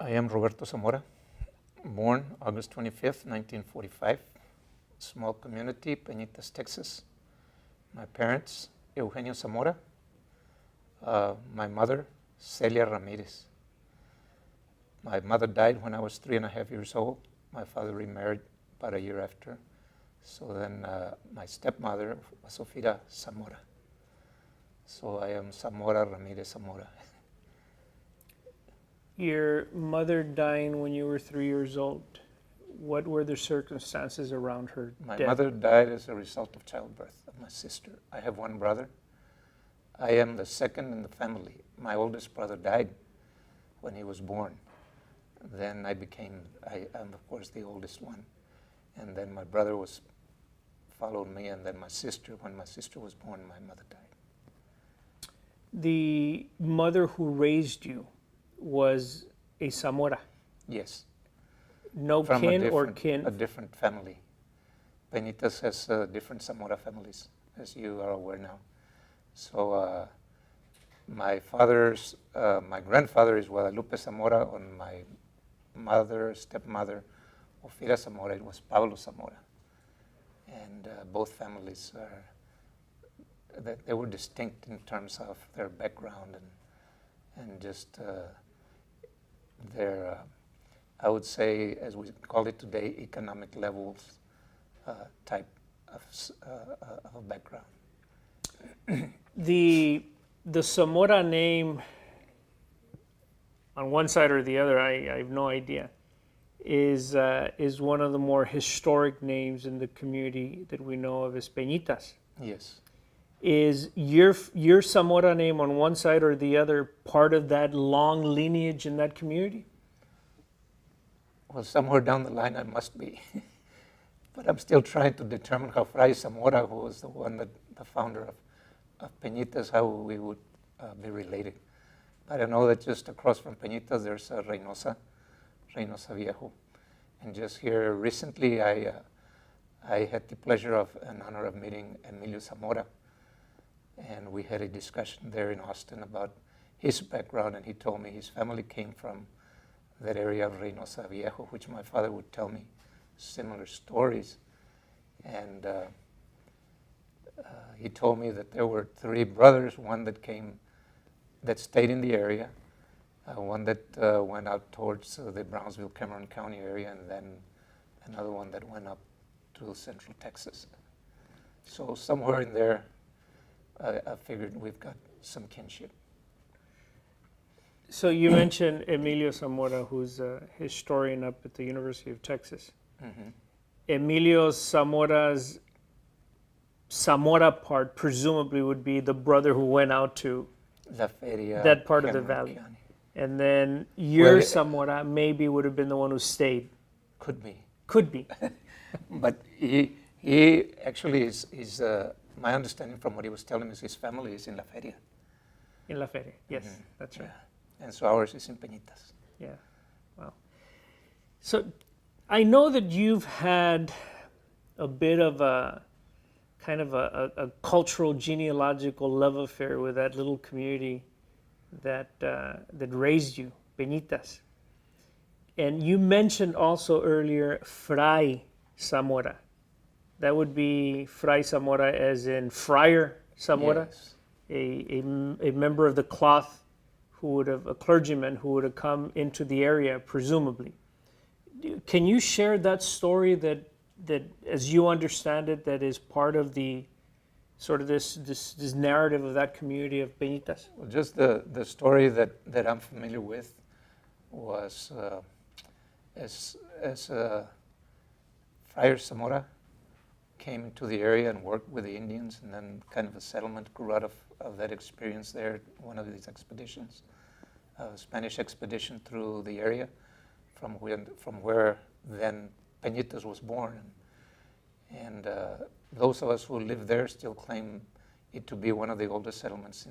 I am Roberto Zamora, born August 25th, 1945, small community, Peñitas, Texas. My parents, Eugenio Zamora, my mother, Celia Ramirez. My mother died when I was 3.5 years old. My father remarried about a year after. So then my stepmother was Sofia Zamora. So I am Zamora Ramirez Zamora. Your mother dying when you were 3 years old, what were the circumstances around her My death? mother died as a result of childbirth of my sister. I have one brother. I am the second in the family. My oldest brother died when he was born. Then I am of course the oldest one. And then my brother followed me, and then my sister. When my sister was born, my mother died. The mother who raised you was a Zamora? Yes. No From kin or kin? a different family. Peñitas has different Zamora families, as you are aware now. So my grandfather is Guadalupe Zamora. On my stepmother, Ofira Zamora, it was Pablo Zamora. And both families they were distinct in terms of their background and just their, I would say, as we call it today, economic levels type of a background. The Zamora name, on one side or the other, I have no idea, is one of the more historic names in the community that we know of as Peñitas. Yes. Is your Zamora name on one side or the other part of that long lineage in that community? Well, somewhere down the line I must be. But I'm still trying to determine how Fray Zamora, who was the founder of Peñitas, how we would be related. But I know that just across from Peñitas there's Reynosa Viejo. And just here recently I had the pleasure and honor of meeting Emilio Zamora. And we had a discussion there in Austin about his background, and he told me his family came from that area of Reynosa Viejo, which my father would tell me similar stories. And he told me that there were 3 brothers, one that stayed in the area, one that went out towards the Brownsville, Cameron County area, and then another one that went up to central Texas. So somewhere in there, I figured we've got some kinship. So you mentioned Emilio Zamora, who's a historian up at the University of Texas. Mm-hmm. Emilio Zamora's Zamora part presumably would be the brother who went out to La Feria, that part of the Cameron valley. County. And then your Zamora maybe would have been the one who stayed. Could be. Could be. But he actually is my understanding from what he was telling me is his family is in La Feria. In La Feria, yes, Mm-hmm. that's right. Yeah. And so ours is in Peñitas. Yeah, wow. So I know that you've had a bit of a kind of a cultural genealogical love affair with that little community that raised you, Peñitas. And you mentioned also earlier Fray Zamora. That would be Fray Zamora as in Friar Zamora, Yes. a member of the cloth a clergyman who would have come into the area, presumably. Can you share that story that as you understand it, that is part of the sort of this narrative of that community of Peñitas? Well, just the story that I'm familiar with was as Friar Zamora came into the area and worked with the Indians, and then kind of a settlement grew out of that experience there, one of these expeditions, a Spanish expedition through the area from where then Peñitas was born. And those of us who live there still claim it to be one of the oldest settlements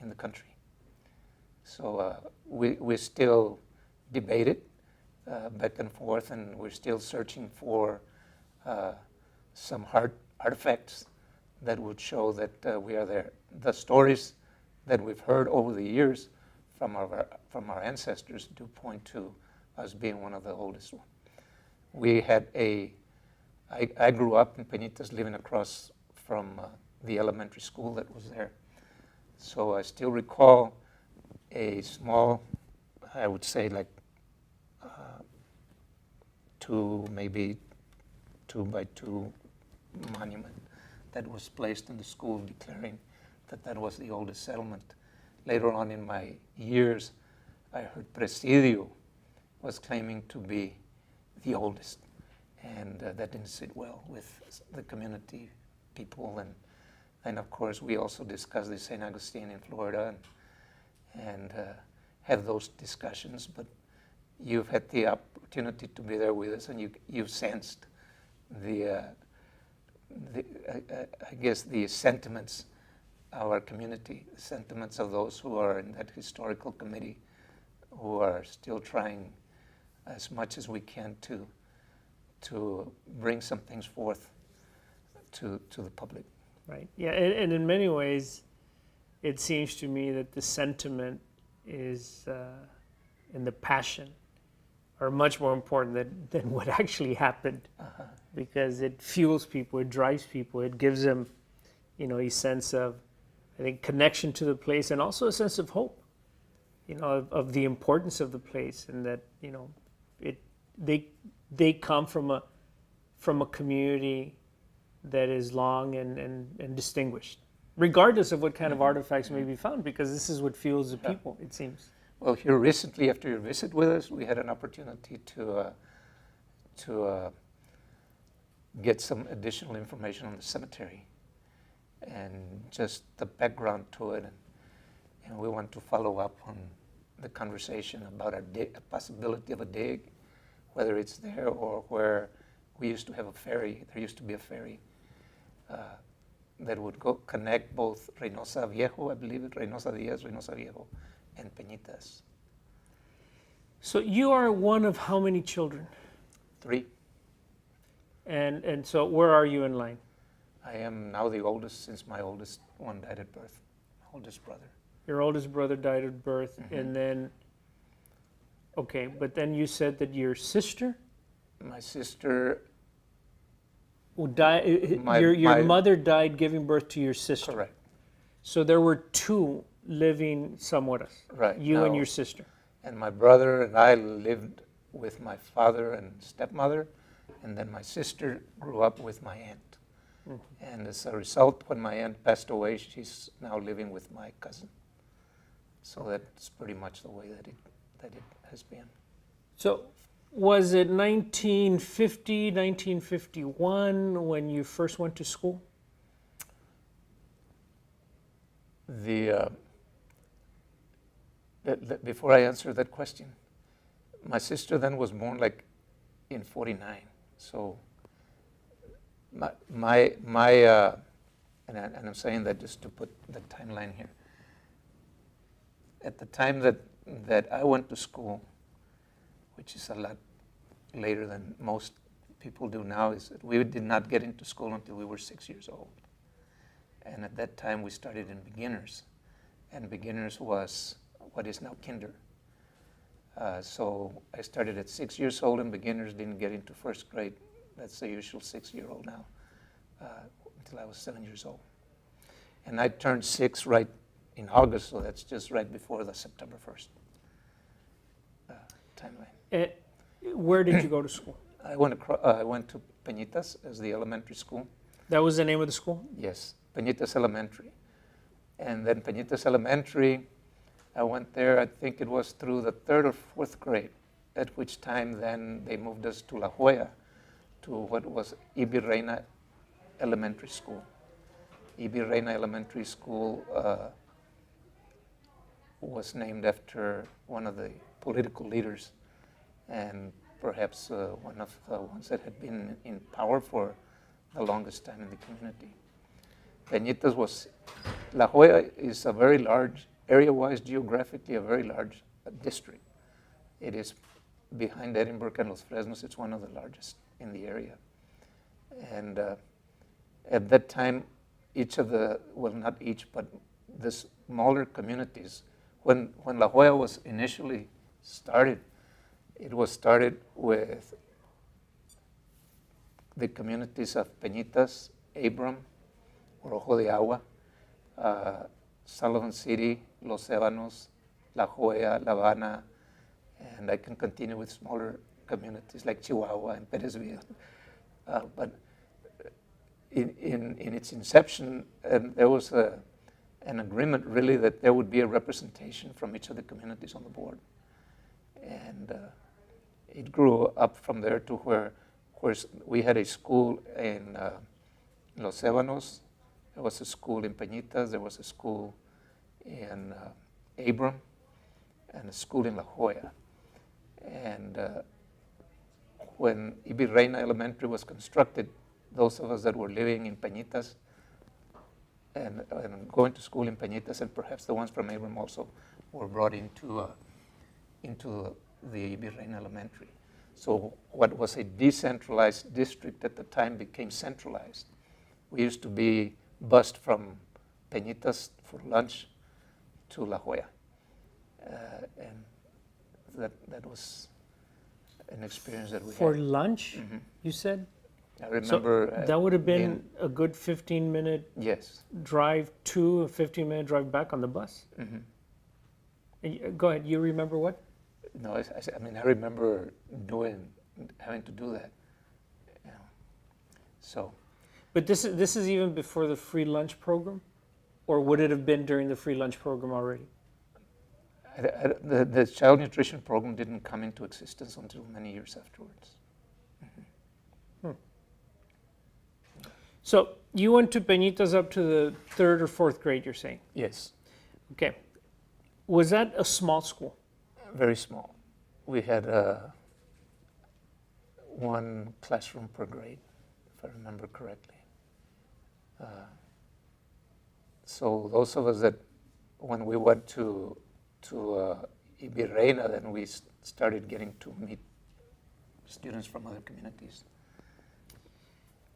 in the country. So we still debate it back and forth, and we're still searching for some hard artifacts that would show that we are there. The stories that we've heard over the years from our ancestors do point to us being one of the oldest ones. We had I grew up in Peñitas, living across from the elementary school that was there. So I still recall a small, I would say like maybe 2-by-2 monument that was placed in the school declaring that that was the oldest settlement. Later on in my years, I heard Presidio was claiming to be the oldest, and that didn't sit well with the community people. And of course, we also discussed the St. Augustine in Florida and had those discussions. But you've had the opportunity to be there with us, and you've sensed I guess the sentiments of our community, the sentiments of those who are in that historical committee, who are still trying as much as we can to bring some things forth to the public. Right. Yeah, and in many ways, it seems to me that the sentiment is and the passion are much more important than what actually happened, because it fuels people, it drives people, it gives them, a sense of, I think, connection to the place, and also a sense of hope, of the importance of the place, and that they come from a community that is long and distinguished, regardless of what kind of artifacts may be found, because this is what fuels the people, it seems. Well, here recently, after your visit with us, we had an opportunity to get some additional information on the cemetery and just the background to it. And we want to follow up on the conversation about a possibility of a dig, whether it's there or where we used to have a ferry. There used to be a ferry that would connect both Reynosa Viejo, I believe it, Reynosa Diaz, Reynosa Viejo, and Peñitas. So you are one of how many children? 3. And so where are you in line? I am now the oldest, since my oldest one died at birth, my oldest brother. Your oldest brother died at birth, and then, okay, but then you said that your sister? My sister... Your mother died giving birth to your sister. Correct. So there were 2 living somewhat, right, you and your sister. And my brother and I lived with my father and stepmother, and then my sister grew up with my aunt. And as a result, when my aunt passed away, she's now living with my cousin. So that's pretty much the way that it has been. So was it 1950, 1951 when you first went to school? Before I answer that question, my sister then was born like in 49. So and I'm saying that just to put the timeline here. At the time that I went to school, which is a lot later than most people do now, is that we did not get into school until we were 6 years old. And at that time we started in beginners, and beginners was what is now kinder. So I started at 6 years old, and beginners didn't get into first grade. That's the usual 6-year-old now, until I was 7 years old. And I turned 6 right in August, so that's just right before the September 1st timeline. Where did you go to school? I went to Peñitas as the elementary school. That was the name of the school? Yes, Peñitas Elementary. And then Peñitas Elementary, I went there, I think it was through the 3rd or 4th grade, at which time then they moved us to La Jolla, to what was Ibi Reina Elementary School. Ibi Reina Elementary School was named after one of the political leaders, and perhaps one of the ones that had been in power for the longest time in the community. Peñitas La Jolla is a very large, area-wise, geographically, a very large district. It is behind Edinburgh and Los Fresnos. It's one of the largest in the area. And at that time, each of the, well, not each, but the smaller communities when La Jolla was initially started, it was started with the communities of Peñitas, Abram, Orojo de Agua, Sullivan City, Los Ébanos, La Jolla, La Habana, and I can continue with smaller communities like Chihuahua and Perezville. But in its inception, there was an agreement really that there would be a representation from each of the communities on the board. And it grew up from there to where we had a school in Los Ébanos, there was a school in Peñitas, there was a school in Abram, and a school in La Jolla. And when Ibi Reina Elementary was constructed, those of us that were living in Peñitas and going to school in Peñitas, and perhaps the ones from Abram also, were brought into the Ibi Reina Elementary. So what was a decentralized district at the time became centralized. We used to be bused from Peñitas for lunch to La Jolla. And that was an experience that we For had. lunch, Mm-hmm. you said? I remember. So that would have been a good 15-minute Yes. drive to, a 15-minute drive back on the bus. Mm-hmm. Go ahead. You remember what? No, I mean, I remember having to do that. You know. So. But this is even before the free lunch program, or would it have been during the free lunch program already? The child nutrition program didn't come into existence until many years afterwards. Mm-hmm. So you went to Peñitas up to the 3rd or 4th grade, you're saying? Yes. Okay. Was that a small school? Very small. We had one classroom per grade, if I remember correctly. So those of us that, when we went to Ibi Reina, then we started getting to meet students from other communities.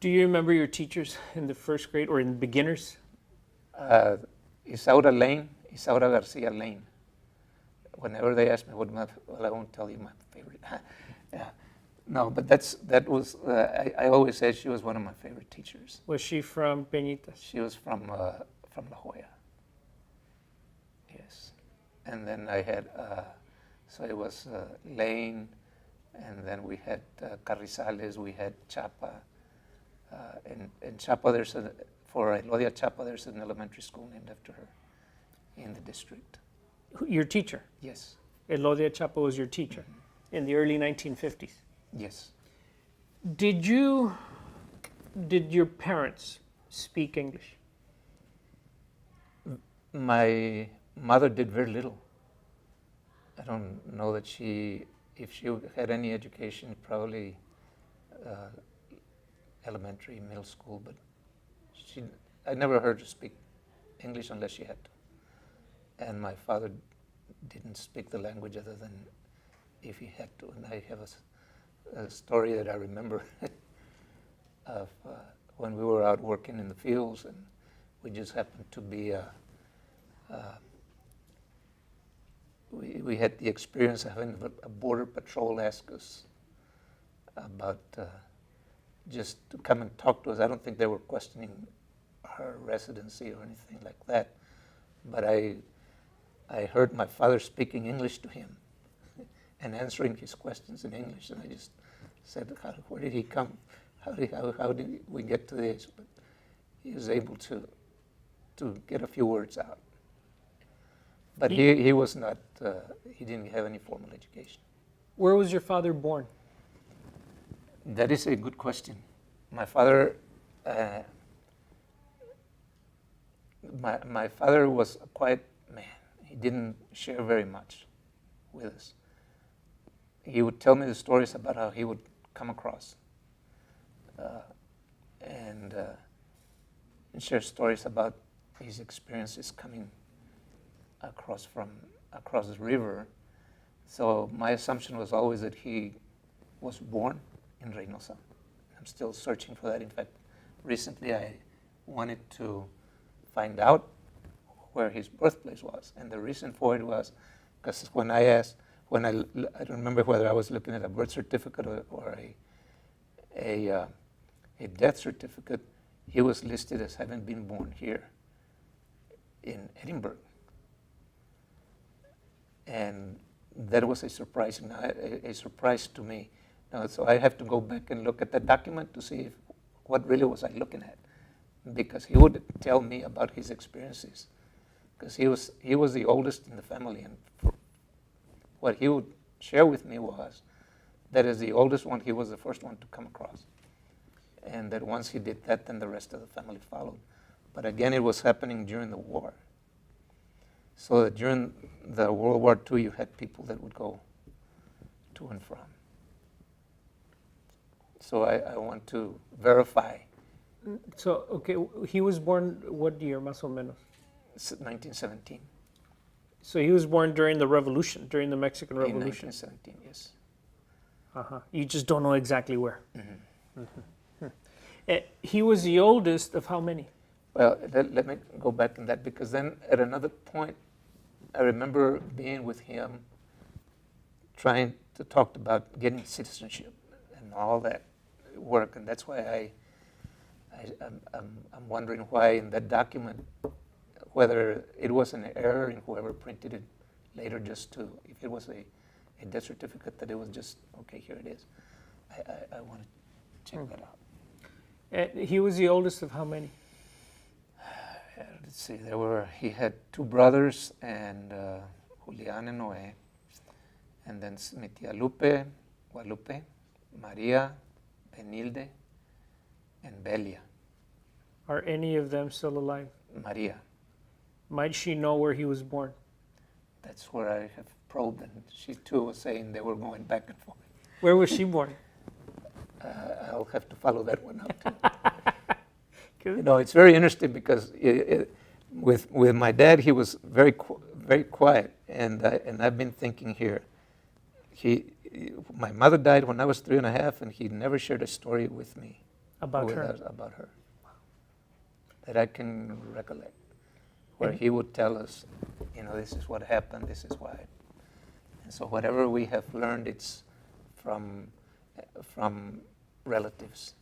Do you remember your teachers in the 1st grade or in beginners? Isaura Garcia Lane. Whenever they ask me well, I won't tell you my favorite. Yeah. No, but that was, I always said she was one of my favorite teachers. Was she from Peñitas? She was from La Jolla. Yes. And then I had, so it was Lane, and then we had Carrizales, we had Chapa. In Chapa, for Elodia Chapa, there's an elementary school named after her in the district. Your teacher? Yes. Elodia Chapa was your teacher in the early 1950s? Yes. Did your parents speak English? My mother did very little. I don't know that if she had any education, probably elementary, middle school, but I never heard her speak English unless she had to. And my father didn't speak the language other than if he had to. And I have a story that I remember of when we were out working in the fields, and we just happened to be, we had the experience of having a border patrol ask us about just to come and talk to us. I don't think they were questioning her residency or anything like that, but I heard my father speaking English to him and answering his questions in English, and I just said, where did he come? How did we get to this? But he was able to get a few words out. But he was not, he didn't have any formal education. Where was your father born? That is a good question. My father, my father was a quiet man. He didn't share very much with us. He would tell me the stories about how he would come across and share stories about his experiences coming across the river. So my assumption was always that he was born in Reynosa. I'm still searching for that. In fact, recently I wanted to find out where his birthplace was. And the reason for it was because when I don't remember whether I was looking at a birth certificate or a death certificate, he was listed as having been born here in Edinburgh. And that was a surprise to me. So I have to go back and look at the document to see what really was I looking at, because he would tell me about his experiences, because he was the oldest in the family, and what he would share with me was that as the oldest one, he was the first one to come across, and that once he did that, then the rest of the family followed. But again, it was happening during the war. So that during the World War II, you had people that would go to and from. So I want to verify. So, okay, he was born what year, más o menos? 1917. So he was born during the revolution, during the Mexican Revolution. In 1917, yes. You just don't know exactly where. Mm-hmm. He was the oldest of how many? Well, let me go back on that, because then at another point, I remember being with him trying to talk about getting citizenship and all that work, and that's why I'm wondering why in that document, whether it was an error in whoever printed it later, just to, if it was a death certificate, that it was just, okay, here it is. I want to check that out. He was the oldest of how many? Let's see, he had two brothers, and Julian and Noé, and then mi tía Guadalupe, Maria, Benilde, and Belia. Are any of them still alive? Maria. Might she know where he was born? That's where I have probed, and she too was saying they were going back and forth. Where was she born? I'll have to follow that one up too. It's very interesting because with my dad, he was very quiet, and I've been thinking here. My mother died when I was 3.5, and he never shared a story with me about her. That I can recollect, where he would tell us, this is what happened, this is why. And so whatever we have learned, it's from relatives.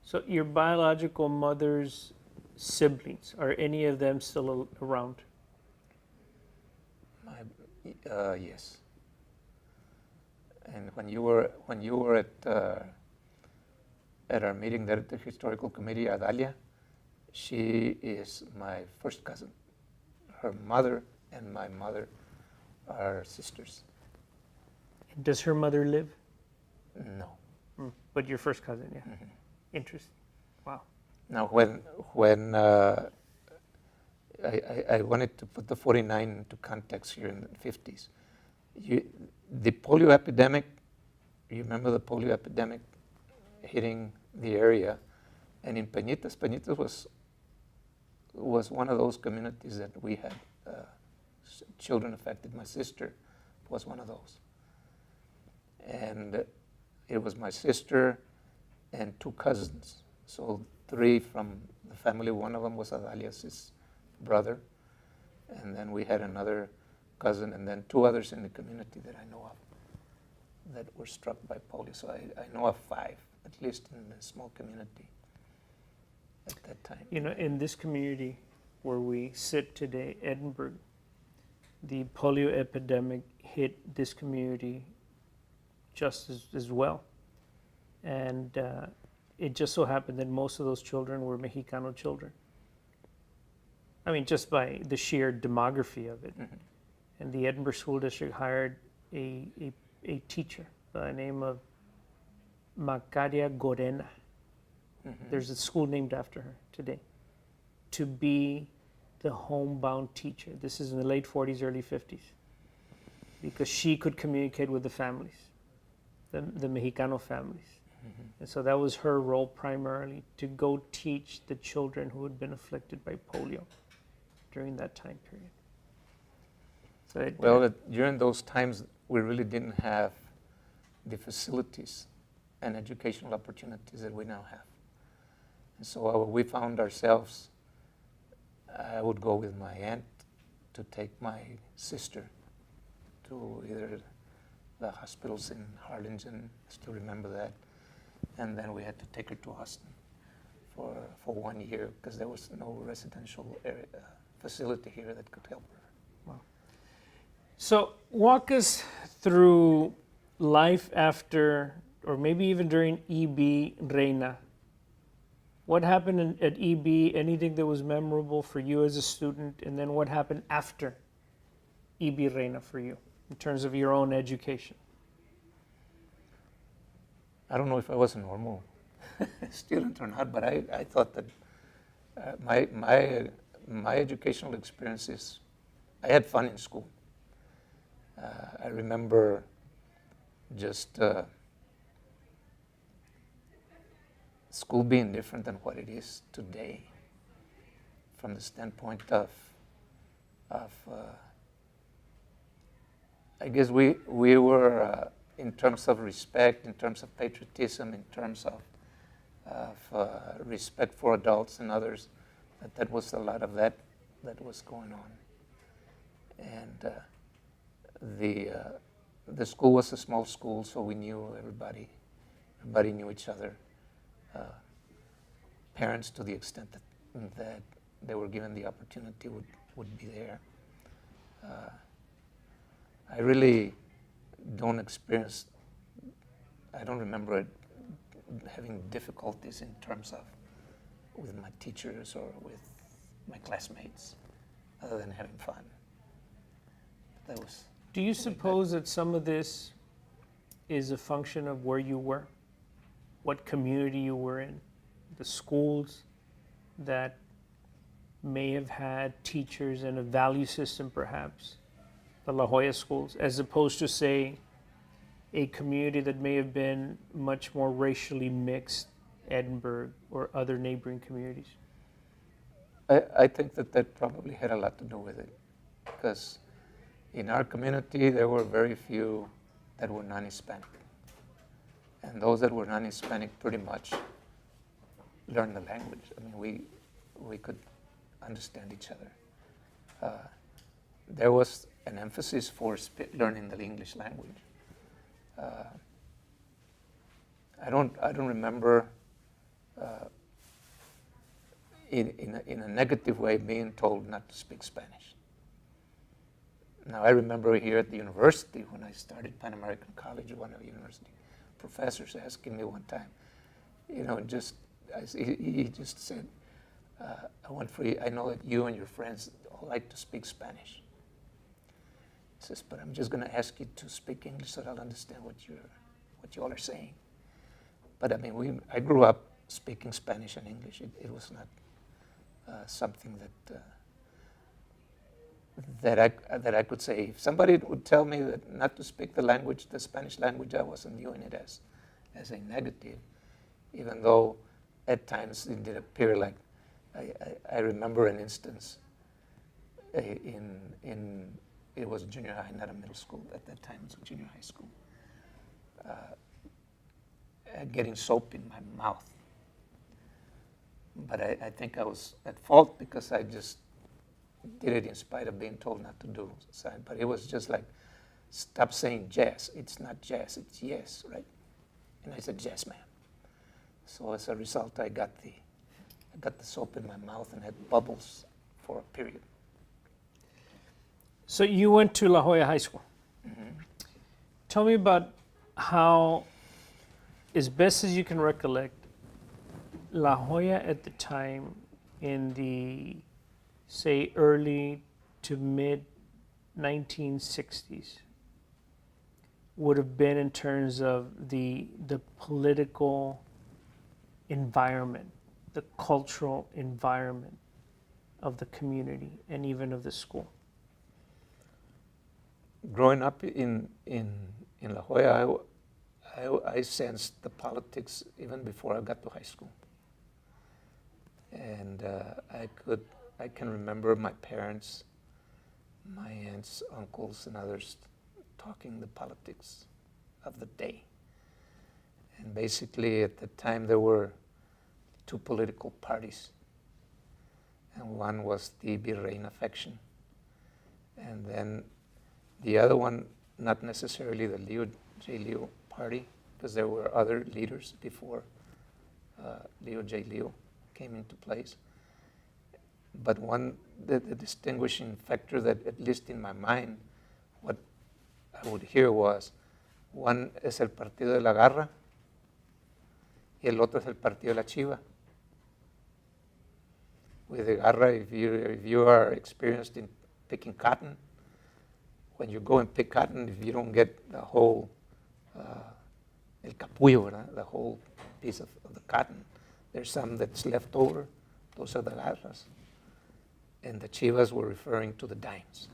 So your biological mother's siblings, are any of them still around? Yes. And when you were at our meeting there at the historical committee, Adalia, she is my first cousin. Her mother and my mother are sisters. Does her mother live? No. But your first cousin, yeah. Mm-hmm. Interesting. Wow. Now, when I wanted to put the 49 into context here in the 50s, the polio epidemic, you remember the polio epidemic hitting the area, and in Peñitas was one of those communities that we had children affected. My sister was one of those. And it was my sister and two cousins. So 3 from the family. One of them was Adalia's brother. And then we had another cousin, and then 2 others in the community that I know of that were struck by polio. So I know of 5, at least in the small community at that time. In this community where we sit today, Edinburgh, the polio epidemic hit this community just as well. And it just so happened that most of those children were Mexicano children. I mean, just by the sheer demography of it. Mm-hmm. And the Edinburgh School District hired a teacher by the name of Macaria Gorena. Mm-hmm. There's a school named after her today, to be the homebound teacher. This is in the late 40s, early 50s, because she could communicate with the families, the Mexicano families. Mm-hmm. And so that was her role primarily, to go teach the children who had been afflicted by polio during that time period. So during those times, we really didn't have the facilities and educational opportunities that we now have. And so we found ourselves I would go with my aunt to take my sister to either the hospitals in Harlingen, I still remember that, and then we had to take her to Austin for 1 year because there was no residential area, facility here that could help her. So walk us through life after, or maybe even during EB Reina. What happened at EB? Anything that was memorable for you as a student? And then what happened after EB Reina for you in terms of your own education? I don't know if I was a normal student or not, but I thought that my educational experiences, I had fun in school. I remember just school being different than what it is today, from the standpoint of I guess we were in terms of respect, in terms of patriotism, in terms of respect for adults and others, that was a lot of that was going on. And the school was a small school, so we knew everybody. Everybody knew each other. Parents, to the extent that they were given the opportunity, would be there. I really don't remember having difficulties in terms of with my teachers or with my classmates, other than having fun. That was. Do you suppose that some of this is a function of where you were, what community you were in, the schools that may have had teachers and a value system, perhaps, the La Jolla schools, as opposed to, say, a community that may have been much more racially mixed, Edinburgh or other neighboring communities? I think that probably had a lot to do with it, because in our community there were very few that were non-Hispanic, and those that were non-Hispanic pretty much learned the language. I mean, we could understand each other. There was an emphasis for learning the English language. I don't remember in a negative way being told not to speak Spanish. Now, I remember here at the university when I started Pan American College, one of the university professors asking me one time, he just said, I know that you and your friends all like to speak Spanish. He says, but I'm just going to ask you to speak English so that I'll understand what you all are saying. But I mean, I grew up speaking Spanish and English. It was not something that I could say. If somebody would tell me that not to speak the Spanish language, I wasn't viewing it as a negative, even though at times it did appear like, I remember an instance it was junior high, not a middle school. At that time, it was junior high school. Getting soap in my mouth. But I think I was at fault because I just did it in spite of being told not to do so. But it was just like, stop saying jazz. It's not jazz, it's yes, right? And I said, yes, ma'am. So as a result, I got the soap in my mouth and had bubbles for a period. So you went to La Jolla High School. Mm-hmm. Tell me about how, as best as you can recollect, La Jolla at the time in the, say, early to mid 1960s would have been in terms of the political environment, the cultural environment of the community and even of the school. Growing up in La Jolla, I sensed the politics even before I got to high school. And I can remember my parents, my aunts, uncles, and others talking the politics of the day. And basically at the time there were two political parties. and one was the Virreina faction. And then the other one, not necessarily the Leo party, because there were other leaders before Leo J. Leo came into place. But the distinguishing factor that, at least in my mind, what I would hear was, one es el Partido de la Garra y el otro es el Partido de la Chiva. With the Garra, if you are experienced in picking cotton, when you go and pick cotton, if you don't get the whole, el capullo, ¿verdad? The whole piece of the cotton, there's some that's left over. Those are the Garras. And the Chivas were referring to the dimes.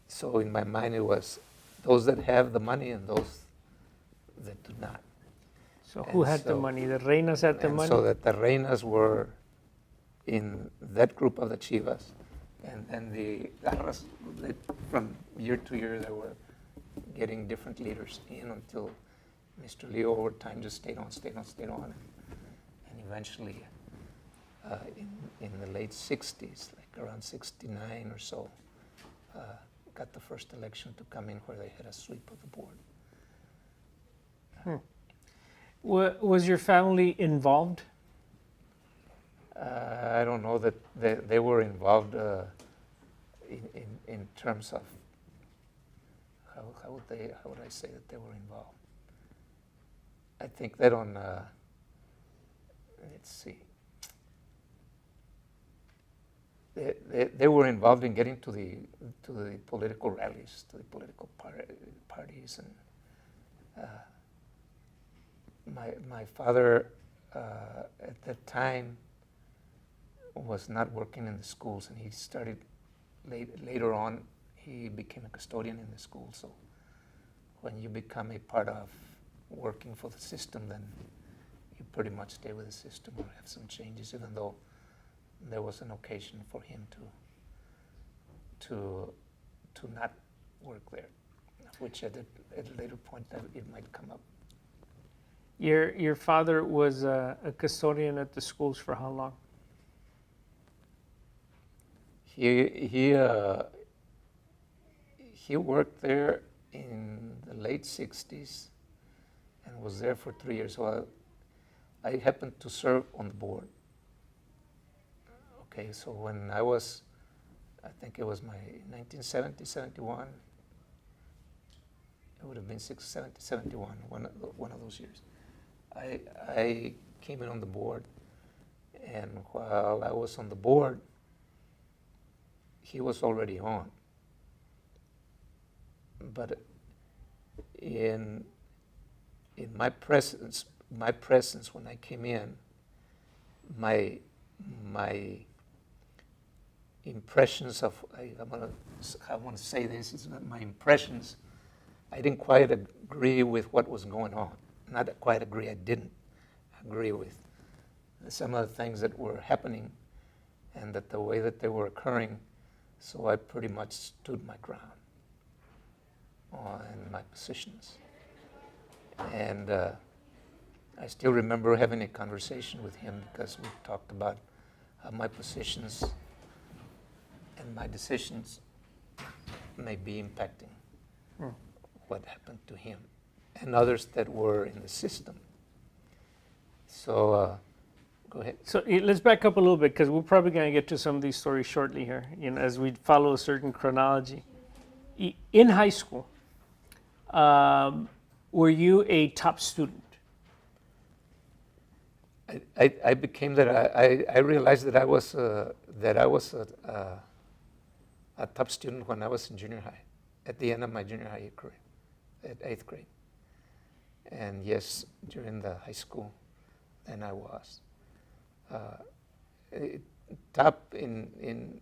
So in my mind, it was those that have the money and those that do not. So who had the money? The Reinas had the money? So that the Reinas were in that group of the Chivas. And then the Garras, from year to year, they were getting different leaders in until Mr. Leo over time just stayed on. And eventually, in the late 60s, like around 69 or so, got the first election to come in where they had a sweep of the board. Was your family involved? I don't know that they were involved in terms of how would I say that they were involved? I think that on let's see, they were involved in getting to the political rallies, to the political parties, and my father at that time was not working in the schools, and he started later on. He became a custodian in the school. So when you become a part of working for the system, then you pretty much stay with the system or have some changes, even though there was an occasion for him to not work there, which at a later point it might come up. Your father was a custodian at the schools for how long? He worked there in the late 60s and was there for 3 years. So I happened to serve on the board. Okay, so when I think it was my 1970, 71, it would have been 70, 71, one of those years. I came in on the board, and while I was on the board, he was already on. But in my presence when I came in, my impressions of, I want to say this, is that my impressions, I didn't quite agree with what was going on. Not quite agree, I didn't agree with some of the things that were happening and that the way that they were occurring. So I pretty much stood my ground on my positions. And I still remember having a conversation with him because we talked about how my positions and my decisions may be impacting what happened to him and others that were in the system. So go ahead. So let's back up a little bit, because we're probably going to get to some of these stories shortly here, as we follow a certain chronology. In high school, were you a top student? I became that. I realized that I was a top student when I was in junior high, at the end of my junior high career, at 8th grade. And yes, during the high school, then I was top in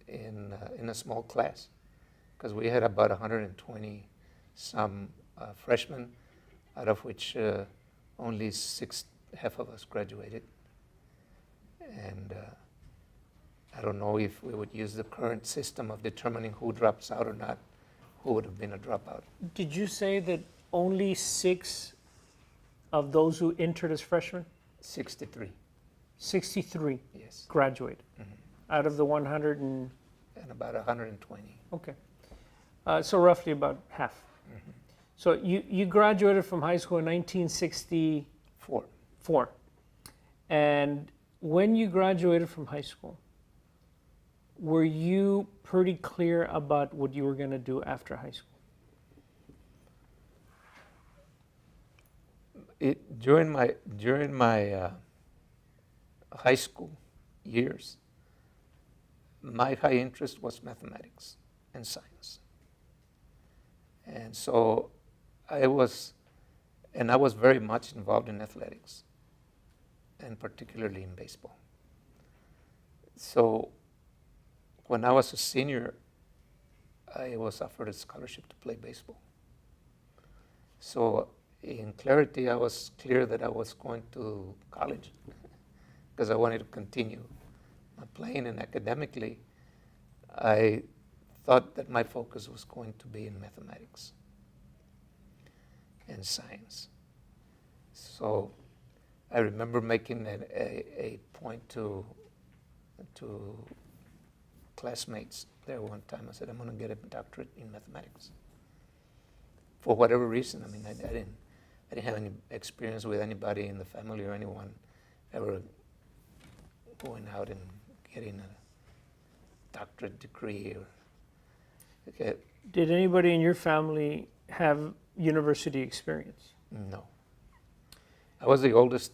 a small class, because we had about 120 some freshmen, out of which only half of us graduated. And I don't know if we would use the current system of determining who drops out or not, who would have been a dropout. Did you say that only 6 of those who entered as freshmen? 63. 63 Yes. graduated. Mm-hmm. out of the 100 and... And about 120. Okay. So roughly about half. Mm-hmm. So you graduated from high school in 1964. Four. And when you graduated from high school, were you pretty clear about what you were going to do after high school? During my high school years, my high interest was mathematics and science. And so I was very much involved in athletics, and particularly in baseball. So when I was a senior, I was offered a scholarship to play baseball. So in clarity, I was clear that I was going to college because I wanted to continue my playing, and academically, I thought that my focus was going to be in mathematics and science. So I remember making a point to classmates there one time. I said, I'm going to get a doctorate in mathematics. For whatever reason, I mean, I didn't have any experience with anybody in the family or anyone ever going out and getting a doctorate degree. Okay. Did anybody in your family have university experience? No. I was the oldest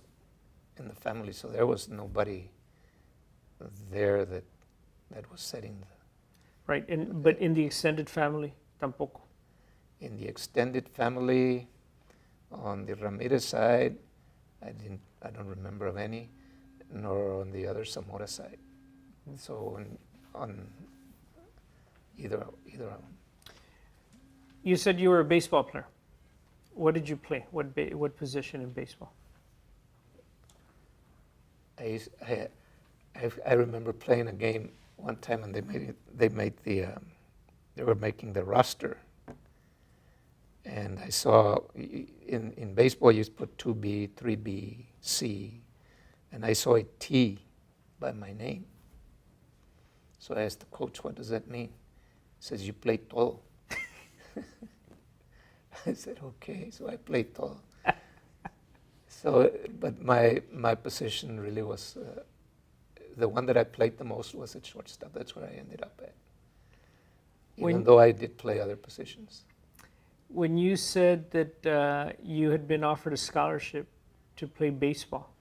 in the family, so there was nobody there that was setting the... Right, but in the extended family, tampoco? In the extended family, on the Ramirez side, I don't remember of any, nor on the other Zamora side. So on either of them. You said you were a baseball player. What did you play? What position in baseball? I remember playing a game one time, and they were making the roster, and I saw in baseball you put 2B, 3B, C, and I saw a T by my name. So I asked the coach, what does that mean? He says, you play todo. I said, okay, so I played todo. So, but my position really was, the one that I played the most was at shortstop. That's where I ended up at, even though I did play other positions. When you said that you had been offered a scholarship to play baseball,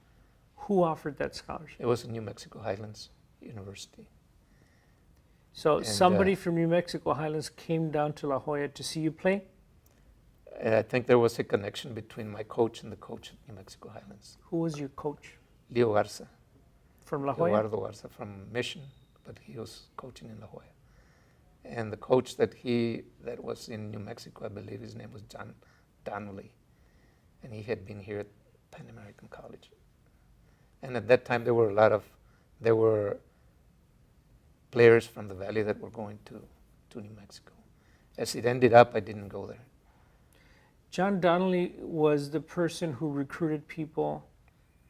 who offered that scholarship? It was New Mexico Highlands University. So somebody from New Mexico Highlands came down to La Jolla to see you play? I think there was a connection between my coach and the coach at New Mexico Highlands. Who was your coach? Leo Garza. From La Jolla? Eduardo Garza from Mission, but he was coaching in La Jolla. And the coach that was in New Mexico, I believe his name was John Donnelly, and he had been here at Pan American College. And at that time, there were players from the Valley that were going to New Mexico. As it ended up, I didn't go there. John Donnelly was the person who recruited people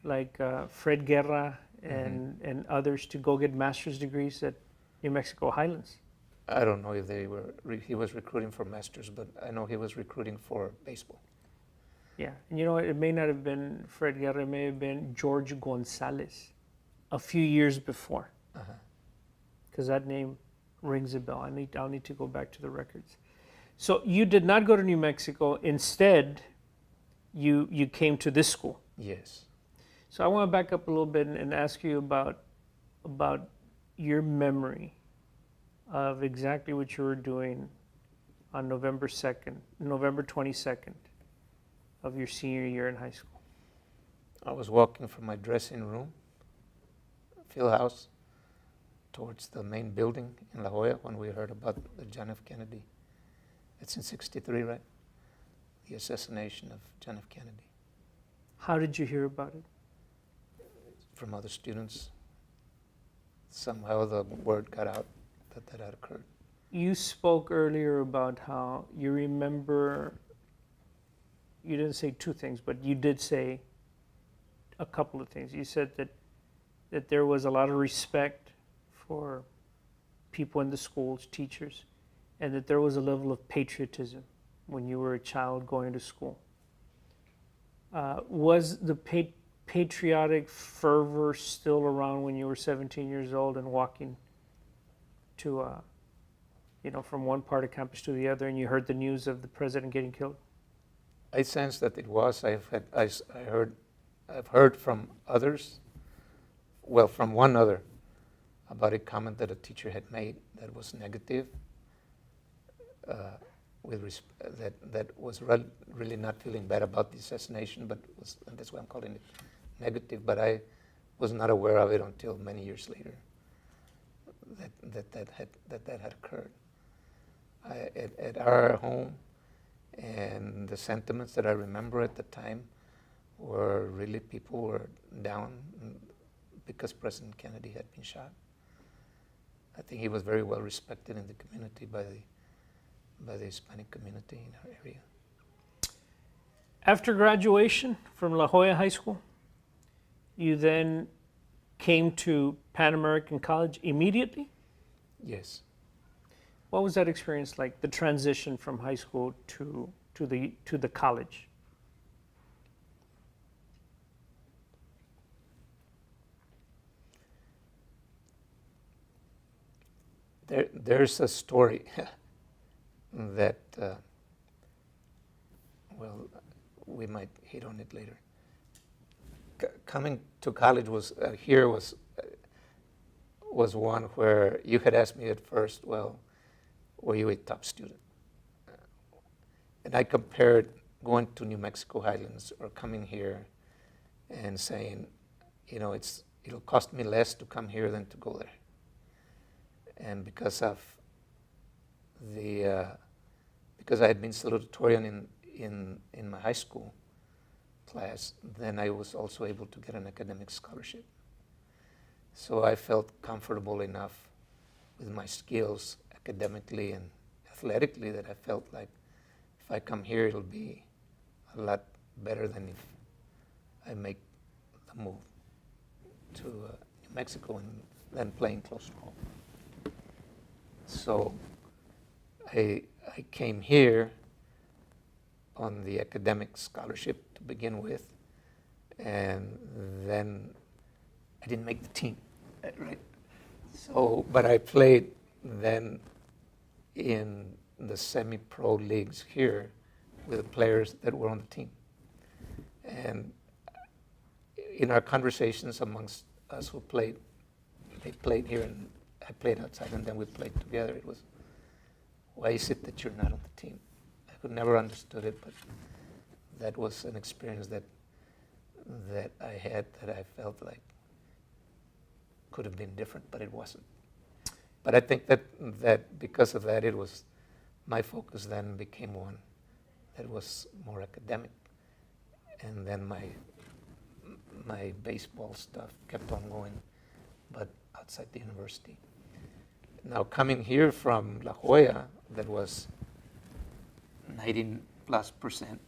like Fred Guerra and others to go get master's degrees at New Mexico Highlands. I don't know if he was recruiting for masters, but I know he was recruiting for baseball. Yeah, and you know, it may not have been Fred Guerra, it may have been George Gonzalez a few years before. Because that name rings a bell. I'll need to go back to the records. So you did not go to New Mexico. Instead, you came to this school. Yes. So I want to back up a little bit and ask you about your memory of exactly what you were doing on November 22nd of your senior year in high school. I was walking from my dressing room, field house, towards the main building in La Jolla when we heard about the John F. Kennedy. It's in '63, right? The assassination of John F. Kennedy. How did you hear about it? From other students. Somehow the word got out that had occurred. You spoke earlier about how you remember, you didn't say two things, but you did say a couple of things. You said that there was a lot of respect for people in the schools, teachers, and that there was a level of patriotism when you were a child going to school. Was the patriotic fervor still around when you were 17 years old and walking to, from one part of campus to the other, and you heard the news of the president getting killed? I sense that it was. I've heard from others, well, from one other, about a comment that a teacher had made that was negative, that was really not feeling bad about the assassination, but and that's why I'm calling it negative. But I was not aware of it until many years later that had occurred. At our home, and the sentiments that I remember at the time were really people were down because President Kennedy had been shot. I think he was very well respected in the community by the Hispanic community in our area. After graduation from La Jolla High School, you then came to Pan American College immediately? Yes. What was that experience like, the transition from high school to the college? There's a story that, we might hit on it later. Coming to college was one where you had asked me at first, well, were you a top student? And I compared going to New Mexico Highlands or coming here and saying, it'll cost me less to come here than to go there. And because I had been salutatorian in my high school class, then I was also able to get an academic scholarship. So I felt comfortable enough with my skills academically and athletically that I felt like if I come here, it'll be a lot better than if I make the move to New Mexico and then playing close to home. So I came here on the academic scholarship to begin with, and then I didn't make the team, right? So, but I played then in the semi-pro leagues here with the players that were on the team. And in our conversations amongst us who played, they played here and I played outside, and then we played together. It was, why is it that you're not on the team? I could never understood it, but that was an experience that I had that I felt like could have been different, but it wasn't. But I think that because of that, it was, my focus then became one that was more academic. And then my baseball stuff kept on going, but outside the university. Now coming here from La Jolla, that was 90+%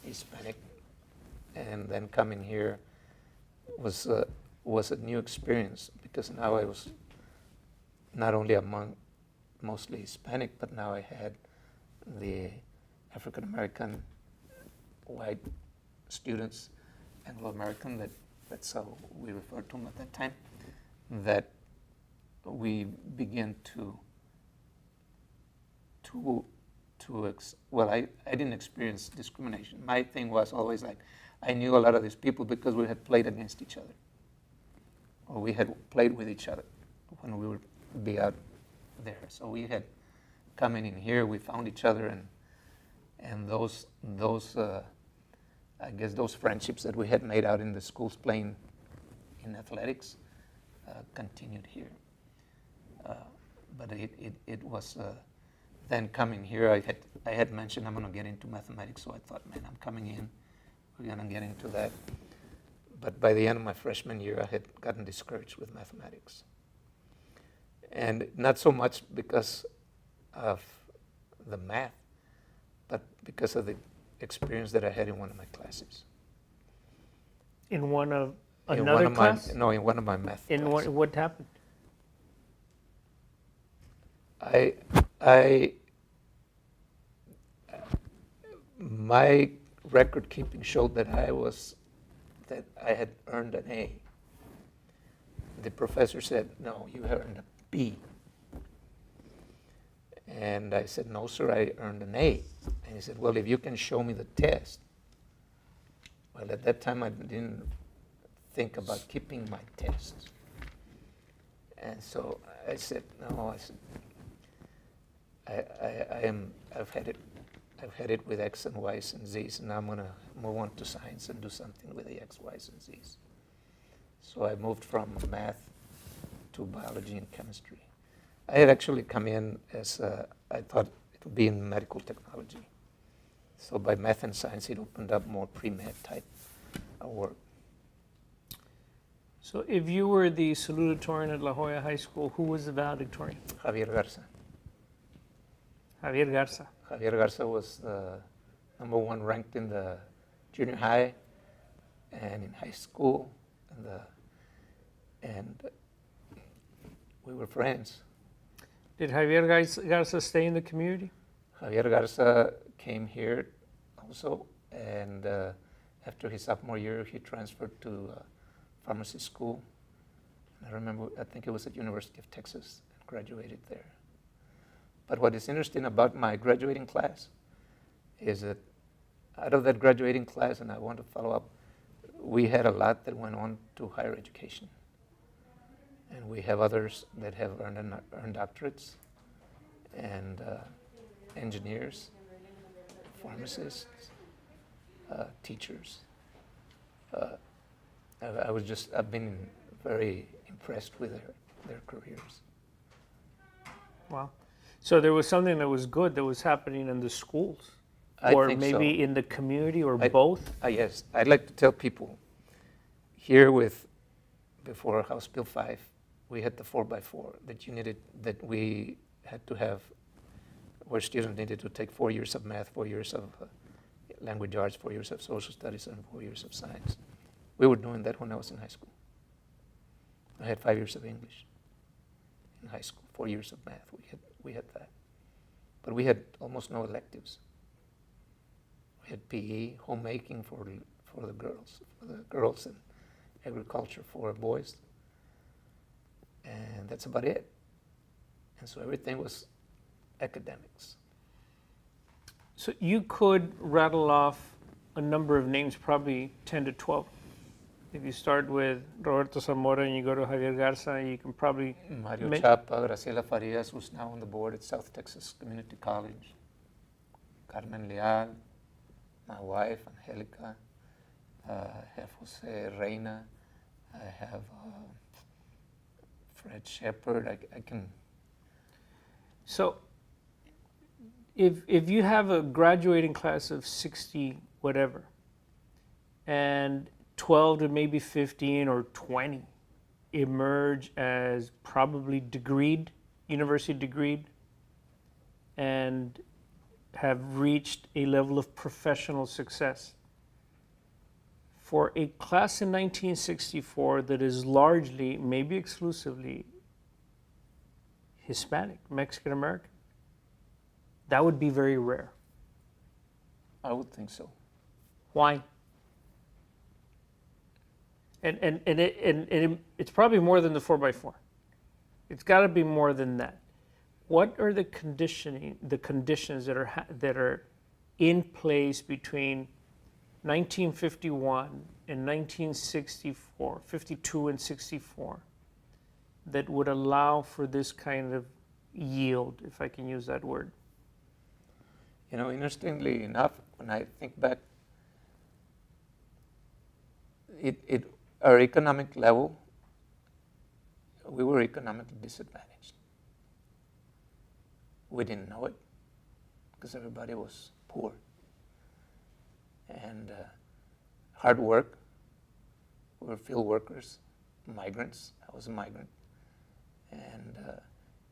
Hispanic, and then coming here was a new experience, because now I was not only among mostly Hispanic, but now I had the African American white students, Anglo-American, that's how we referred to them at that time, that we begin I didn't experience discrimination. My thing was always like, I knew a lot of these people because we had played against each other, or we had played with each other when we would be out there. So we had coming in here, we found each other, and those I guess those friendships that we had made out in the schools playing in athletics continued here. But it was then coming here. I had mentioned I'm going to get into mathematics, so I thought, man, I'm coming in. We're going to get into that. But by the end of my freshman year, I had gotten discouraged with mathematics, and not so much because of the math, but because of the experience that I had in one of my classes. In one of another class? In one of my math classes. What happened? I my record keeping showed that I had earned an A. The professor said, "No, you have earned a B." And I said, "No, sir, I earned an A." And he said, "Well, if you can show me the test." Well, at that time, I didn't think about keeping my tests. And so I said, "No," I said, I've had it with X and Y's and Z's, and I'm going to move on to science and do something with the X, Y's, and Z's." So I moved from math to biology and chemistry. I had actually come in as, I thought it would be in medical technology. So by math and science, it opened up more pre-med type work. So if you were the salutatorian at La Jolla High School, who was the valedictorian? Javier Garza. Javier Garza. Javier Garza was the #1 ranked in the junior high and in high school, and we were friends. Did Javier Garza stay in the community? Javier Garza came here also, and after his sophomore year, he transferred to pharmacy school. I think it was at University of Texas, and graduated there. But what is interesting about my graduating class is that out of that graduating class, and I want to follow up, we had a lot that went on to higher education. And we have others that have earned doctorates, and engineers, pharmacists, teachers. I've been very impressed with their careers. Wow. So there was something that was good that was happening in the schools, or maybe so. In the community, or both? Yes. I'd like to tell people here before House Bill 5, we had the 4x4 that we had to have, where students needed to take 4 years of math, 4 years of language arts, 4 years of social studies, and 4 years of science. We were doing that when I was in high school. I had 5 years of English in high school, 4 years of math. We had that. But we had almost no electives. We had PE, homemaking for the girls, and agriculture for boys. And that's about it. And so everything was academics. So you could rattle off a number of names, probably 10 to 12. If you start with Roberto Zamora and you go to Javier Garza, you can probably... Mario Chapa, Graciela Farias, who's now on the board at South Texas Community College. Carmen Leal, my wife, Angelica. I have Jose Reina. I have Fred Shepard. I can... So if you have a graduating class of 60 whatever, and 12 to maybe 15 or 20 emerge as probably university degreed, and have reached a level of professional success. For a class in 1964 that is largely, maybe exclusively, Hispanic, Mexican American, that would be very rare. I would think so. Why? And it's probably more than the 4x4. It's got to be more than that. What are the conditions that are in place between 1951 and 1964, 52 and 64, that would allow for this kind of yield, if I can use that word? You know, interestingly enough, when I think back, our economic level, we were economically disadvantaged. We didn't know it because everybody was poor. And hard work, we were field workers, migrants. I was a migrant. And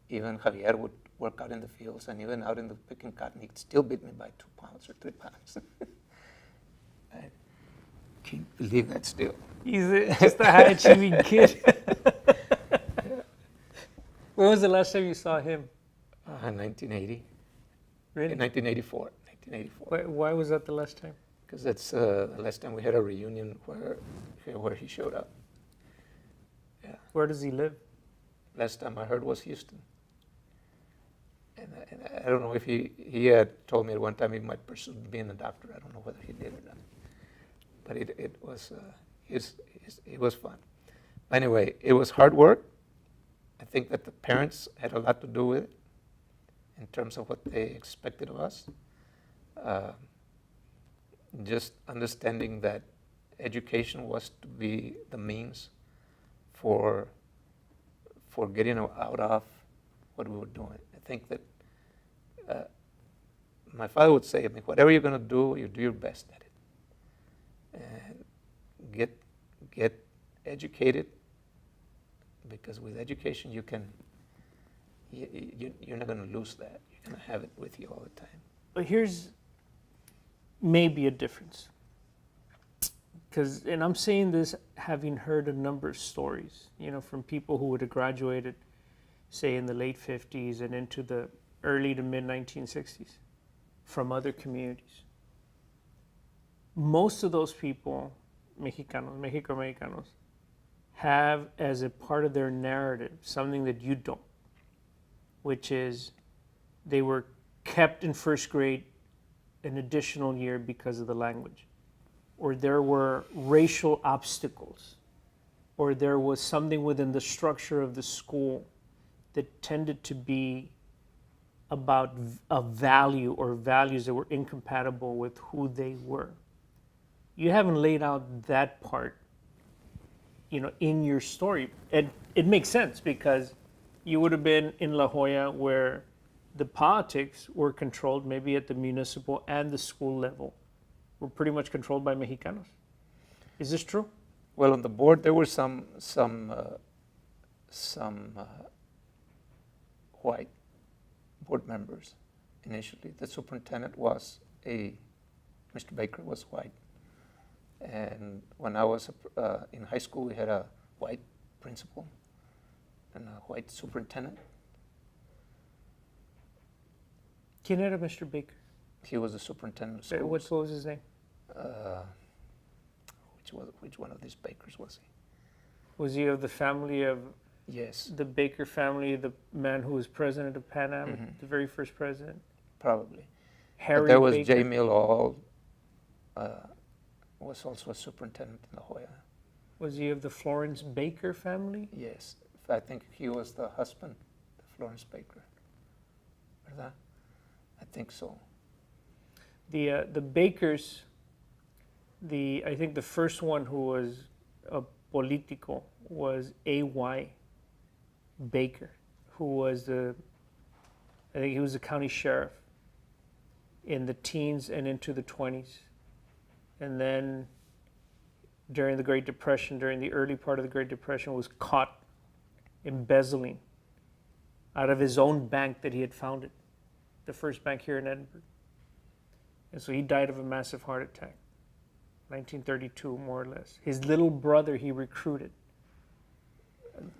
even Javier would work out in the fields, and even out in the picking cotton, he'd still beat me by 2 pounds or 3 pounds. I can't believe that still. He's just a high-achieving kid. When was the last time you saw him? 1980. Really? 1984. 1984. Why was that the last time? Because that's the last time we had a reunion where he showed up. Yeah. Where does he live? Last time I heard was Houston. And I don't know if he had told me at one time he might pursue being a doctor. I don't know whether he did or not. But it was fun. Anyway, it was hard work. I think that the parents had a lot to do with it in terms of what they expected of us. Just understanding that education was to be the means for getting out of what we were doing. I think that my father would say, I mean, whatever you're going to do, you do your best at it. And get educated, because with education you're not going to lose that. You're going to have it with you all the time. But here's maybe a difference. And I'm saying this having heard a number of stories, from people who would have graduated, say, in the late 50s and into the early to mid 1960s from other communities. Most of those people, Mexicanos, have as a part of their narrative something that you don't, which is they were kept in first grade an additional year because of the language, or there were racial obstacles, or there was something within the structure of the school that tended to be about a value or values that were incompatible with who they were. You haven't laid out that part, in your story. And it makes sense because you would have been in La Jolla where the politics were controlled, maybe at the municipal and the school level, were pretty much controlled by Mexicanos. Is this true? Well, on the board there were some white board members initially. The superintendent was Mr. Baker was white. And when I was in high school, we had a white principal and a white superintendent. ¿Quién era Mr. Baker? He was the superintendent of schools. What was his name? Which one of these Bakers was he? Was he of the family of? Yes. The Baker family, the man who was president of Pan Am, the very first president? Probably. Harry But there was Baker. J. Mill All, was also a superintendent in La Jolla. Was he of the Florence Baker family? Yes. I think he was the husband of Florence Baker. ¿Verdad? I think so. The Bakers, I think the first one who was a politico was A.Y. Baker, who was I think he was the county sheriff in the teens and into the 20s. And then during the Great Depression, during the early part of the Great Depression, was caught embezzling out of his own bank that he had founded, the first bank here in Edinburgh. And so he died of a massive heart attack, 1932, more or less. His little brother he recruited.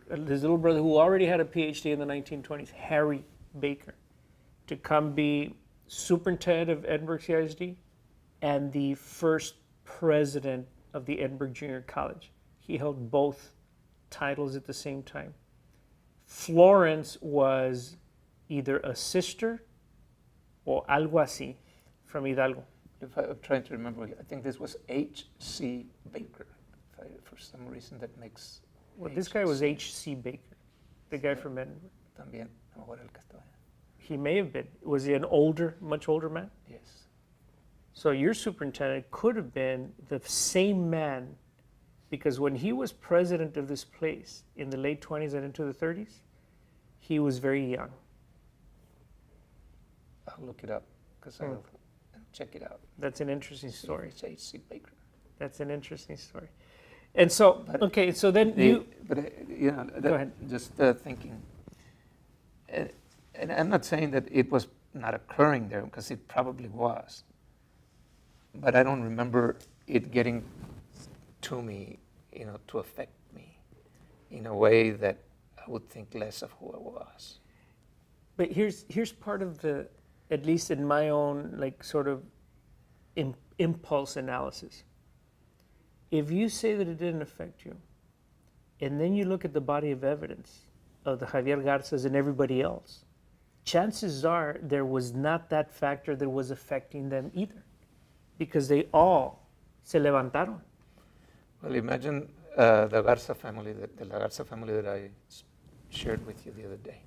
His little brother, who already had a PhD in the 1920s, Harry Baker, to come be superintendent of Edinburgh CISD and the first president of the Edinburgh Junior College. He held both titles at the same time. Florence was either a sister or algo así from Hidalgo. If I'm trying to remember, I think this was H.C. Baker. For some reason that makes... Well, this guy was H.C. Baker, the guy from Edinburgh. También, ahora el que está allá. He may have been. Was he an much older man? Yes. So your superintendent could have been the same man, because when he was president of this place in the late 20s and into the 30s, he was very young. I'll look it up because I'll check it out. That's an interesting story. It's H.C. Baker. That's an interesting story. And so, okay, so then Go ahead. Just thinking, and I'm not saying that it was not occurring there, because it probably was, but I don't remember it getting to me, to affect me in a way that I would think less of who I was. But here's part of the, at least in my own like sort of impulse analysis. If you say that it didn't affect you, and then you look at the body of evidence of the Javier Garzas and everybody else, chances are there was not that factor that was affecting them either, because they all se levantaron. Well, imagine the Garza family, the La Garza family that I shared with you the other day.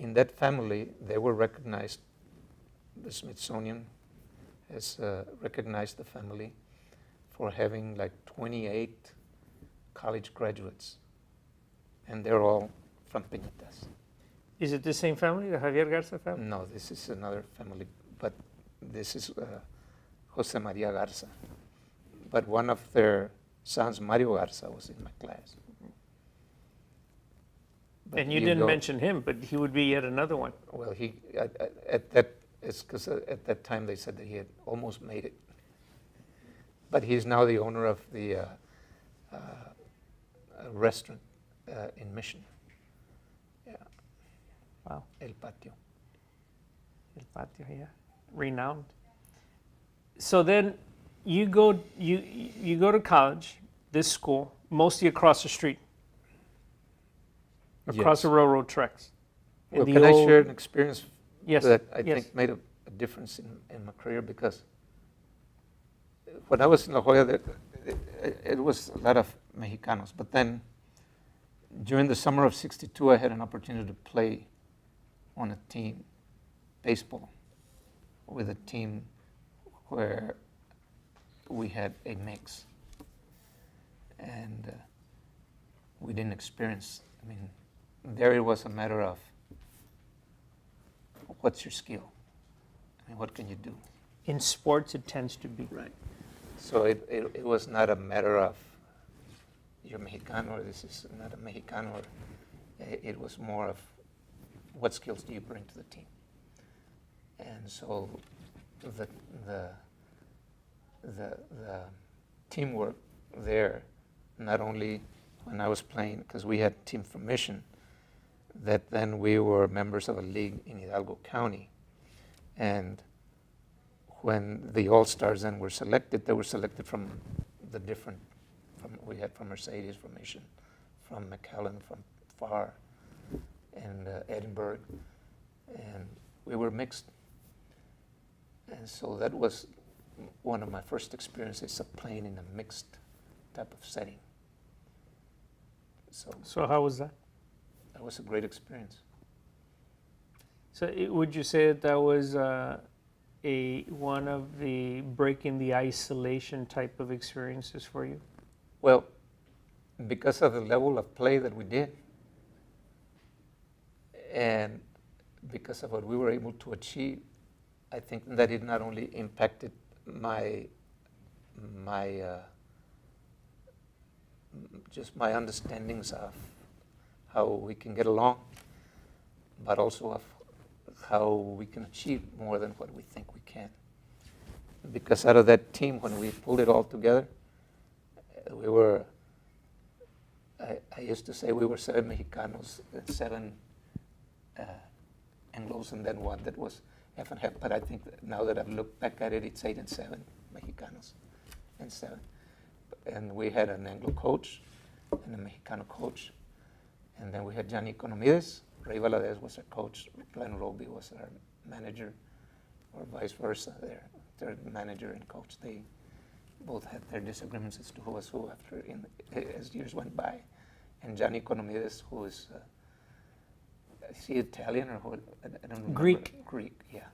In that family, they were recognized, the Smithsonian has recognized the family for having like 28 college graduates, and they're all from Peñitas. Is it the same family, the Javier Garza family? No, this is another family, but this is Jose Maria Garza. But one of their sons, Mario Garza, was in my class. But And you didn't mention him, but he would be yet another one. Well, it's because at that time they said that he had almost made it. But he's now the owner of the restaurant in Mission. Yeah. Wow. El Patio. El Patio, yeah. Renowned. So then you go to college, this school, mostly across the street. Across Yes. the railroad tracks. Well, can I share an experience Yes. that I yes. think made a difference in my career? Because when I was in La Jolla, it was a lot of Mexicanos. But then during the summer of '62, I had an opportunity to play on a team, baseball, with a team where we had a mix. And we didn't experience, I mean, there it was a matter of what's your skill? I mean, what can you do? In sports, it tends to be. Right. So it was not a matter of you're Mexicano or this is not a Mexicano. Or it was more of what skills do you bring to the team? And so the teamwork there, not only when I was playing, because we had a team from Mission, that then we were members of a league in Hidalgo County. And when the All-Stars then were selected, they were selected from the different, we had from Mercedes, from Mission, from McAllen, from FAR, and Edinburgh, and we were mixed. And so that was one of my first experiences of playing in a mixed type of setting. So how was that? That was a great experience. So would you say that was one of the breaking the isolation type of experiences for you? Well, because of the level of play that we did, and because of what we were able to achieve, I think that it not only impacted my just my understandings of how we can get along, but also of how we can achieve more than what we think we can. Because out of that team, when we pulled it all together, we were, I used to say we were 7 Mexicanos and 7 Anglos, and then one that was half and half. But I think that now that I've looked back at it, it's 8 and 7 Mexicanos and 7. And we had an Anglo coach and a Mexicano coach. And then we had Gianni Economides. Ray Valadez was our coach. Glenn Roby was our manager, or vice versa. Their manager and coach. They both had their disagreements as to who was who as years went by. And Gianni Economides, who is he Italian or who? I don't remember. Greek. Greek, yeah.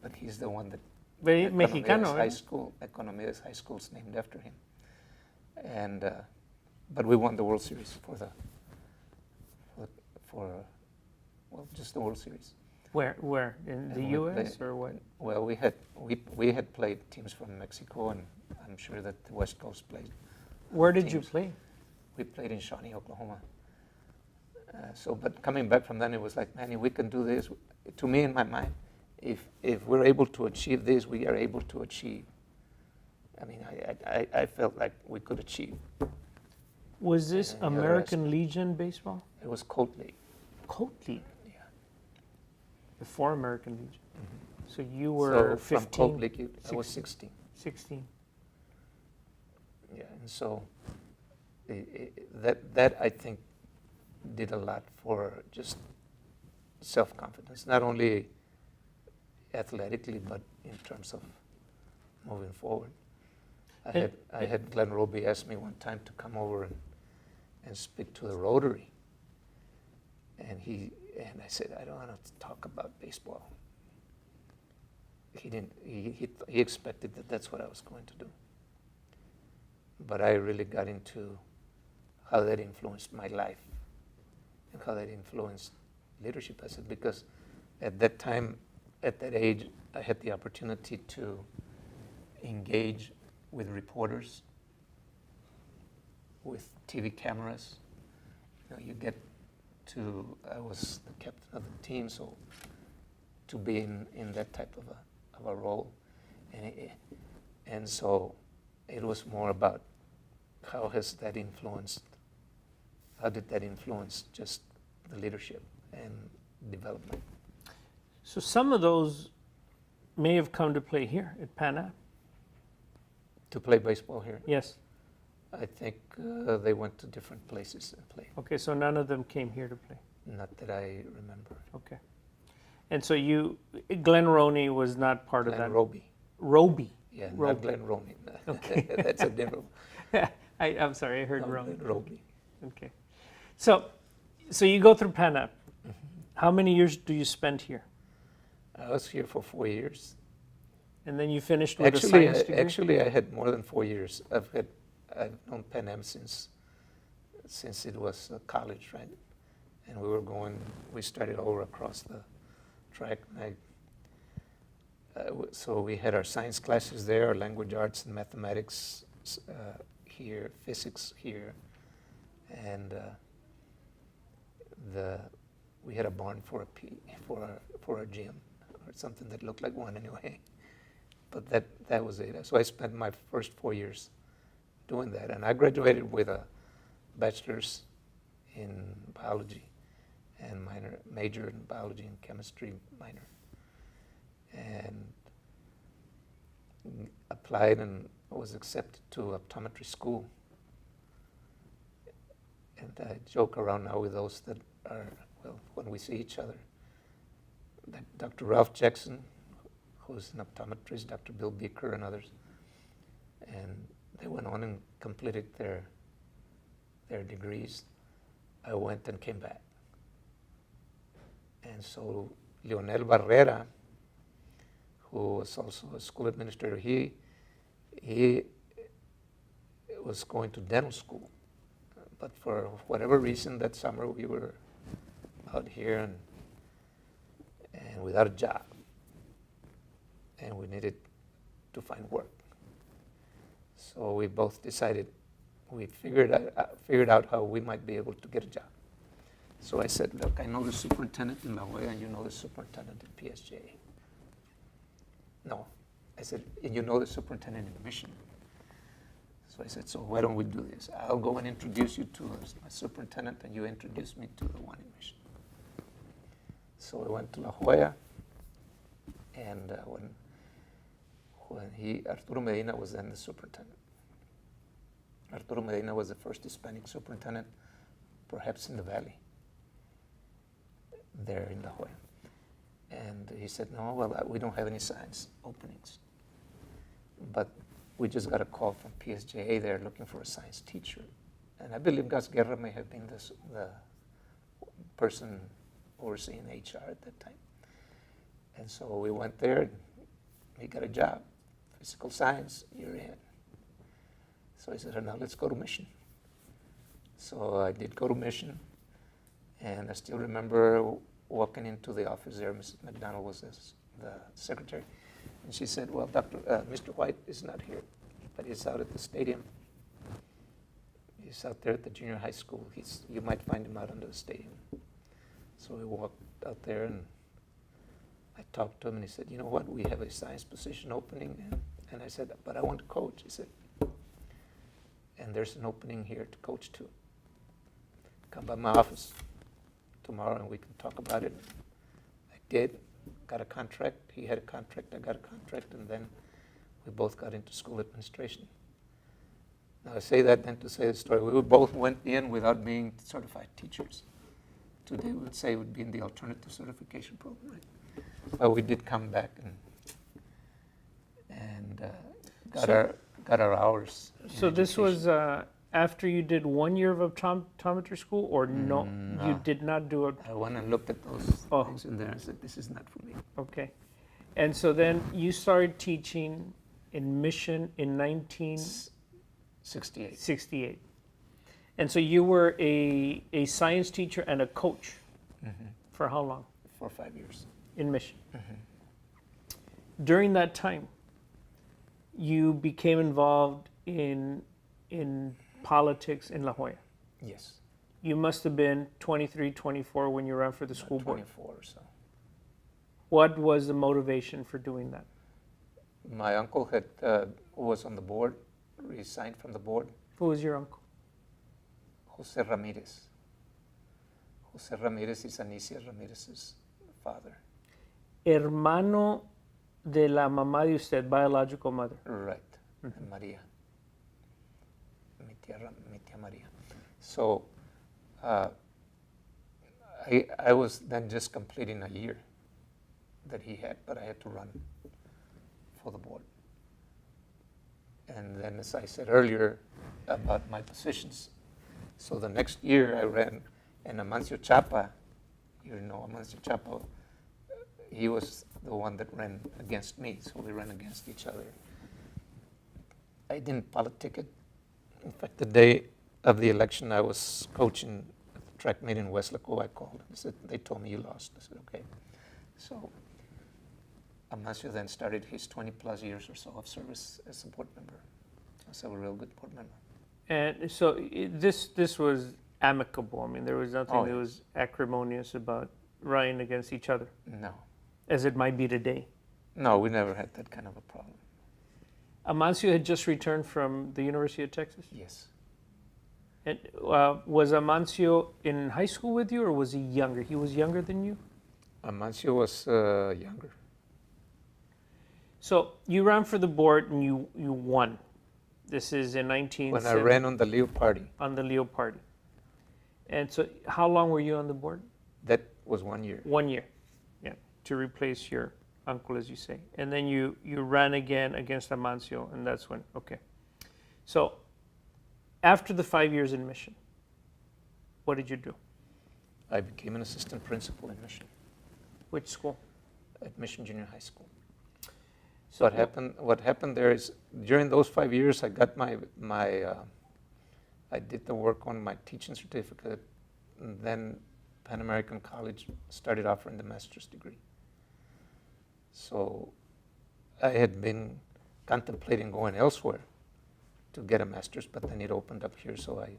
But he's the one that Very Mexicano, High School, Economides High School is named after him. And but we won the World Series well, just the World Series. Where in the U.S. or what? Well, we had played teams from Mexico, and I'm sure that the West Coast played. Where did you teams. play? We played in Shawnee, Oklahoma. But coming back from then, it was like, man, if we can do this, to me in my mind, if we're able to achieve this, we are able to achieve. I mean, I felt like we could achieve. Was this And the other American Legion baseball? It was Colt League. Colt League. Yeah. before American Legion. So you So were from 15, Cope League, I was 16. 16. Yeah, and so that I think did a lot for just self-confidence, not only athletically, but in terms of moving forward. I had Glenn Roby ask me one time to come over and speak to the Rotary, and I said, I don't want to talk about baseball. He didn't. He expected that that's what I was going to do. But I really got into how that influenced my life and how that influenced leadership. I said, because at that time, at that age, I had the opportunity to engage with reporters, with TV cameras. You get to, I was the captain of the team, so to be in that type of a role. And so it was more about how did that influence just the leadership and development. So some of those may have come to play here at Pan Am. To play baseball here? Yes. I think they went to different places and played. Okay, so none of them came here to play. Not that I remember. Okay. And so Glenn Roney was not part of that? Glenn Roby. Roby. Yeah, Roby. not Glenn Roney. Okay. That's a different I'm sorry, I heard no, Roney. Glenn Roby. Okay. So you go through Pan Am. How many years do you spend here? I was here for 4 years. And then you finished with a science degree? Actually, I had more than 4 years. I've known Pan Am since it was college, right? And we started over across the track. So we had our science classes there, our language arts and mathematics here, physics here, and we had a barn for a gym, or something that looked like one anyway. But that was it. So I spent my first 4 years doing that, and I graduated with a bachelor's in biology and major in biology and chemistry minor, and applied and was accepted to optometry school. And I joke around now with those that are, well, when we see each other, that Dr. Ralph Jackson, who's an optometrist, Dr. Bill Beaker and others, and they went on and completed their degrees. I went and came back. And so Leonel Barrera, who was also a school administrator, he was going to dental school. But for whatever reason, that summer we were out here and without a job. And we needed to find work. So we both decided, we figured out how we might be able to get a job. So I said, look, I know the superintendent in La Jolla, and you know the superintendent at PSJ. No, I said, and you know the superintendent in Mission. So I said, so why don't we do this? I'll go and introduce you to my superintendent, and you introduce me to the one in Mission. So we went to La Jolla, and when Arturo Medina was then the superintendent. Arturo Medina was the first Hispanic superintendent, perhaps in the Valley, there in La Jolla. And he said, no, well, we don't have any science openings. But we just got a call from PSJA. They're looking for a science teacher. And I believe Gus Guerra may have been the person overseeing HR at that time. And so we went there, and he got a job, physical science, you're in. So I said, now let's go to Mission. So I did go to Mission, and I still remember walking into the office there. Mrs. McDonald was the secretary, and she said, well, Mr. White is not here, but he's out at the stadium. He's out there at the junior high school. You might find him out under the stadium. So we walked out there, and I talked to him, and he said, you know what, we have a science position opening. And I said, but I want to coach. He said, and there's an opening here to coach too. Come by my office tomorrow and we can talk about it. I did. got a contract. He had a contract, I got a contract, and then we both got into school administration. Now I say that then to say the story. We both went in without being certified teachers. Today we would say it would be in the alternative certification program, right? But we did come back and got our hours. So this was after you did 1 year of optometry school, or no, you did not do it? I went and looked at those things in there and said, this is not for me. Okay. And so then you started teaching in Mission in 68. 1968. And so you were a science teacher and a coach for how long? For 5 years. In Mission. During that time, you became involved in politics in La Jolla. Yes. You must have been 23, 24 when you ran for the school board. 24 or so. What was the motivation for doing that? My uncle who was on the board, resigned from the board. Who was your uncle? Jose Ramirez. Jose Ramirez is Anicia Ramirez's father. Hermano de la mamá de usted, biological mother. Right. Maria. Mi tía Maria. So I was then just completing a year that he had, but I had to run for the board. And then, as I said earlier about my positions, so the next year I ran, and Amancio Chapa, you know Amancio Chapa, he was the one that ran against me, so we ran against each other. I didn't politic it. In fact, the day of the election, I was coaching at the track meet in Westlaco. I called and said, they told me you lost. I said, okay. So Amancio then started his 20 plus years or so of service as a board member. So a real good board member. And so this was amicable. I mean, there was nothing that was acrimonious about running against each other. No. As it might be today. No, we never had that kind of a problem. Amancio had just returned from the University of Texas? Yes. And was Amancio in high school with you, or was he younger? He was younger than you? Amancio was younger. So you ran for the board and you won. This is in 1970. When I ran on the Leo Party. On the Leo Party. And so how long were you on the board? That was 1 year. 1 year, yeah, to replace your uncle, as you say. And then you ran again against Amancio, and that's when, okay. So after the 5 years in Mission, what did you do? I became an assistant principal in Mission. Which school? At Mission Junior High School. So What happened there is, during those 5 years, I got I did the work on my teaching certificate, and then Pan American College started offering the master's degree. So I had been contemplating going elsewhere to get a master's, but then it opened up here, so I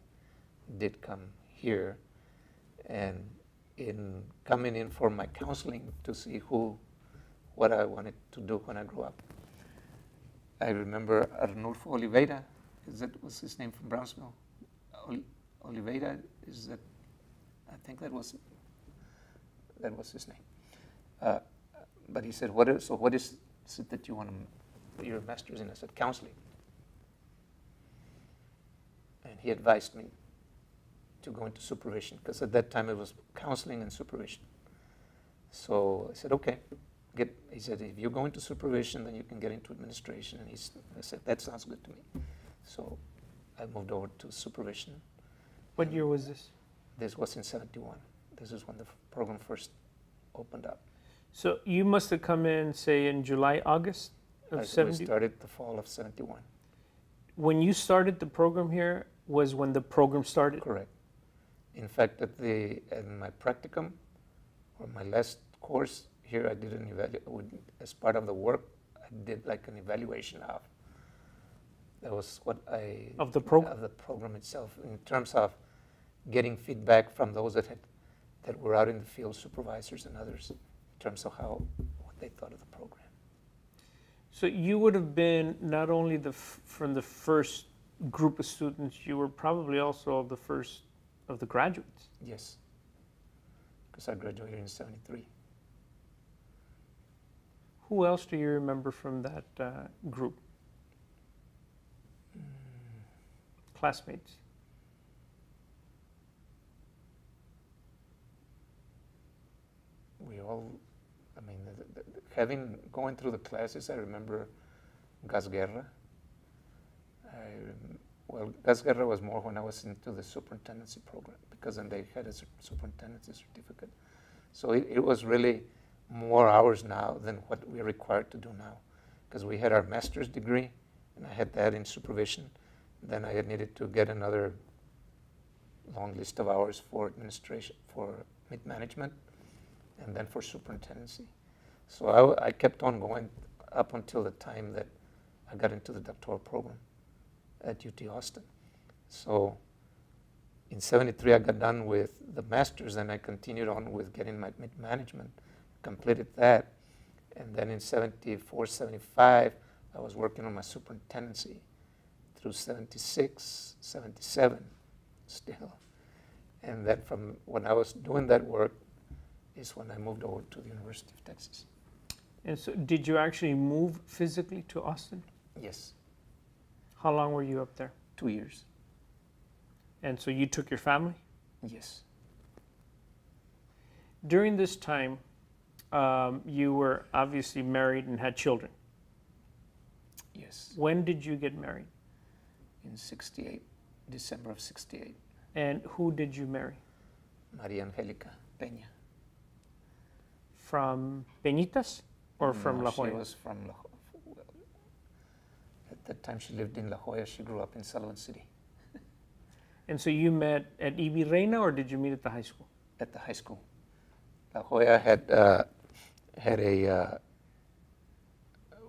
did come here. And in coming in for my counseling to see what I wanted to do when I grew up, I remember Arnulfo Oliveira, was his name from Brownsville? Oliveira, I think that was his name. But he said, what is it that you want your master's in? I said, counseling. And he advised me to go into supervision, because at that time it was counseling and supervision. So I said, okay. He said, if you go into supervision, then you can get into administration. And I said, that sounds good to me. So I moved over to supervision. What year was this? This was in 71. This is when the program first opened up. So you must have come in, say, in July, August of 70? We started the fall of 71. When you started the program here was when the program started? Correct. In fact, in my practicum, or my last course here, I did as part of the work, I did like an evaluation of. That was what of the program? Of the program itself, in terms of getting feedback from those that were out in the field, supervisors and others, in terms of what they thought of the program. So you would have been not only from the first group of students, you were probably also the first of the graduates. Yes, because I graduated in 73. Who else do you remember from that group? Classmates. We all, I mean, going through the classes, I remember Gas Guerra. Well, Gas Guerra was more when I was into the superintendency program, because then they had a superintendency certificate. So it was really more hours now than what we're required to do now, because we had our master's degree, and I had that in supervision. Then I had needed to get another long list of hours for administration, for mid-management, and then for superintendency. So I kept on going up until the time that I got into the doctoral program at UT Austin. So in '73, I got done with the master's, and I continued on with getting my mid-management, completed that. And then in '74, '75, I was working on my superintendency through '76, '77 still. And then from when I was doing that work is when I moved over to the University of Texas. And so did you actually move physically to Austin? Yes, How long were you up there? 2 years. And so you took your family? Yes. During this time, you were obviously married and had children. Yes. When did you get married? In '68, December of '68. And who did you marry? Maria Angelica Peña. From Peñitas or from No, La Jolla? She was from La Jolla. Well, at that time, she lived in La Jolla. She grew up in Sullivan City. And so you met at E.B. Reina, or did you meet at the high school? At the high school. La Jolla had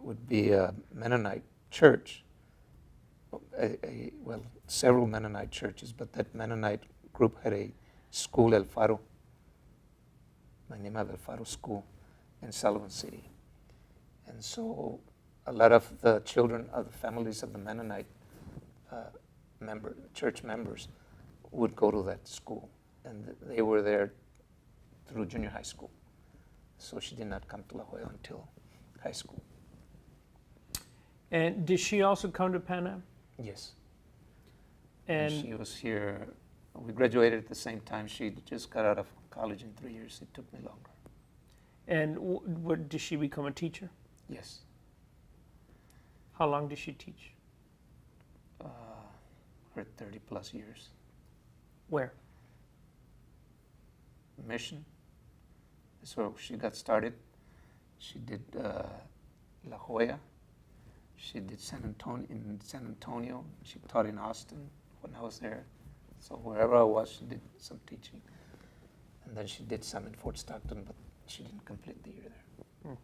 would be a Mennonite church. Well, several Mennonite churches, but that Mennonite group had a school, El Faro, by name of El Faro School in Sullivan City. And so a lot of the children of the families of the Mennonite church members would go to that school, and they were there through junior high school. So she did not come to La Jolla until high school. And did she also come to Pan Am? Yes. And she was here. We graduated at the same time. She just got out of college in 3 years. It took me longer. And what, did she become a teacher? Yes. How long did she teach? For 30 plus years. Where? Mission. That's where she got started. She did La Jolla. She did in San Antonio. She taught in Austin when I was there. So wherever I was, she did some teaching. And then she did some in Fort Stockton, but she didn't complete the year there.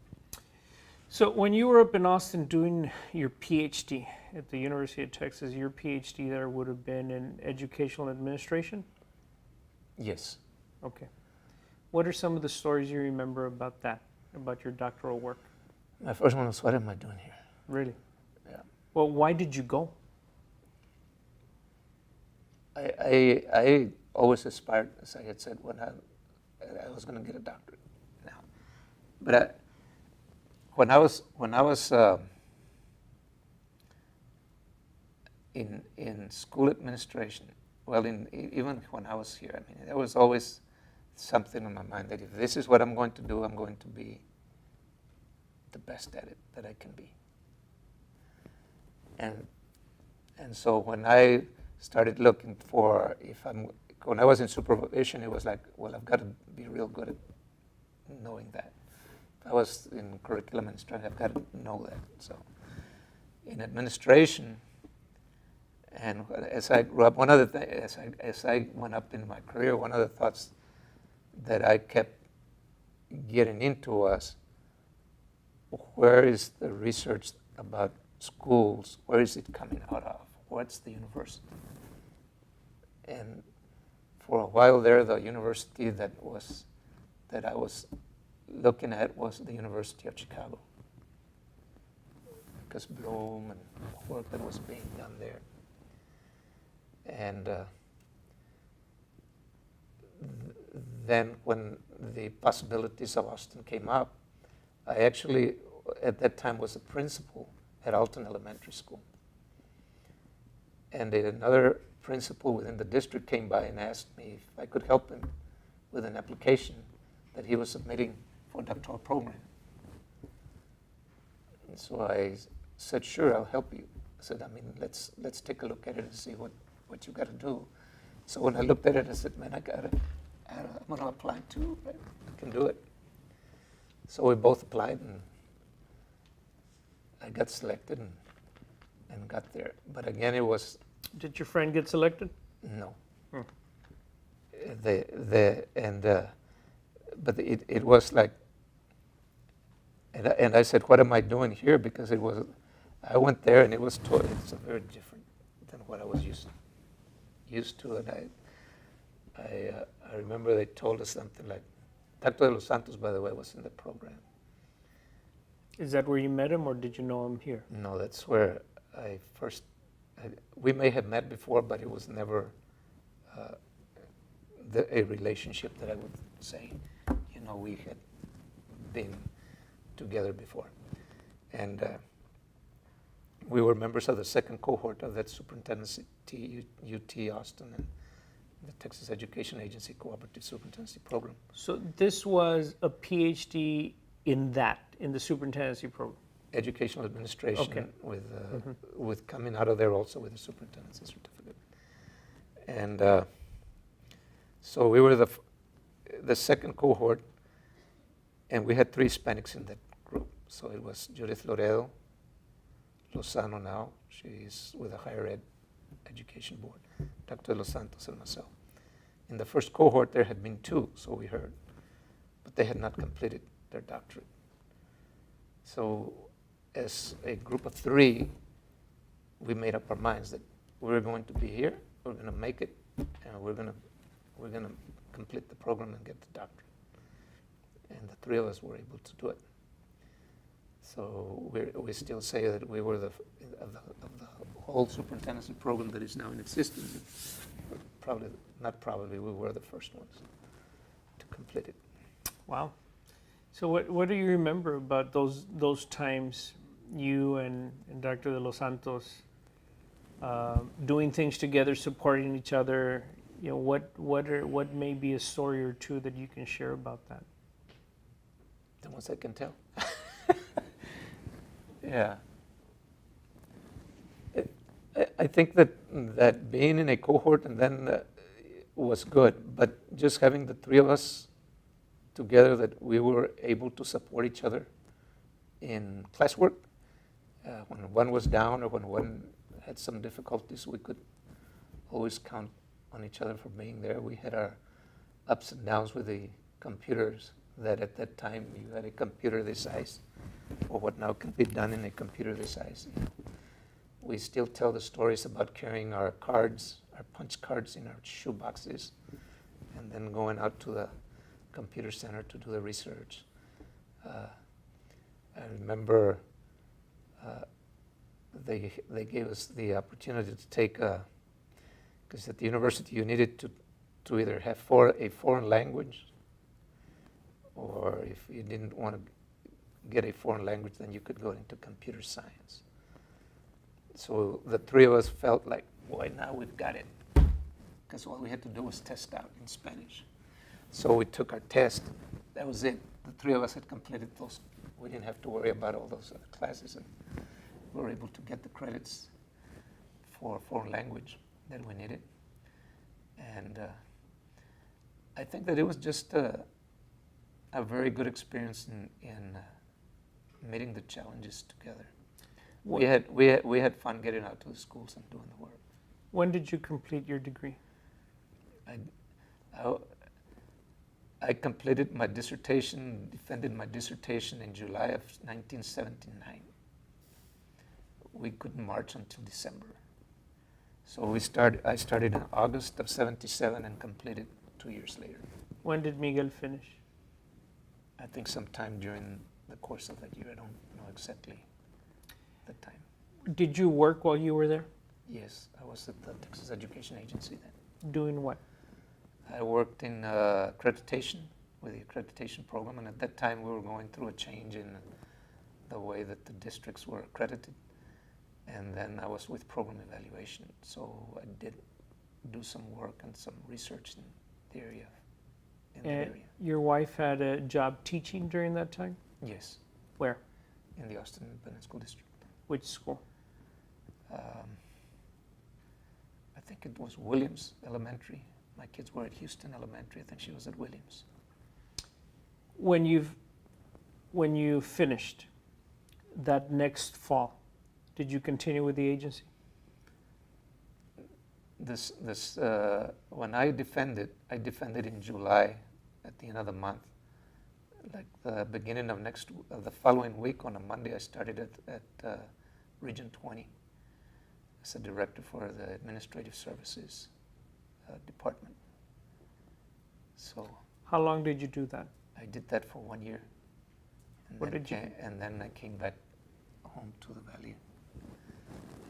So when you were up in Austin doing your PhD at the University of Texas, your PhD there would have been in educational administration? Yes. Okay. What are some of the stories you remember about that, about your doctoral work? My first one was, what am I doing here? Really? Yeah. Well, why did you go? I always aspired, as I had said, when I was going to get a doctorate. Now, but when I was in school administration, well, even when I was here, I mean, there was always something on my mind that if this is what I'm going to do, I'm going to be the best at it that I can be. And so when I started looking for, when I was in supervision, it was like, well, I've got to be real good at knowing that. If I was in curriculum instruction, I've got to know that. So in administration, and as I grew up, one of the things, as I went up in my career, one of the thoughts that I kept getting into was, where is the research about schools? Where is it coming out of? What's the university? And for a while there, the university that I was looking at was the University of Chicago, because Bloom and the work that was being done there. And then when the possibilities of Austin came up, I actually at that time was a principal at Alton Elementary School. And another principal within the district came by and asked me if I could help him with an application that he was submitting for a doctoral program. And so I said, sure, I'll help you. I said, I mean, let's take a look at it and see what you got to do. So when I looked at it, I said, man, I'm going to apply too. I can do it. So we both applied, and I got selected and got there. But again, it was... Did your friend get selected? No. Hmm. But it was like, and I said, what am I doing here? Because I went there and it was it's very different than what I was used to. And I remember they told us something like, Dr. de los Santos, by the way, was in the program. Is that where you met him, or did you know him here? No, that's where we may have met before, but it was never a relationship that I would say, we had been together before. And we were members of the second cohort of that superintendency, UT Austin, and the Texas Education Agency Cooperative Superintendency Program. So this was a PhD in the superintendency program? Educational administration, okay. with coming out of there also with a superintendency certificate. And so we were the second cohort, and we had 3 Hispanics in that group. So it was Judith Loredo Lozano now, she's with the Higher Ed Education Board, Dr. de los Santos and myself. In the first cohort, there had been 2, so we heard, but they had not completed their doctorate. So as a group of 3, we made up our minds that we're going to be here, we're going to make it, and we're going to complete the program and get the doctorate. And the 3 of us were able to do it. So we still say that we were of the whole superintendency program that is now in existence. We were the first ones to complete it. Wow. So what do you remember about those times, you and Dr. de los Santos doing things together, supporting each other? What may be a story or 2 that you can share about that? The ones I can tell. Yeah. I think that being in a cohort and then was good, but just having the 3 of us together, that we were able to support each other in classwork. When one was down or when one had some difficulties, we could always count on each other for being there. We had our ups and downs with the computers, that at that time you had a computer this size, or what now can be done in a computer this size. We still tell the stories about carrying our cards, our punch cards in our shoe boxes, and then going out to the computer center to do the research. I remember they gave us the opportunity to take, because at the university you needed to either have a foreign language, or if you didn't want to get a foreign language, then you could go into computer science. So the 3 of us felt like, boy, now we've got it, because all we had to do was test out in Spanish. So we took our test. That was it. The 3 of us had completed those. We didn't have to worry about all those other classes, and we were able to get the credits for foreign language that we needed. And I think that it was just a very good experience in meeting the challenges together. We had fun getting out to the schools and doing the work. When did you complete your degree? I completed my dissertation, defended my dissertation in July of 1979. We couldn't march until December. So I started in August of 77 and completed 2 years later. When did Miguel finish? I think sometime during the course of that year. I don't know exactly the time. Did you work while you were there? Yes, I was at the Texas Education Agency then. Doing what? I worked in accreditation, with the accreditation program, and at that time we were going through a change in the way that the districts were accredited. And then I was with program evaluation. So I did do some work and some research in the area. And your wife had a job teaching during that time? Yes. Where? In the Austin Independent School District. Which school? I think it was Williams Elementary. My kids were at Houston Elementary. I think she was at Williams. When you finished that next fall, did you continue with the agency? When I defended in July at the end of the month. Like the beginning of the following week on a Monday, I started at Region 20 as a director for the Administrative Services Department. So. How long did you do that? I did that for 1 year. And then I came back home to the Valley.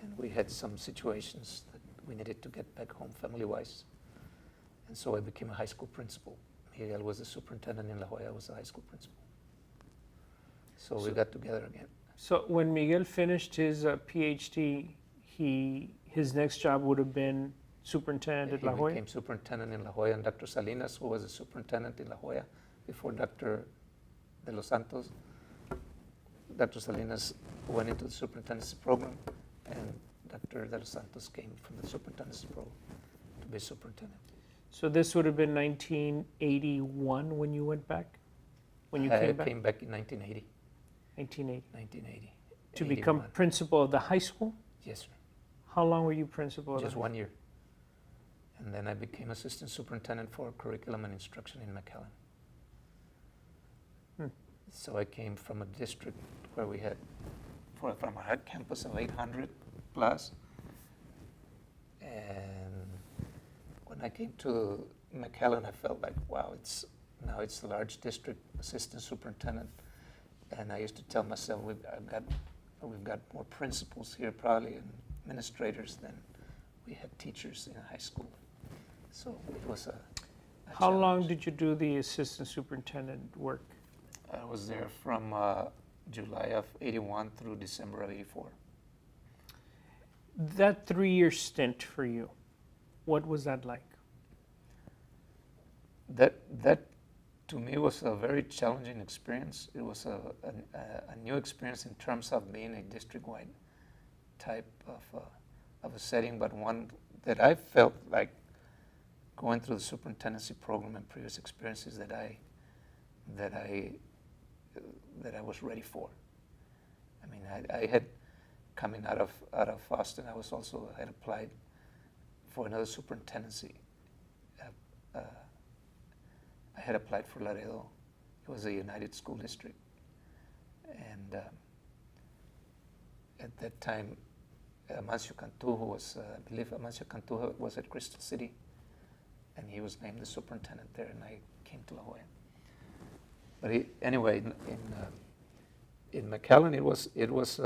And we had some situations that we needed to get back home family-wise. And so I became a high school principal. Miguel was the superintendent in La Jolla. I was the high school principal. So we got together again. So when Miguel finished his PhD, his next job would have been superintendent at La Jolla? He became superintendent in La Jolla, and Dr. Salinas, who was the superintendent in La Jolla before Dr. De Los Santos, Dr. Salinas went into the superintendency program, and Dr. De Los Santos came from the superintendency program to be superintendent. So this would have been 1981 when you went back? When you came back? I came back in 1980. 1980. 1980. To become principal of the high school? Yes, sir. How long were you principal? Just 1 year. And then I became assistant superintendent for curriculum and instruction in McAllen. So I came from a district where we had, from a campus of 800 plus. And when I came to McAllen, I felt like, wow, now it's a large district, assistant superintendent. And I used to tell myself, we've got more principals here probably and administrators than we had teachers in high school. So it was a How challenge. long did you do the assistant superintendent work? I was there from July of 81 through December of 84. That 3-year stint for you, what was that like? That to me was a very challenging experience. It was a new experience in terms of being a district-wide type of a setting, but one that I felt like going through the superintendency program and previous experiences that I was ready for. I mean, I had coming out of Austin. I had applied for another superintendency. I had applied for Laredo. It was a United School District, and at that time, Amancio Cantu, who was, I believe Amancio Cantu was at Crystal City, and he was named the superintendent there, and I came to La Jolla. But anyway, in McAllen, it was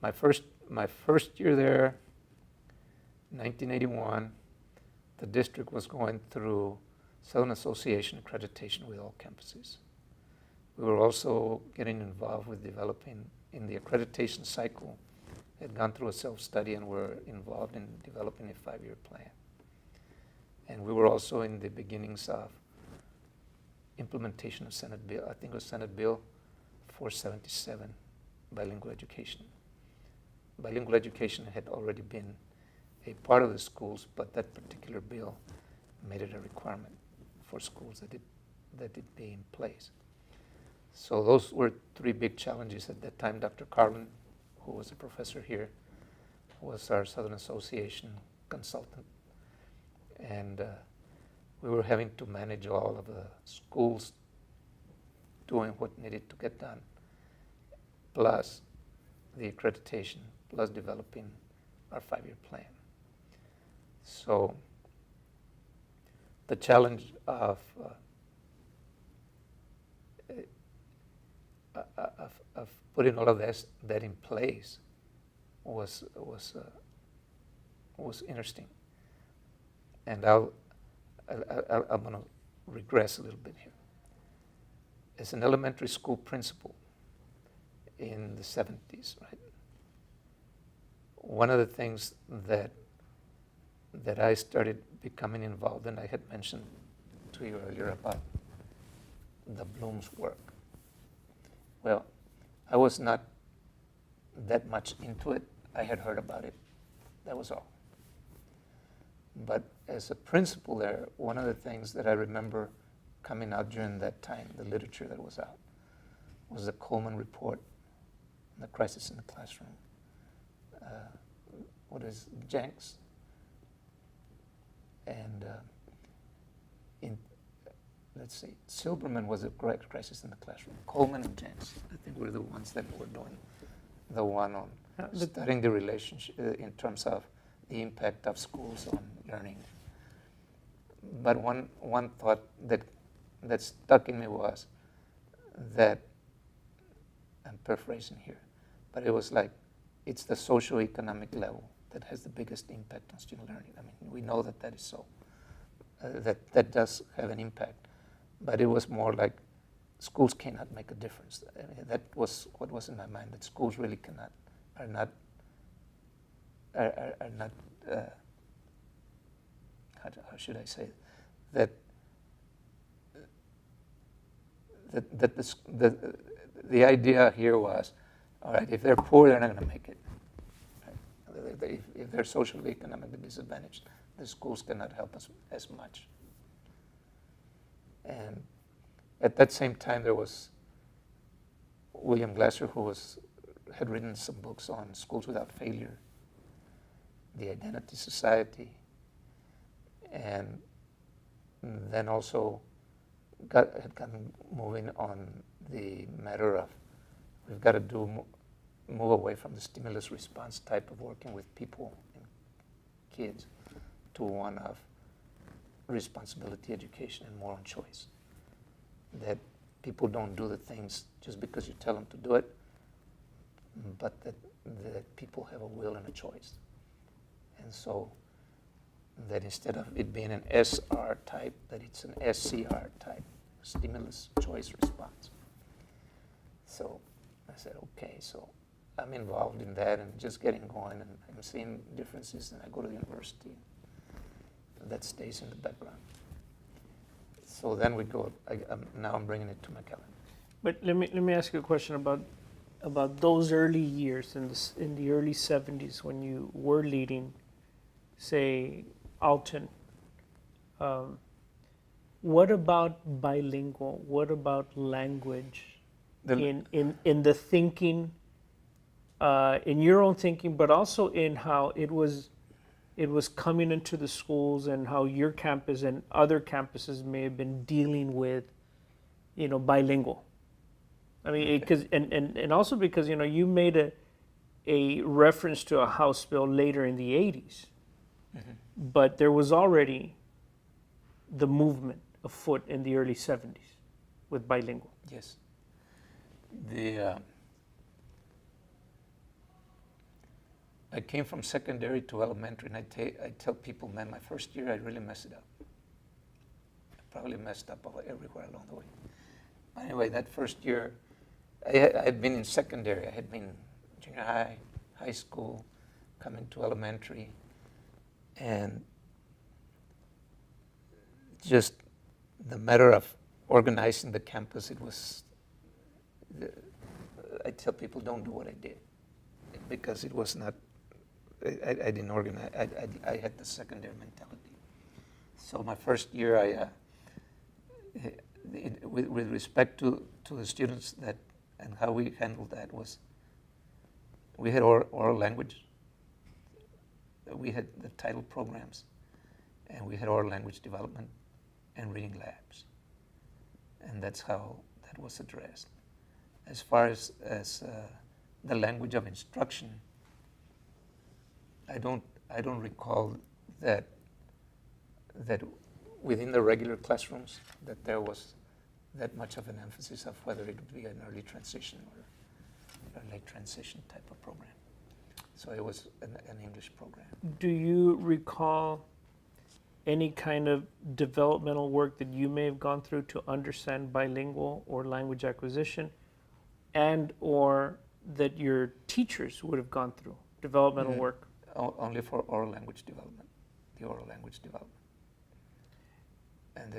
my first year there, 1981. The district was going through Southern Association accreditation with all campuses. We were also getting involved with developing in the accreditation cycle. Had gone through a self-study and were involved in developing a 5-year plan. And we were also in the beginnings of implementation of Senate Bill, I think it was Senate Bill 477, bilingual education. Bilingual education had already been a part of the schools, but that particular bill made it a requirement for schools that it be in place. So those were 3 big challenges at that time. Dr. Carlin, who was a professor here, was our Southern Association consultant. And we were having to manage all of the schools doing what needed to get done, plus the accreditation, plus developing our 5-year plan. So the challenge of putting all of that in place was interesting. And I'm going to regress a little bit here. As an elementary school principal, in the 70s, right? One of the things that I started becoming involved in, I had mentioned to you earlier about the Bloom's work. Well, I was not that much into it. I had heard about it. That was all. But as a principal there, one of the things that I remember coming out during that time, the literature that was out, was the Coleman Report, The Crisis in the Classroom. What is Jenks? And let's see, Silberman was a crisis in the classroom. Coleman and Jenks, I think, were the ones that were doing the one on studying the relationship in terms of the impact of schools on learning. But one thought that stuck in me was that, I'm paraphrasing here, but it was like, it's the socioeconomic level that has the biggest impact on student learning. I mean, we know that is so. That does have an impact. But it was more like schools cannot make a difference. I mean, that was what was in my mind, that schools really are not how should I say it? The idea here was, all right, if they're poor, they're not going to make it. Right? If they're socially, economically disadvantaged, the schools cannot help us as much. And at that same time, there was William Glasser, who had written some books on schools without failure, the Identity Society, and then also had gotten moving on the matter of we've got to move away from the stimulus response type of working with people and kids to one of responsibility education and moral choice. That people don't do the things just because you tell them to do it, but that people have a will and a choice. And so that instead of it being an SR type, that it's an SCR type, stimulus choice response. So I said, okay, so I'm involved in that and just getting going, and I'm seeing differences, and I go to the university. That stays in the background. So then we go, now I'm bringing it to McAllen. But let me ask you a question about those early years in the early 70s when you were leading, say, Alton. What about bilingual? What about language in the thinking, in your own thinking, but also in how it was coming into the schools and how your campus and other campuses may have been dealing with, bilingual? I mean, because and also because you made a reference to a House bill later in the 80s, mm-hmm. but there was already the movement afoot in the early 70s with bilingual. Yes. I came from secondary to elementary, and I tell people, man, my first year I really messed it up. I probably messed up everywhere along the way. Anyway, that first year, I had been in secondary. I had been junior high, high school, coming to elementary, and just the matter of organizing the campus, it was, I tell people, don't do what I did, because it was not, I didn't organize, I had the secondary mentality. So my first year, with respect to the students and how we handled that was, we had oral language, we had the title programs, and we had oral language development and reading labs. And that's how that was addressed. As far as the language of instruction, I don't recall that within the regular classrooms that there was that much of an emphasis of whether it would be an early transition or a late transition type of program. So it was an English program. Do you recall any kind of developmental work that you may have gone through to understand bilingual or language acquisition, and or that your teachers would have gone through, developmental Mm. work? Only for oral language development, the oral language development. And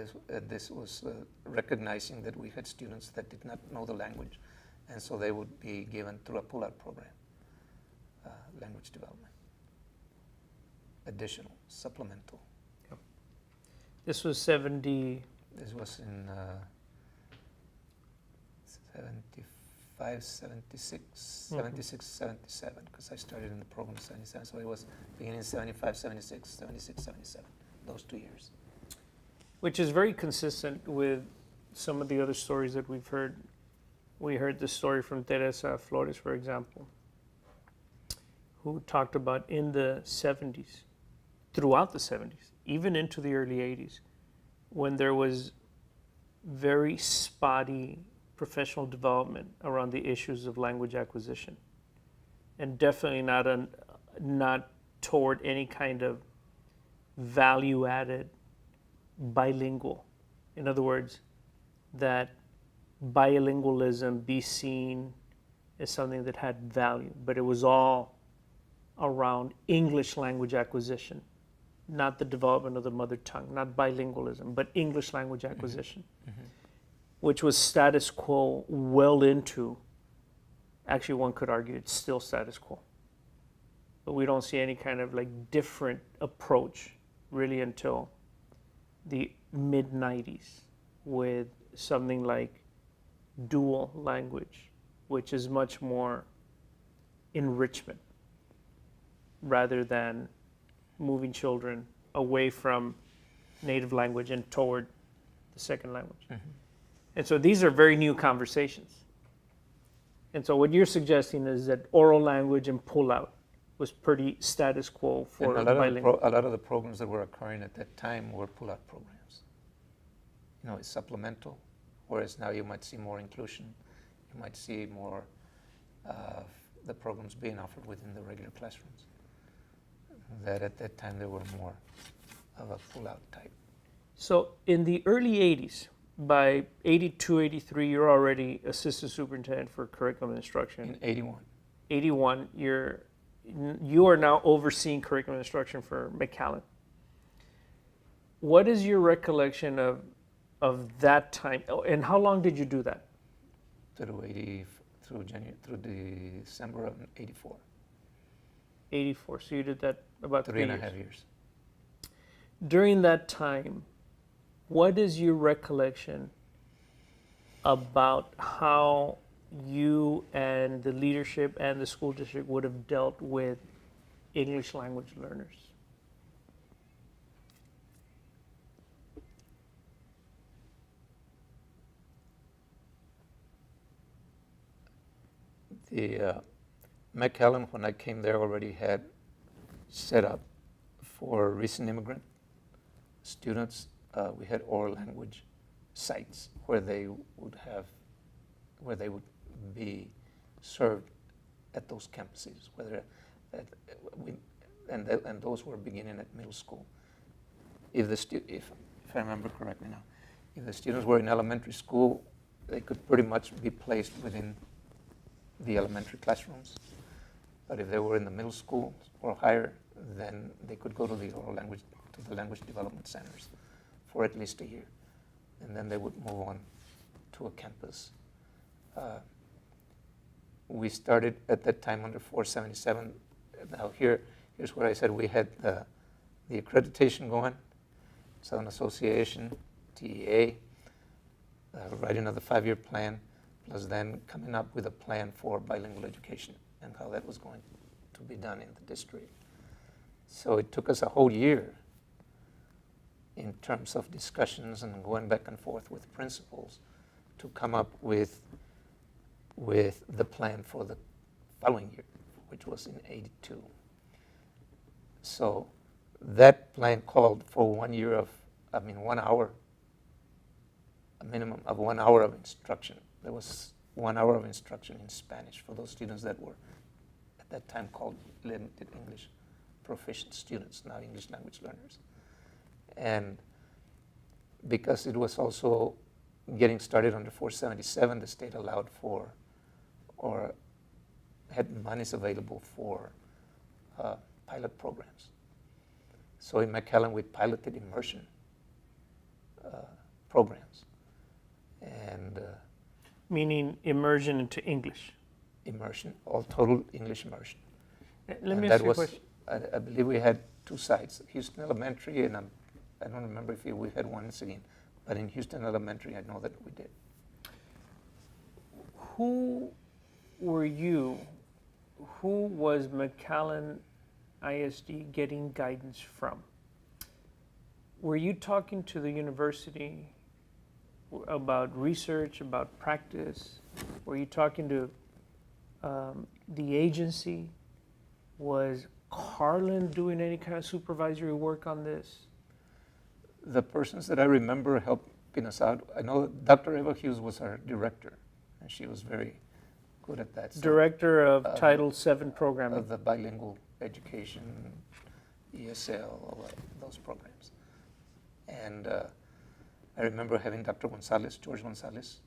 this was recognizing that we had students that did not know the language, and so they would be given through a pull-out program, language development, additional, supplemental. This was 70. This was in 75, 76, 76, 77, because I started in the program in 77, so it was beginning 75, 76, 76, 77, those 2 years. Which is very consistent with some of the other stories that we've heard. We heard the story from Teresa Flores, for example, who talked about in the 70s, throughout the 70s, even into the early 80s, when there was very spotty professional development around the issues of language acquisition, and definitely not toward any kind of value-added bilingual. In other words, that bilingualism be seen as something that had value, but it was all around English language acquisition, not the development of the mother tongue, not bilingualism, but English language acquisition, which was status quo well into, actually one could argue it's still status quo. But we don't see any kind of like different approach really until the mid-90s with something like dual language, which is much more enrichment rather than moving children away from native language and toward the second language. And so these are very new conversations. And so what you're suggesting is that oral language and pull-out was pretty status quo for bilingual. A lot of the programs that were occurring at that time were pull-out programs. You know, it's supplemental, whereas now you might see more inclusion. You might see more the programs being offered within the regular classrooms. That at that time they were more of a pull-out type. So in the early 80s, by 82, 83, you're already assistant superintendent for curriculum instruction. In 81. 81, you are now overseeing curriculum instruction for McAllen. What is your recollection of that time, and how long did you do that? Through December of 84. 84, so you did that about 3 years. 3.5 years. During that time, what is your recollection about how you and the leadership and the school district would have dealt with English language learners? The McAllen, when I came there, already had set up for recent immigrant students. We had oral language sites where they would be served at those campuses. And those were beginning at middle school. If I remember correctly now, if the students were in elementary school, they could pretty much be placed within the elementary classrooms. But if they were in the middle school or higher, then they could go to the language development centers for at least a year. And then they would move on to a campus. We started at that time under 477. Now here's where I said we had the accreditation going, Southern Association, TEA, writing of the 5-year plan, plus then coming up with a plan for bilingual education and how that was going to be done in the district. So it took us a whole year in terms of discussions and going back and forth with principals to come up with the plan for the following year, which was in 82. So that plan called for 1 year 1 hour, a minimum of 1 hour of instruction. There was 1 hour of instruction in Spanish for those students that were at that time called limited English proficient students, now English language learners. And because it was also getting started under 477, the state allowed for, or had monies available for pilot programs. So in McAllen, we piloted immersion programs. And Meaning immersion into English. immersion, all total English immersion. Let And me that ask you a was, question. I believe we had two sites, Houston Elementary, and I don't remember if we had one in Seguin, but in Houston Elementary, I know that we did. Who were you? Who was McAllen ISD getting guidance from? Were you talking to the university about research, about practice? Were you talking to the agency? Was Carlin doing any kind of supervisory work on this? The persons that I remember helping us out, I know Dr. Eva Hughes was our director, and she was very good at that. So, Director of Title VII programming. of the bilingual education, ESL, all those programs. And I remember having Dr. Gonzalez, George Gonzalez.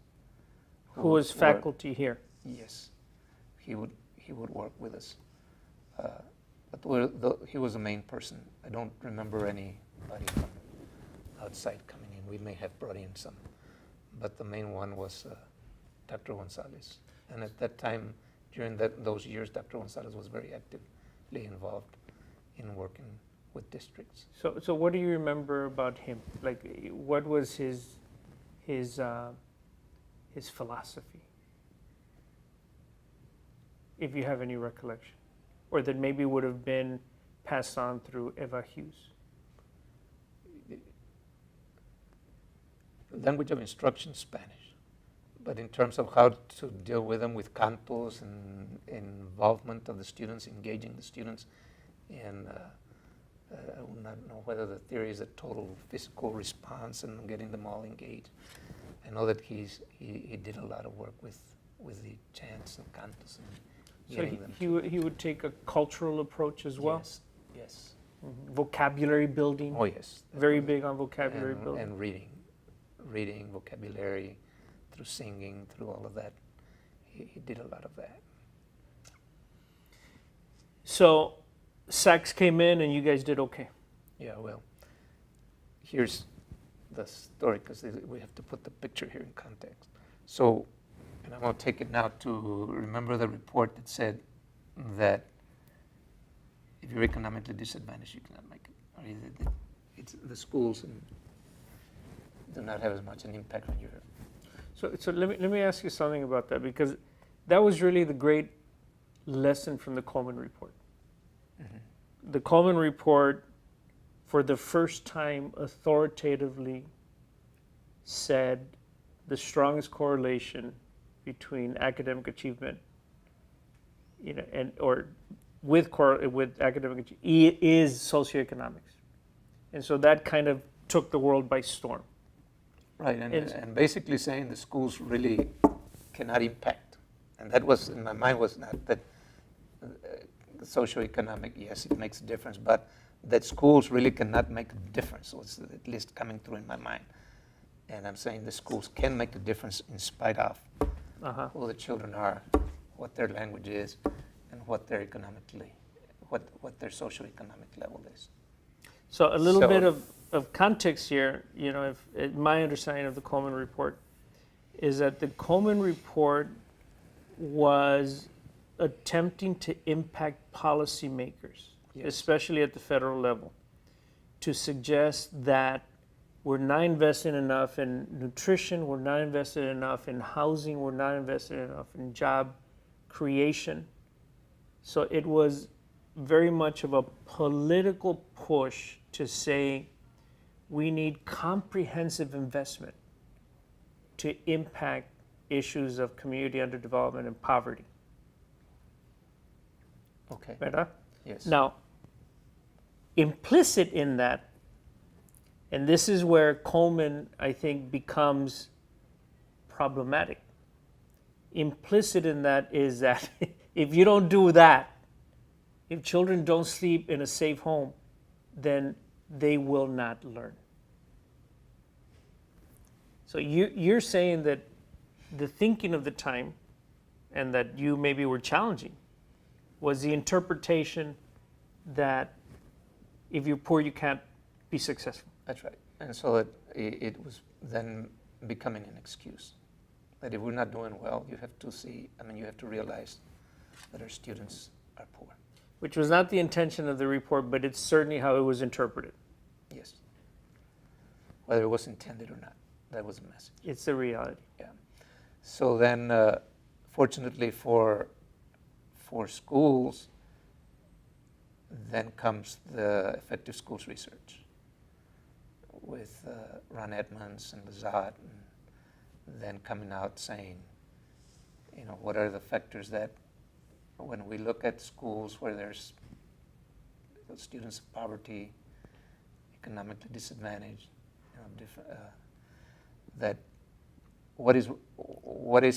Who was faculty here. Yes, he would work with us. He was the main person. I don't remember anybody from outside coming in. We may have brought in some, but the main one was Dr. Gonzalez. And at that time, during those years, Dr. Gonzalez was very actively involved in working with districts. So what do you remember about him? Like, what was his philosophy, if you have any recollection, or that maybe would have been passed on through Eva Hughes? Language of instruction, Spanish. But in terms of how to deal with them with cantos and involvement of the students, engaging the students, and I would not know whether the theory is a total physical response and getting them all engaged. I know that he did a lot of work with the chants and cantos and So getting them. he would take a cultural approach as well? Yes. Mhm. Vocabulary building? Oh, yes. Very big on vocabulary and, building. and reading, vocabulary, through singing, through all of that. He did a lot of that. So Sachs came in and you guys did okay. Yeah, well, here's the story, because we have to put the picture here in context. So, and I'm going to take it now to remember the report that said that if you're economically disadvantaged, you cannot make it. Or either it's the schools and do not have as much an impact on your. So let me ask you something about that, because that was really the great lesson from the Coleman report. Mm-hmm. The Coleman report, for the first time, authoritatively said the strongest correlation between academic achievement, and or with academic achievement is socioeconomics, and so that kind of took the world by storm. Right, and basically saying the schools really cannot impact. And that was, in my mind, was not that socioeconomic, yes, it makes a difference, but that schools really cannot make a difference, was at least coming through in my mind. And I'm saying the schools can make a difference in spite of who the children are, what their language is, and what their what their socioeconomic level is. So a little bit of context here, my understanding of the Coleman report is that the Coleman report was attempting to impact policymakers, Yes. especially at the federal level, to suggest that we're not investing enough in nutrition, we're not investing enough in housing, we're not investing enough in job creation. So it was very much of a political push to say we need comprehensive investment to impact issues of community underdevelopment and poverty. Okay. ¿Verdad? Yes. Now, implicit in that, and this is where Coleman, I think, becomes problematic. Implicit in that is that if you don't do that, if children don't sleep in a safe home, then they will not learn. So you're saying that the thinking of the time, and that you maybe were challenging, was the interpretation that if you're poor, you can't be successful. That's right. And so it was then becoming an excuse. That if we're not doing well, you have to realize that our students are poor. Which was not the intention of the report, but it's certainly how it was interpreted. Yes. Whether it was intended or not, that was the message. It's the reality. Yeah. So then, fortunately for schools, then comes the effective schools research with Ron Edmonds and Lazat, and then coming out saying, what are the factors that, when we look at schools where there's students of poverty, economically disadvantaged, that what is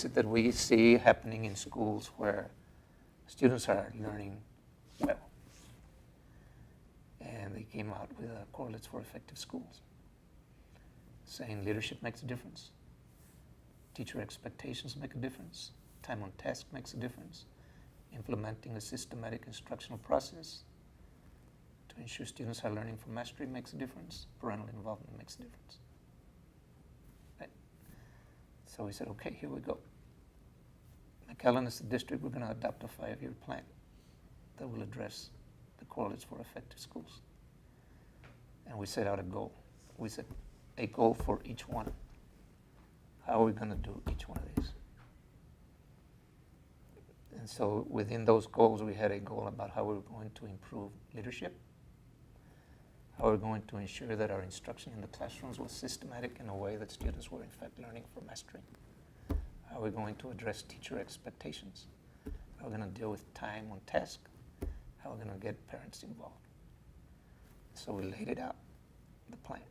it that we see happening in schools where students are learning well? And they came out with correlates for effective schools, saying leadership makes a difference, teacher expectations make a difference, time on task makes a difference, implementing a systematic instructional process to ensure students are learning for mastery makes a difference, parental involvement makes a difference. Right? So we said, okay, here we go. McAllen is the district, we're going to adopt a 5-year plan that will address the correlates for effective schools. And we set out a goal. We set a goal for each one. How are we going to do each one of these? And so within those goals, we had a goal about how we were going to improve leadership, how we're going to ensure that our instruction in the classrooms was systematic in a way that students were in fact learning for mastery, how we're going to address teacher expectations, how we're going to deal with time on task, how we're going to get parents involved. So we laid it out, the plan.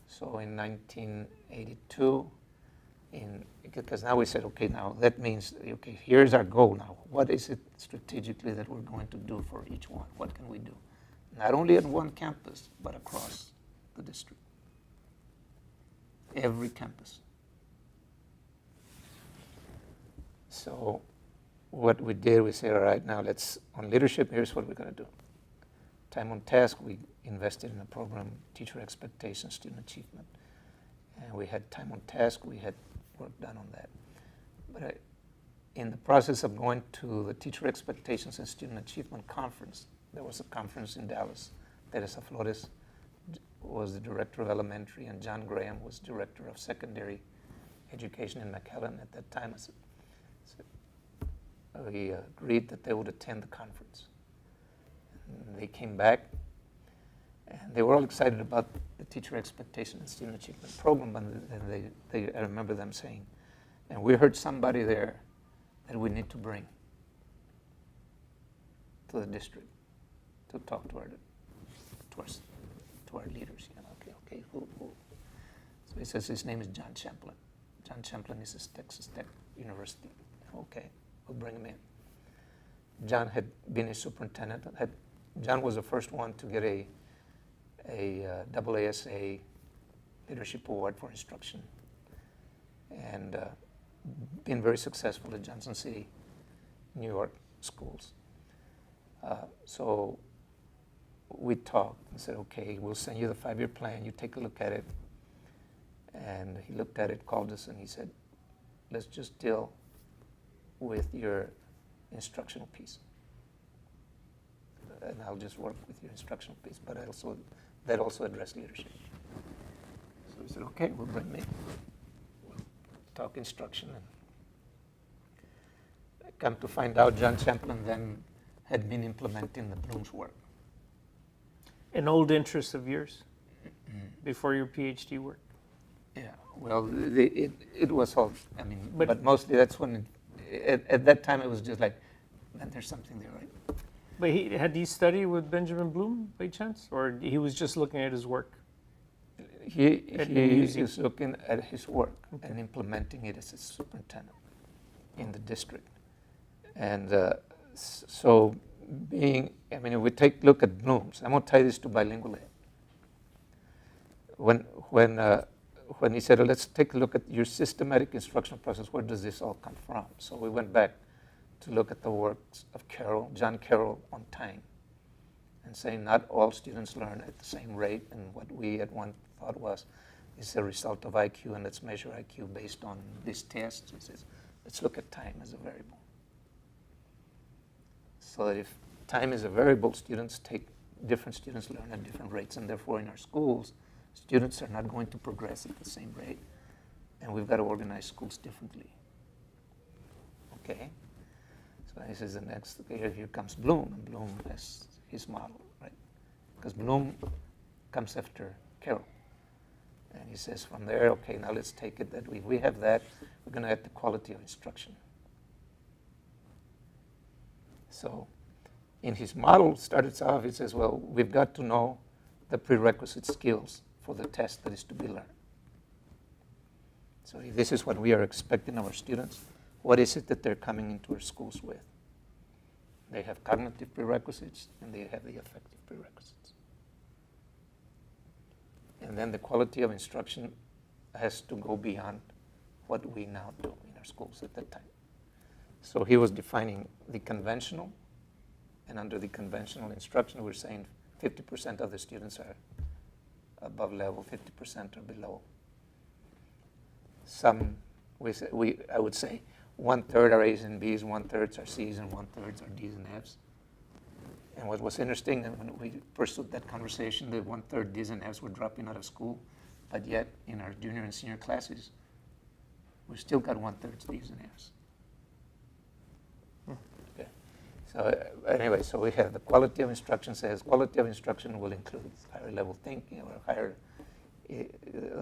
So in 1982, because now we said, okay, now that means, okay, here's our goal now. What is it strategically that we're going to do for each one? What can we do? Not only at one campus, but across the district. Every campus. So what we did, we said, all right, now on leadership, here's what we're going to do. Time on task, we invested in a program, teacher expectations, student achievement. And we had time on task, we had work done on that. But in the process of going to the Teacher Expectations and Student Achievement Conference, there was a conference in Dallas. Teresa Flores was the director of elementary, and John Graham was director of secondary education in McAllen at that time. We agreed that they would attend the conference. And they came back, and they were all excited about the Teacher Expectation and Student Achievement Program, and I remember them saying, and we heard somebody there that we need to bring to the district to talk to our leaders. Okay, who? So he says his name is John Champlin. John Champlin is Texas Tech University. Okay, we'll bring him in. John had been a superintendent. John was the first one to get a AASA Leadership Award for instruction, and been very successful at Johnson City, New York schools. So we talked and said, okay, we'll send you the 5-year plan, you take a look at it. And he looked at it, called us, and he said, let's just deal with your instructional piece. And I'll just work with your instructional piece, but that also addressed leadership. So we said, okay, we'll bring me. We'll talk instruction. And I come to find out John Champlin then had been implementing the Bloom's work. An old interest of yours before your PhD work? Yeah, well, it was all, but mostly that's when, at that time it was just like, man, there's something there, right? But had he studied with Benjamin Bloom by chance? Or he was just looking at his work? He is looking at his work and implementing it as a superintendent in the district. And so if we take a look at Bloom's, I'm going to tie this to bilingual ed. When he said, let's take a look at your systematic instructional process, where does this all come from? So we went back to look at the works of John Carroll on time, and saying not all students learn at the same rate, and what we at one thought was is a result of IQ, and let's measure IQ based on this test. He says, let's look at time as a variable. So that if time is a variable, different students learn at different rates, and therefore in our schools, students are not going to progress at the same rate, and we've got to organize schools differently. Okay? So this is the next, okay, here comes Bloom, and Bloom has his model, right? Because Bloom comes after Carroll. And he says from there, okay, now let's take it that we have that, we're going to add the quality of instruction. So in his model, starts off, he says, well, we've got to know the prerequisite skills for the test that is to be learned. So if this is what we are expecting of our students, what is it that they're coming into our schools with? They have cognitive prerequisites, and they have the affective prerequisites. And then the quality of instruction has to go beyond what we now do in our schools at that time. So he was defining the conventional, and under the conventional instruction, we're saying 50% of the students are above level, 50% are below. I would say 1/3 are A's and B's, 1/3 are C's, and 1/3 are D's and F's. And what was interesting, when we pursued that conversation, that 1/3 D's and F's were dropping out of school, but yet in our junior and senior classes, we still got 1/3 D's and F's. Okay. So anyway, so we have the quality of instruction says quality of instruction will include higher level thinking or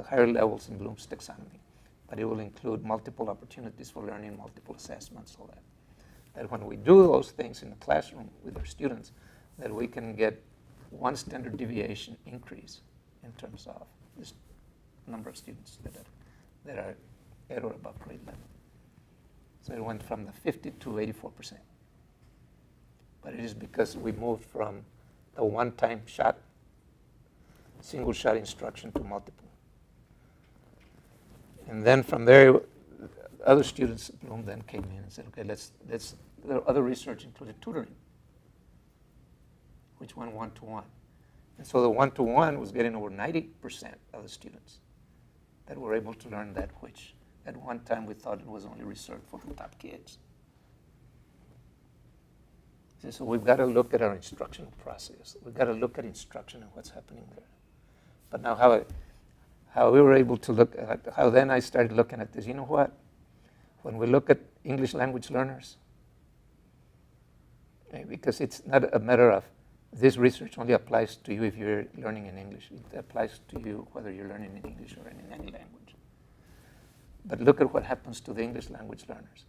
higher levels in Bloom's taxonomy, but it will include multiple opportunities for learning, multiple assessments, all that. That when we do those things in the classroom with our students, that we can get one standard deviation increase in terms of this number of students that are at or above grade level. So it went from the 50 to 84%. But it is because we moved from the one-time shot, single shot instruction to multiple. And then from there, other students at Bloom then came in and said, okay, the other research included tutoring, which went one-to-one. And so the one-to-one was getting over 90% of the students that were able to learn that, which at one time we thought it was only reserved for the top kids. So we've got to look at our instructional process. We've got to look at instruction and what's happening there. But now how we were able to look at, how then I started looking at this, you know what? When we look at English language learners, because it's not a matter of this research only applies to you if you're learning in English. It applies to you whether you're learning in English or in any language. But look at what happens to the English language learners.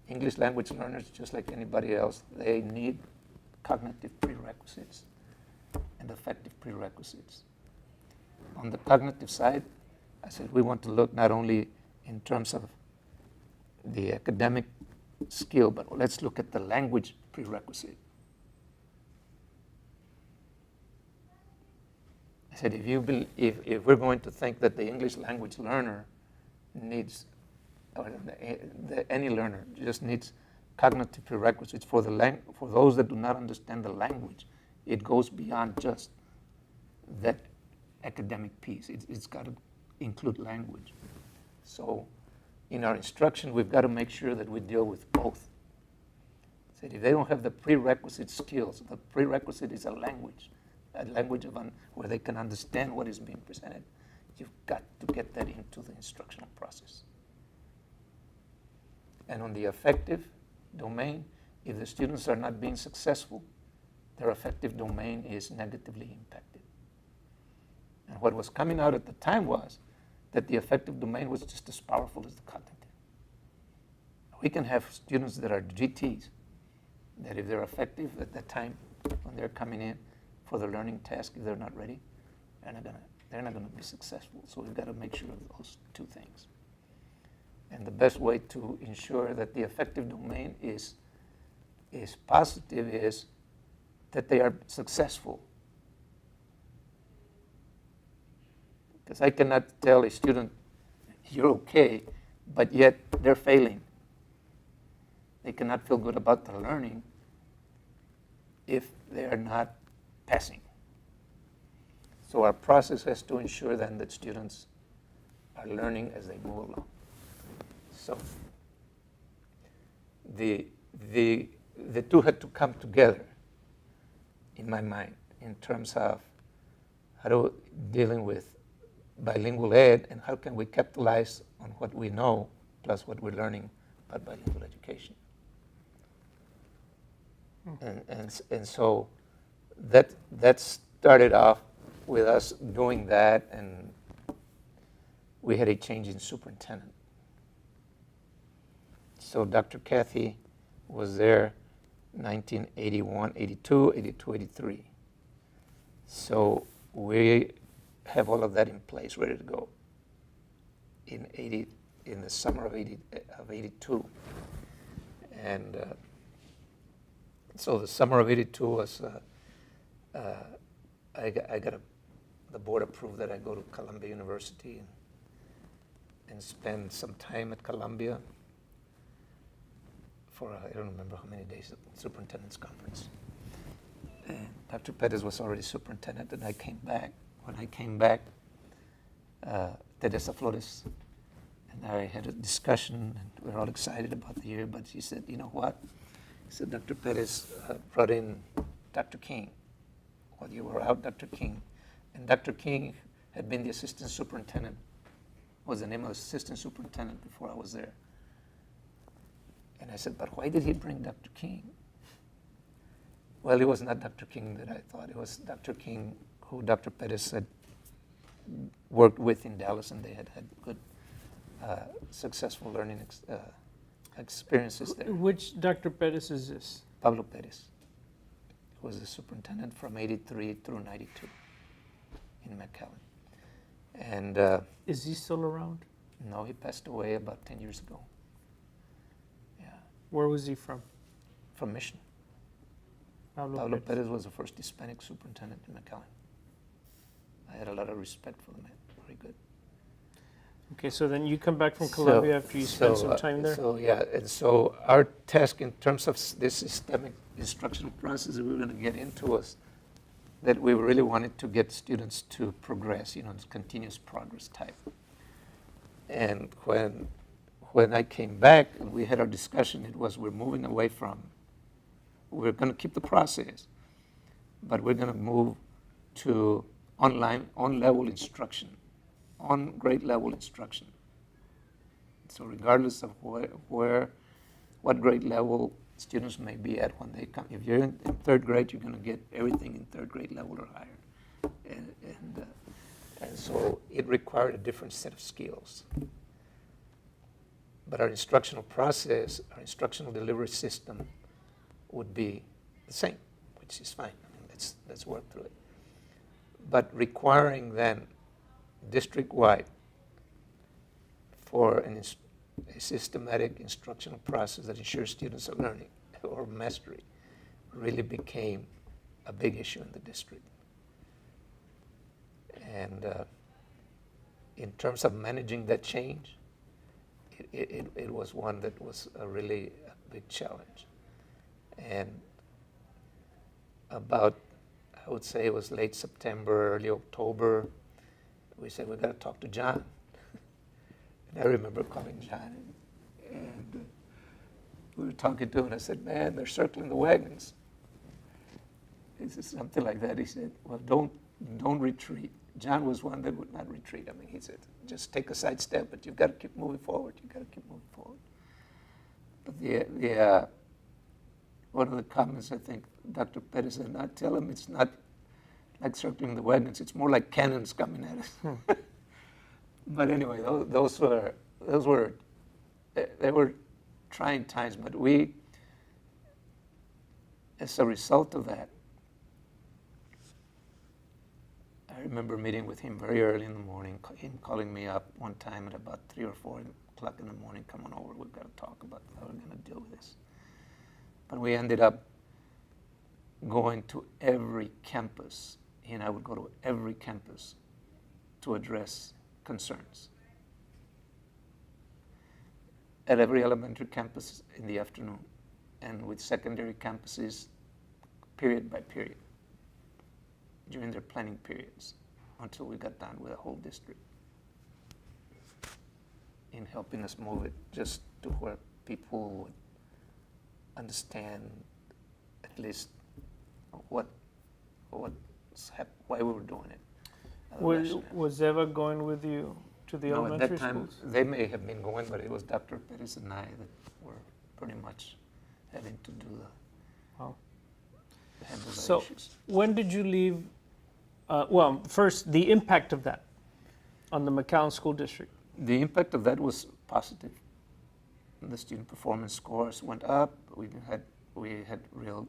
English language learners, just like anybody else, they need cognitive prerequisites and affective prerequisites. On the cognitive side, I said we want to look not only in terms of the academic skill, but let's look at the language prerequisite. I said if we're going to think that the English language learner needs, or any learner just needs cognitive prerequisites for those that do not understand the language, it goes beyond just that academic piece. It's got to include language. So in our instruction, we've got to make sure that we deal with both. So if they don't have the prerequisite skills, the prerequisite is a language where they can understand what is being presented. You've got to get that into the instructional process. And on the affective domain, if the students are not being successful, their affective domain is negatively impacted. And what was coming out at the time was that the affective domain was just as powerful as the cognitive. We can have students that are GTs, that if they're effective at that time when they're coming in for the learning task, if they're not ready, they're not going to be successful. So we've got to make sure of those two things. And the best way to ensure that the affective domain is positive is that they are successful. Because I cannot tell a student, you're okay, but yet they're failing. they cannot feel good about their learning if they are not passing. So our process has to ensure then that students are learning as they move along. So the two had to come together in my mind in terms of dealing with bilingual ed and how can we capitalize on what we know plus what we're learning about bilingual education. And so that started off with us doing that, and we had a change in superintendent. So Dr. Kathy was there 1981, 82, 82, 83. So we have all of that in place, ready to go in the summer of 82. And so the summer of 82 was, the board approved that I go to Columbia University and spend some time at Columbia for, I don't remember how many days, at the superintendent's conference. And Dr. Perez was already superintendent, and I came back. When I came back, Teresa Flores and I had a discussion, and we were all excited about the year, but she said, you know what? She said, Dr. Perez brought in Dr. King. While you were out, Dr. King. And Dr. King had been the assistant superintendent, was the name of the assistant superintendent before I was there. And I said, but why did he bring Dr. King? Well, it was not Dr. King that I thought. It was Dr. King who Dr. Perez had worked with in Dallas, and they had good, successful learning experiences there. Which Dr. Perez is this? Pablo Perez was the superintendent from 83 through 92 in McAllen. And is he still around? no, he passed away about 10 years ago. Yeah, Where was he from? from Mission. Pablo Pablo Perez. Perez was the first Hispanic superintendent in McAllen. I had a lot of respect for the man. Very good. Okay, so then you come back from Columbia after you spent some time there? So, yeah, and so our task in terms of this systemic instructional process that we were going to get into was that we really wanted to get students to progress, it's continuous progress type. And when I came back and we had our discussion, it was we're moving away from, we're going to keep the process, but we're going to move to online, on-level instruction, on grade level instruction. So regardless of what grade level students may be at when they come. If you're in third grade, you're going to get everything in third grade level or higher. And so it required a different set of skills. But our instructional process, our instructional delivery system would be the same, which is fine. I mean, let's work through it. But requiring then district-wide for a systematic instructional process that ensures students are learning or mastery really became a big issue in the district. And in terms of managing that change, it was one that was really a big challenge. And about, I would say it was late September, early October, we said, we got to talk to John. And I remember calling John, and we were talking to him, and I said, man, they're circling the wagons. He said something like that. He said, well, don't retreat. John was one that would not retreat. I mean, he said, just take a side step, but you've got to keep moving forward. You've got to keep moving forward. But one of the comments, I think, Dr. Perez said, I tell him it's not like circling the wagons. It's more like cannons coming at us. But anyway, those were trying times. But we, as a result of that, I remember meeting with him very early in the morning, him calling me up one time at about 3 or 4 o'clock in the morning, come on over, we've got to talk about how we're going to deal with this. But we ended up going to every campus, and I would go to every campus to address concerns. At every elementary campus in the afternoon, and with secondary campuses, period by period, during their planning periods, until we got done with the whole district, in helping us move it just to where people would understand at least why we were doing it. Was Eva going with you to the No, at elementary that time, schools? they may have been going, but it was Dr. Perez and I that were pretty much having to do Wow. handle the So issues. when did you leave? Well, first, the impact of that on the McAllen School District. The impact of that was positive. The student performance scores went up. We had real.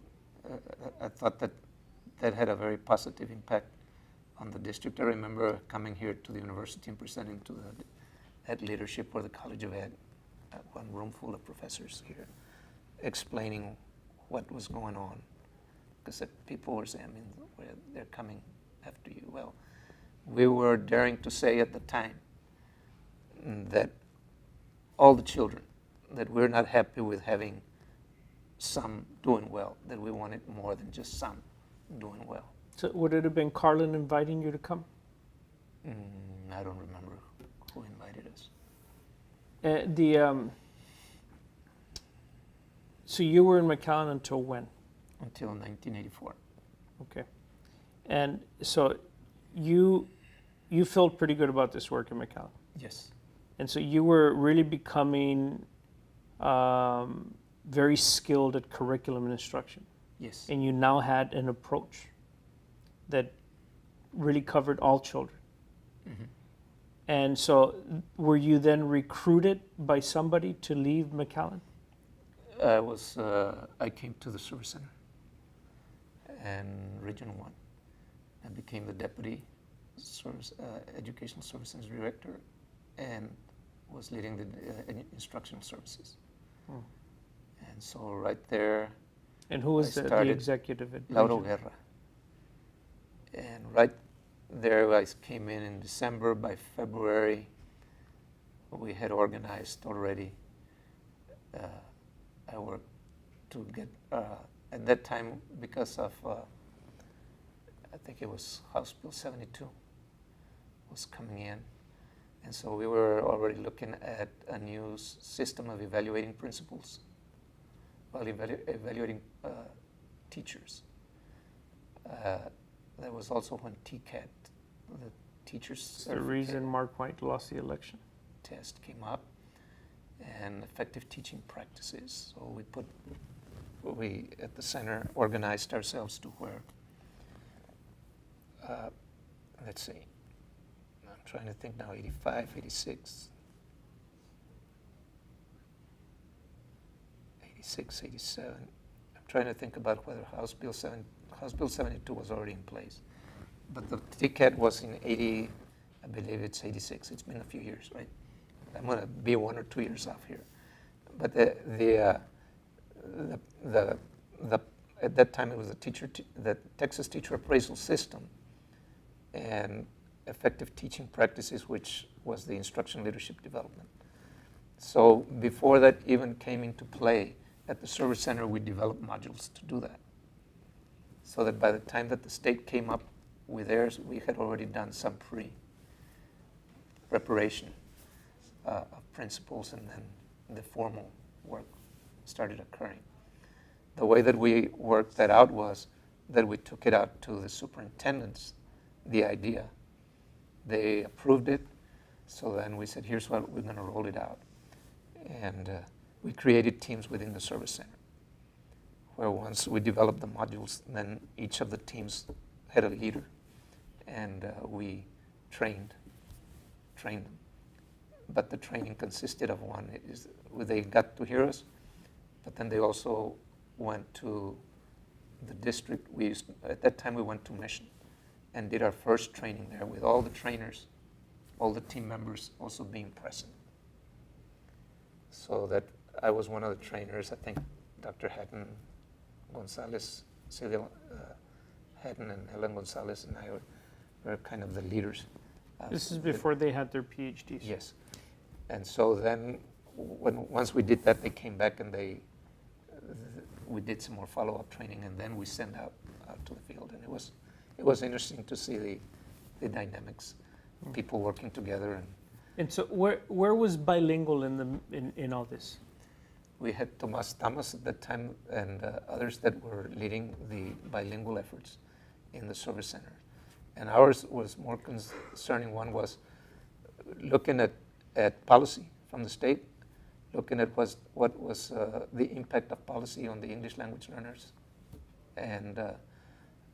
I thought that had a very positive impact on the district. I remember coming here to the university and presenting to the Ed leadership for the College of Ed, one room full of professors here, explaining what was going on. Because people were saying, I mean, they're coming after you. Well, we were daring to say at the time that all the children, that we're not happy with having some doing well, that we wanted more than just some doing well. So would it have been Carlin inviting you to come? I don't remember who invited us. So you were in McAllen until when? Until 1984. Okay. And so you felt pretty good about this work in McAllen. Yes. And so you were really becoming very skilled at curriculum and instruction. Yes. And you now had an approach that really covered all children. Mm-hmm. And so were you then recruited by somebody to leave McAllen? I came to the service center and Region 1. I became the deputy educational services director and was leading the instructional services. And so right there, And who was the executive at Lauro Region? Guerra. And right there, I came in December. By February, we had organized already. I worked to get, at that time, because of, I think it was House Bill 72 was coming in. And so we were already looking at a new system of evaluating principals, while evaluating teachers. That was also when TCAT, the teachers' The reason Mark White lost the election. test came up, and effective teaching practices. So we at the center organized ourselves to where, let's see, I'm trying to think now, 85, 86, 86, 87. I'm trying to think about whether House Bill 72 was already in place. But the TCAT was in 80, I believe it's 86. It's been a few years, right? I'm going to be 1 or 2 years off here. But at that time it was the Texas Teacher Appraisal System and effective teaching practices, which was the instruction leadership development. So before that even came into play, at the service center we developed modules to do that. So that by the time that the state came up with theirs, we had already done some preparation of principles, and then the formal work started occurring. The way that we worked that out was that we took it out to the superintendents, the idea. They approved it, so then we said, here's what we're going to roll it out. And we created teams within the service center, where once we developed the modules, then each of the teams had a leader, and we trained them. But the training consisted of they got to hear us, but then they also went to the district. At that time we went to Mission and did our first training there with all the trainers, all the team members also being present. So that I was one of the trainers. I think Dr. Hatton Gonzalez, Celia Hatton and Helen Gonzalez and I were kind of the leaders. This is before they had their PhDs. Yes. And so then once we did that, they came back and we did some more follow-up training, and then we sent out to the field. And it was interesting to see the dynamics, people working together. And so where was bilingual in all this? We had Tomas Tamas at that time and others that were leading the bilingual efforts in the service center. And ours was more concerning. One was looking at policy from the state, looking at what was the impact of policy on the English language learners. And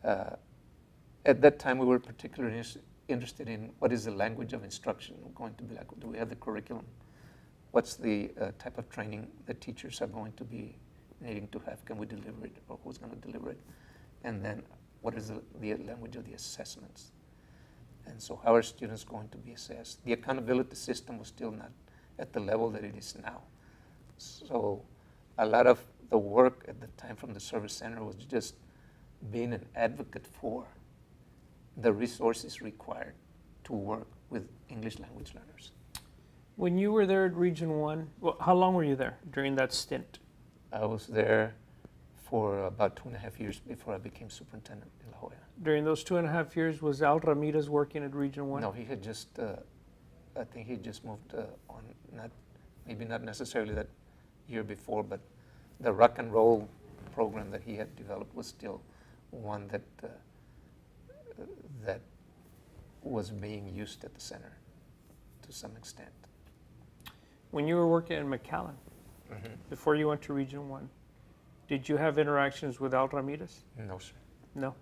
at that time, we were particularly interested in what is the language of instruction going to be like. Do we have the curriculum? What's the type of training that teachers are going to be needing to have? Can we deliver it, or who's going to deliver it? And then what is the language of the assessments? And so how are students going to be assessed? The accountability system was still not at the level that it is now. So a lot of the work at the time from the service center was just being an advocate for the resources required to work with English language learners. When you were there at Region 1, well, how long were you there during that stint? I was there for about 2.5 years before I became superintendent in La Jolla. During those 2.5 years, was Al Ramirez working at Region 1? No, he had just, I think he just moved on, maybe not necessarily that year before, but the rock and roll program that he had developed was still one that that was being used at the center to some extent. When you were working in McAllen, before you went to Region 1, did you have interactions with Al Ramirez? No, sir. No.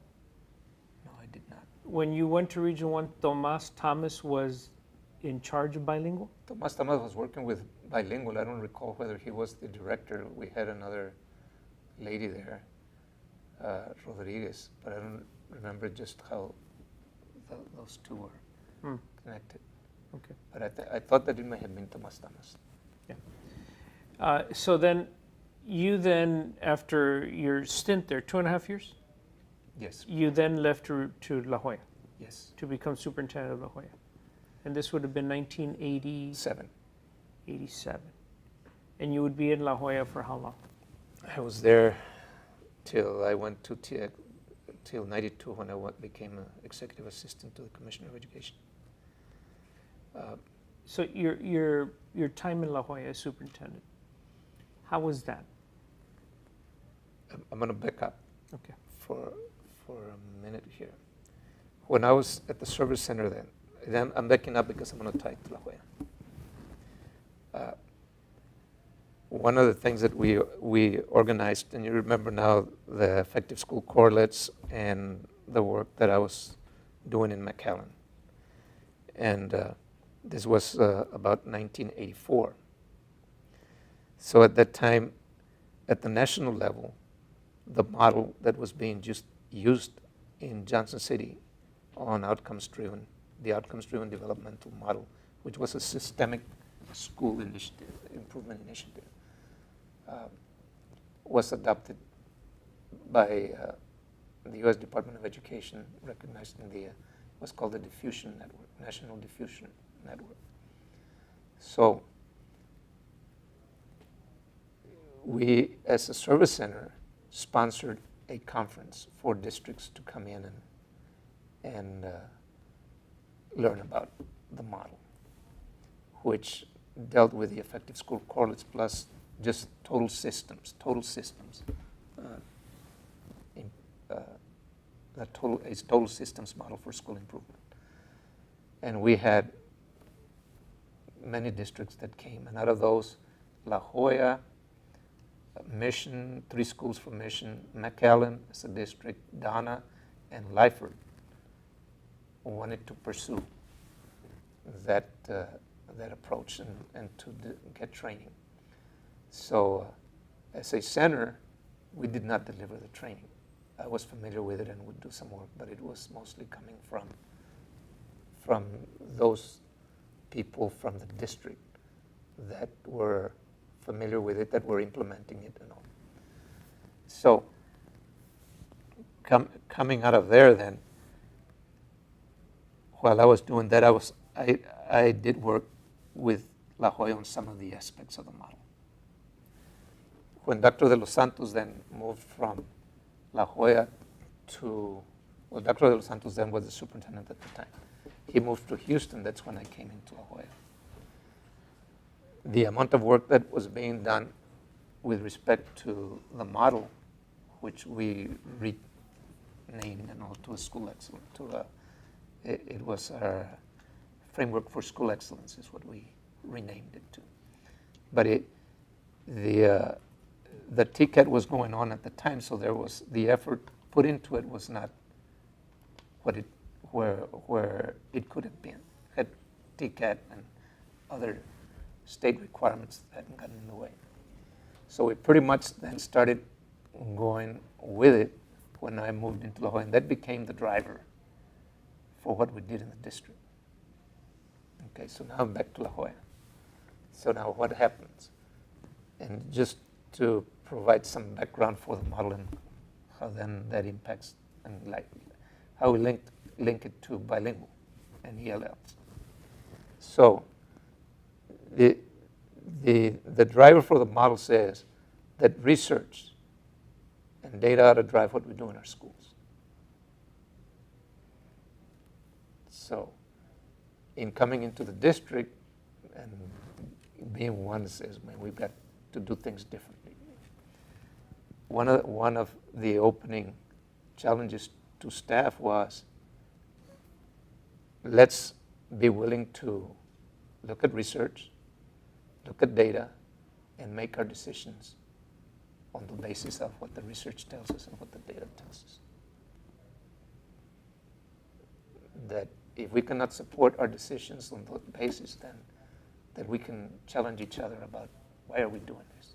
No, I did not. When you went to Region 1, Tomas Thomas was in charge of bilingual? Tomas Tamas was working with bilingual. I don't recall whether he was the director. We had another lady there, Rodriguez, but I don't remember just how those two were connected. Okay. But I thought that it may have been Tomas Tamas. Yeah. So then, after your stint there, 2.5 years, Yes. you then left to La Jolla Yes. to become superintendent of La Jolla. And this would have been 1987. 7. And you would be in La Jolla for how long? I was there till I went to till 92 when I became an executive assistant to the Commissioner of Education. So your time in La Jolla as superintendent, how was that? I'm going to back up Okay. for a minute here. When I was at the service center then I'm backing up because I'm going to tie it to La Jolla. One of the things that we organized, and you remember now the effective school correlates and the work that I was doing in McAllen. And this was about 1984. So at that time, at the national level, the model that was being used in Johnson City on the outcomes-driven developmental model, which was a systemic school initiative, improvement initiative, was adopted by the U.S. Department of Education, recognizing what's called the diffusion network, National Diffusion Network. So we, as a service center, sponsored a conference for districts to come in and learn about the model, which dealt with the effective school correlates plus just total systems, a total systems model for school improvement. And we had many districts that came, and out of those, La Jolla, Mission, 3 schools from Mission, McAllen as a district, Donna, and Lyford wanted to pursue that approach and to get training. So as a center, we did not deliver the training. I was familiar with it and would do some work, but it was mostly coming from those people from the district that were familiar with it, that were implementing it and all. So coming out of there then, while I was doing that, I did work with La Jolla on some of the aspects of the model. when Dr. De Los Santos then moved from La Jolla to, well, Dr. De Los Santos then was the superintendent at the time. He moved to Houston, that's when I came into La Jolla. The amount of work that was being done with respect to the model, which we renamed to a school excellence, it was our framework for school excellence is what we renamed it to. But the TCAT was going on at the time, so there was the effort put into it was not where it could have been. Had TCAT and other state requirements that hadn't gotten in the way. So we pretty much then started going with it when I moved into La Jolla, and that became the driver for what we did in the district. Okay, so now I'm back to La Jolla. So now what happens? And just to provide some background for the model and how then that impacts and like how we link it to bilingual and ELLs. So the driver for the model says that research and data ought to drive what we do in our schools. So in coming into the district and being one that says, man, we've got to do things differently. One of the opening challenges to staff was, let's be willing to look at research, look at data, and make our decisions on the basis of what the research tells us and what the data tells us. That if we cannot support our decisions on that basis, then that we can challenge each other about why are we doing this.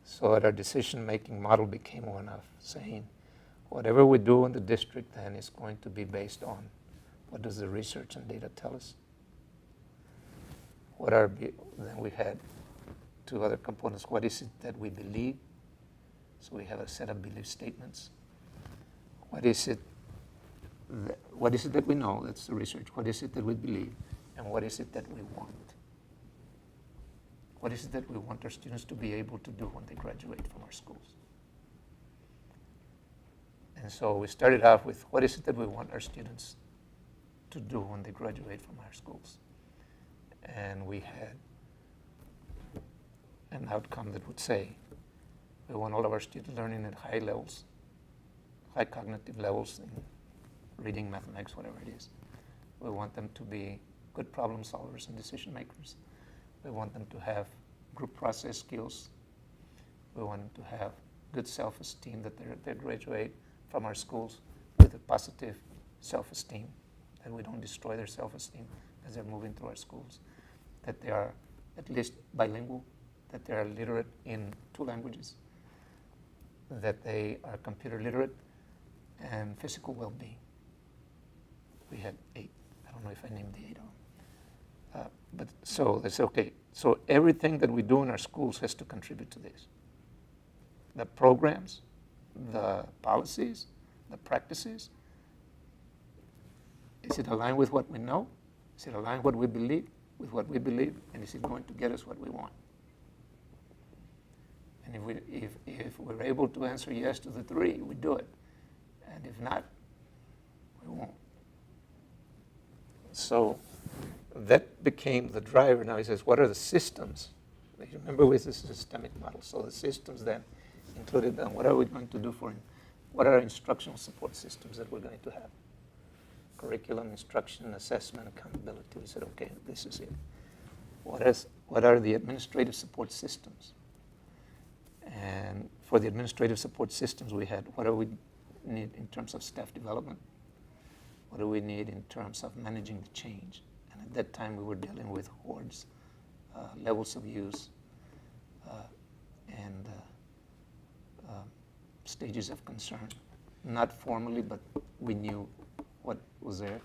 So that our decision-making model became one of saying, whatever we do in the district then is going to be based on what does the research and data tell us. Then we had two other components. What is it that we believe? So we have a set of belief statements. What is it that we know? That's the research. What is it that we believe? And what is it that we want? What is it that we want our students to be able to do when they graduate from our schools? And so we started off with what is it that we want our students to do when they graduate from our schools? And we had an outcome that would say we want all of our students learning at high levels, high cognitive levels in reading, mathematics, whatever it is. We want them to be good problem solvers and decision makers. We want them to have group process skills. We want them to have good self-esteem, that they graduate from our schools with a positive self-esteem, that we don't destroy their self-esteem as they're moving through our schools, that they are at least bilingual, that they are literate in 2 languages, that they are computer literate, and physical well-being. We had 8. I don't know if I named the 8 of them. But so they said, okay, so everything that we do in our schools has to contribute to this. The programs, the policies, the practices. Is it aligned with what we know? Is it aligned with what we believe? And is it going to get us what we want? And if we're able to answer yes to the 3, we do it. And if not, we won't. So that became the driver. Now he says, what are the systems? Remember, with this systemic model. So the systems then included then what are we going to do what are our instructional support systems that we're going to have? Curriculum, instruction, assessment, accountability. We said, okay, this is it. What are the administrative support systems? And for the administrative support systems, we had what do we need in terms of staff development? What do we need in terms of managing the change? And at that time, we were dealing with hordes, levels of use, and stages of concern. Not formally, but we knew what was there.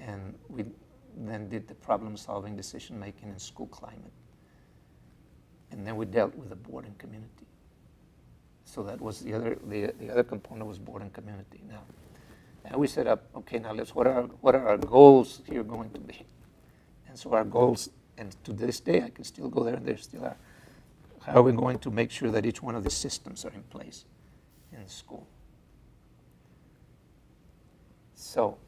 And we then did the problem-solving, decision-making, and school climate. And then we dealt with the board and community. So that was the other component was board and community. Now we set up, okay, now what are our goals here going to be? And so our goals, and to this day, I can still go there and there still are. how are we going to make sure that each one of the systems are in place in the school? So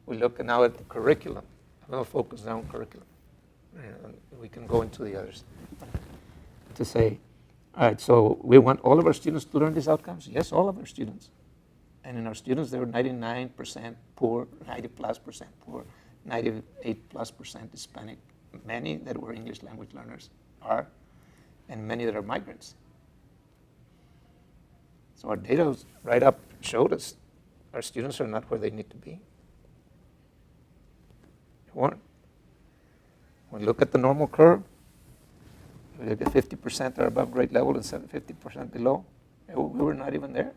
we look now at the curriculum. I'm going to focus now on curriculum. And we can go into the others. To say, all right, so we want all of our students to learn these outcomes? Yes, all of our students. And in our students, there were 99% poor, 90+% poor, 98+% Hispanic. Many that were English language learners are, and many that are migrants. So our data right up showed us our students are not where they need to be. They weren't. When we look at the normal curve, we look at 50% are above grade level and 50% below. We were not even there.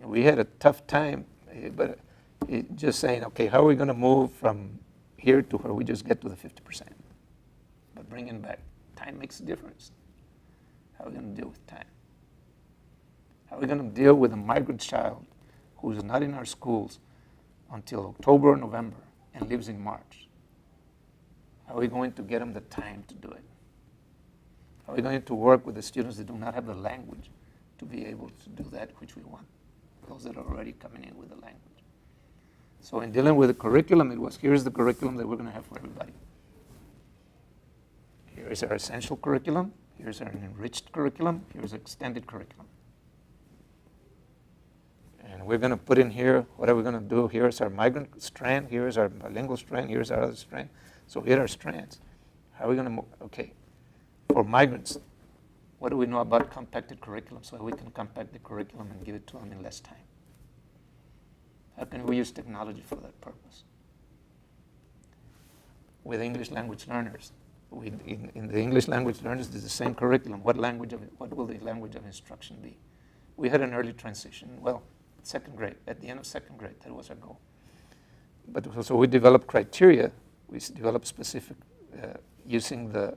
And we had a tough time, but just saying, okay, how are we going to move from here to where we just get to the 50%? But bringing back, time makes a difference. How are we going to deal with time? How are we going to deal with a migrant child who is not in our schools until October or November and lives in March? How are we going to get them the time to do it? How are we going to work with the students that do not have the language to be able to do that which we want? Those that are already coming in with the language. So in dealing with the curriculum, it was, here's the curriculum that we're going to have for everybody. Here is our essential curriculum. Here's our enriched curriculum. Here's extended curriculum. And we're going to put in here, what are we going to do? Here's our migrant strand. Here's our bilingual strand. Here's our other strand. So here are strands. How are we going to move? Okay. For migrants, what do we know about compacted curriculum so we can compact the curriculum and give it to them in less time? How can we use technology for that purpose? With English language learners, in the English language learners, there's the same curriculum. What will the language of instruction be? We had an early transition. Well, second grade, at the end of second grade, that was our goal. But so we developed criteria. We developed specific, using the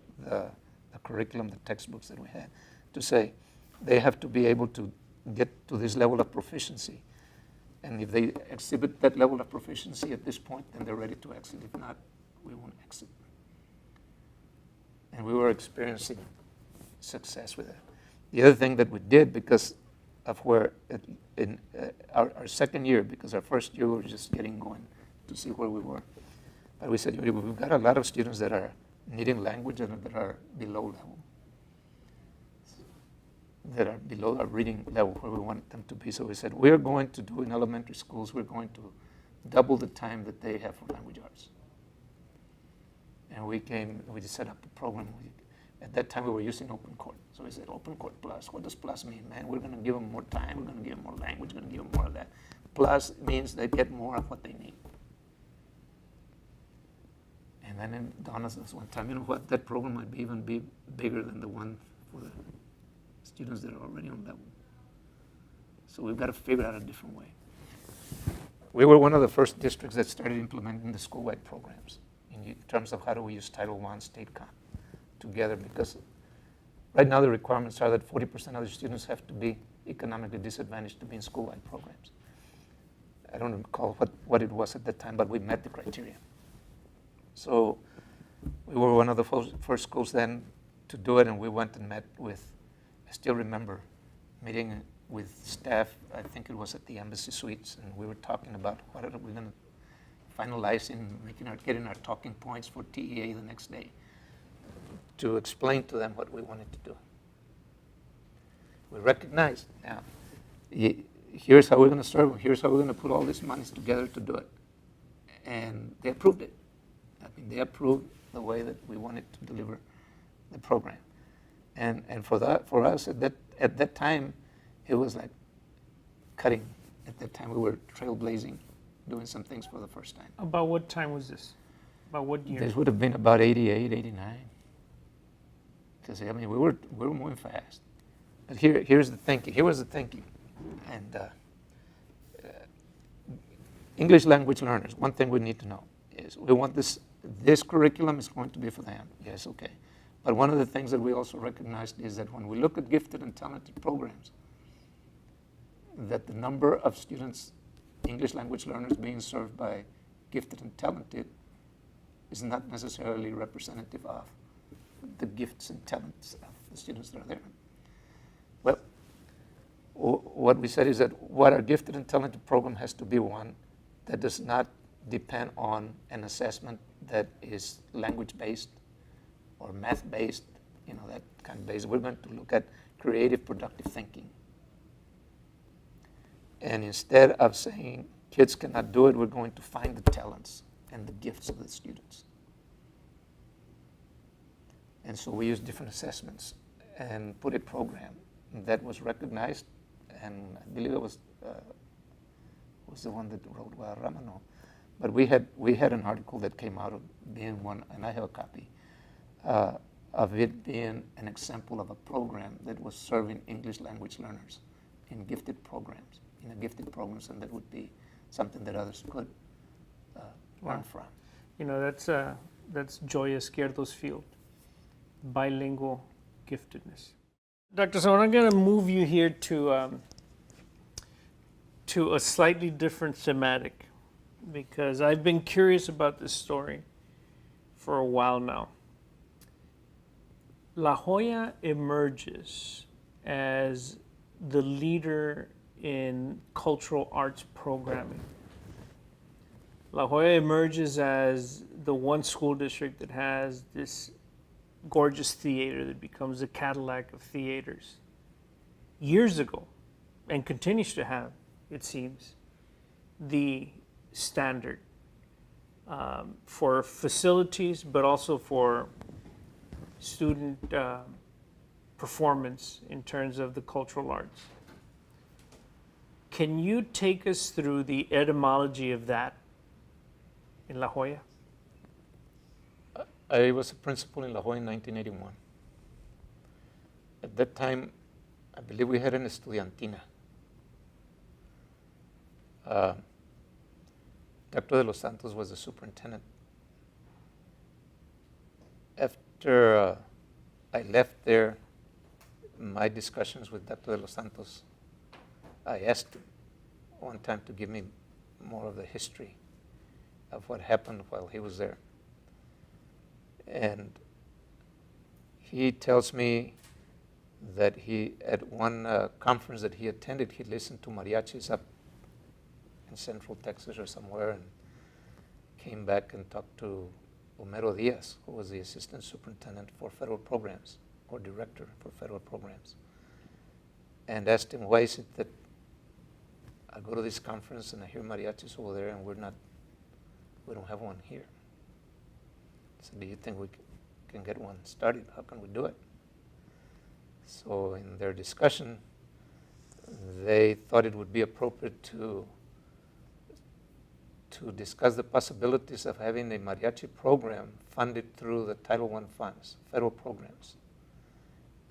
curriculum, the textbooks that we had, to say they have to be able to get to this level of proficiency. And if they exhibit that level of proficiency at this point, then they're ready to exit. If not, we won't exit. And we were experiencing success with that. The other thing that we did, because of where in our second year, because our first year we were just getting going to see where we were. But we said, we've got a lot of students that are needing language and that are below level, that are below our reading level where we want them to be. So we said, we're going to do in elementary schools, we're going to double the time that they have for language arts. And we just set up a program. At that time, we were using Open Court. So we said, Open Court Plus. What does plus mean, man? We're going to give them more time. We're going to give them more language. We're going to give them more of that. Plus means they get more of what they need. And then it dawned on us one time, you know what? That program might even be bigger than the one for the students that are already on level. So we've got to figure out a different way. We were one of the first districts that started implementing the school-wide programs in terms of how do we use Title I, State Con together, because right now the requirements are that 40% of the students have to be economically disadvantaged to be in school-wide programs. I don't recall what it was at that time, but we met the criteria. So we were one of the first schools then to do it, and we went and met with, I still remember, meeting with staff, I think it was at the Embassy Suites, and we were talking about what are we going to finalize in getting our talking points for TEA the next day to explain to them what we wanted to do. We recognized, now, here's how we're going to serve them, here's how we're going to put all these monies together to do it. And they approved it. I mean, they approved the way that we wanted to deliver the program. And for us, at that time, it was like cutting. At that time, we were trailblazing, doing some things for the first time. About what time was this? About what year? This would have been about 88, 89. Because, I mean, we were moving fast. But here's the thinking. Here was the thinking. And English language learners, one thing we need to know is we want this curriculum is going to be for them. Yes, okay. But one of the things that we also recognized is that when we look at gifted and talented programs, that the number of students, English language learners being served by gifted and talented is not necessarily representative of the gifts and talents of the students that are there. Well, what we said is that what our gifted and talented program has to be one that does not depend on an assessment that is language-based or math-based, that kind of base. We're going to look at creative, productive thinking. And instead of saying kids cannot do it, we're going to find the talents and the gifts of the students. And so we use different assessments and put a program that was recognized, and I believe it was the one that wrote Ramano. But we had an article that came out of being one, and I have a copy, of it being an example of a program that was serving English language learners in gifted programs, and that would be something that others could learn from. That's Joy Izquierdo's field, bilingual giftedness. Dr. Zamora, I'm going to move you here to a slightly different thematic, because I've been curious about this story for a while now. La Jolla emerges as the leader in cultural arts programming. La Jolla emerges as the one school district that has this gorgeous theater that becomes the Cadillac of theaters years ago, and continues to have, it seems, the standard for facilities, but also for student performance in terms of the cultural arts. Can you take us through the etymology of that in La Jolla? I was a principal in La Jolla in 1981. At that time, I believe we had an estudiantina. Dr. de los Santos was the superintendent. After I left there, my discussions with Dr. de los Santos, I asked him one time to give me more of the history of what happened while he was there. And he tells me that he, at one conference that he attended, he listened to mariachis up in Central Texas or somewhere, and came back and talked to Homero Diaz, who was the assistant superintendent for federal programs, or director for federal programs, and asked him, why is it that I go to this conference and I hear mariachis over there and we don't have one here? So do you think we can get one started? How can we do it? So in their discussion, they thought it would be appropriate to discuss the possibilities of having a mariachi program funded through the Title I funds, federal programs,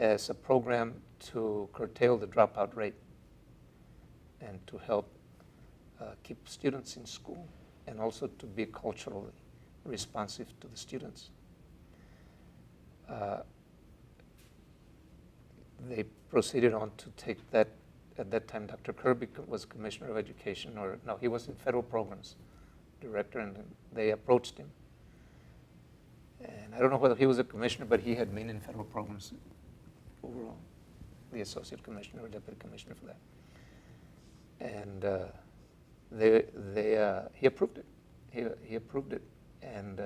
as a program to curtail the dropout rate and to help keep students in school, and also to be culturally responsive to the students. They proceeded on to take that. At that time, Dr. Kirby was Commissioner of Education, or no, he was in federal programs director, and they approached him. And I don't know whether he was a commissioner, but he had been in federal programs overall, the associate commissioner or deputy commissioner for that. And he approved it. He approved it. And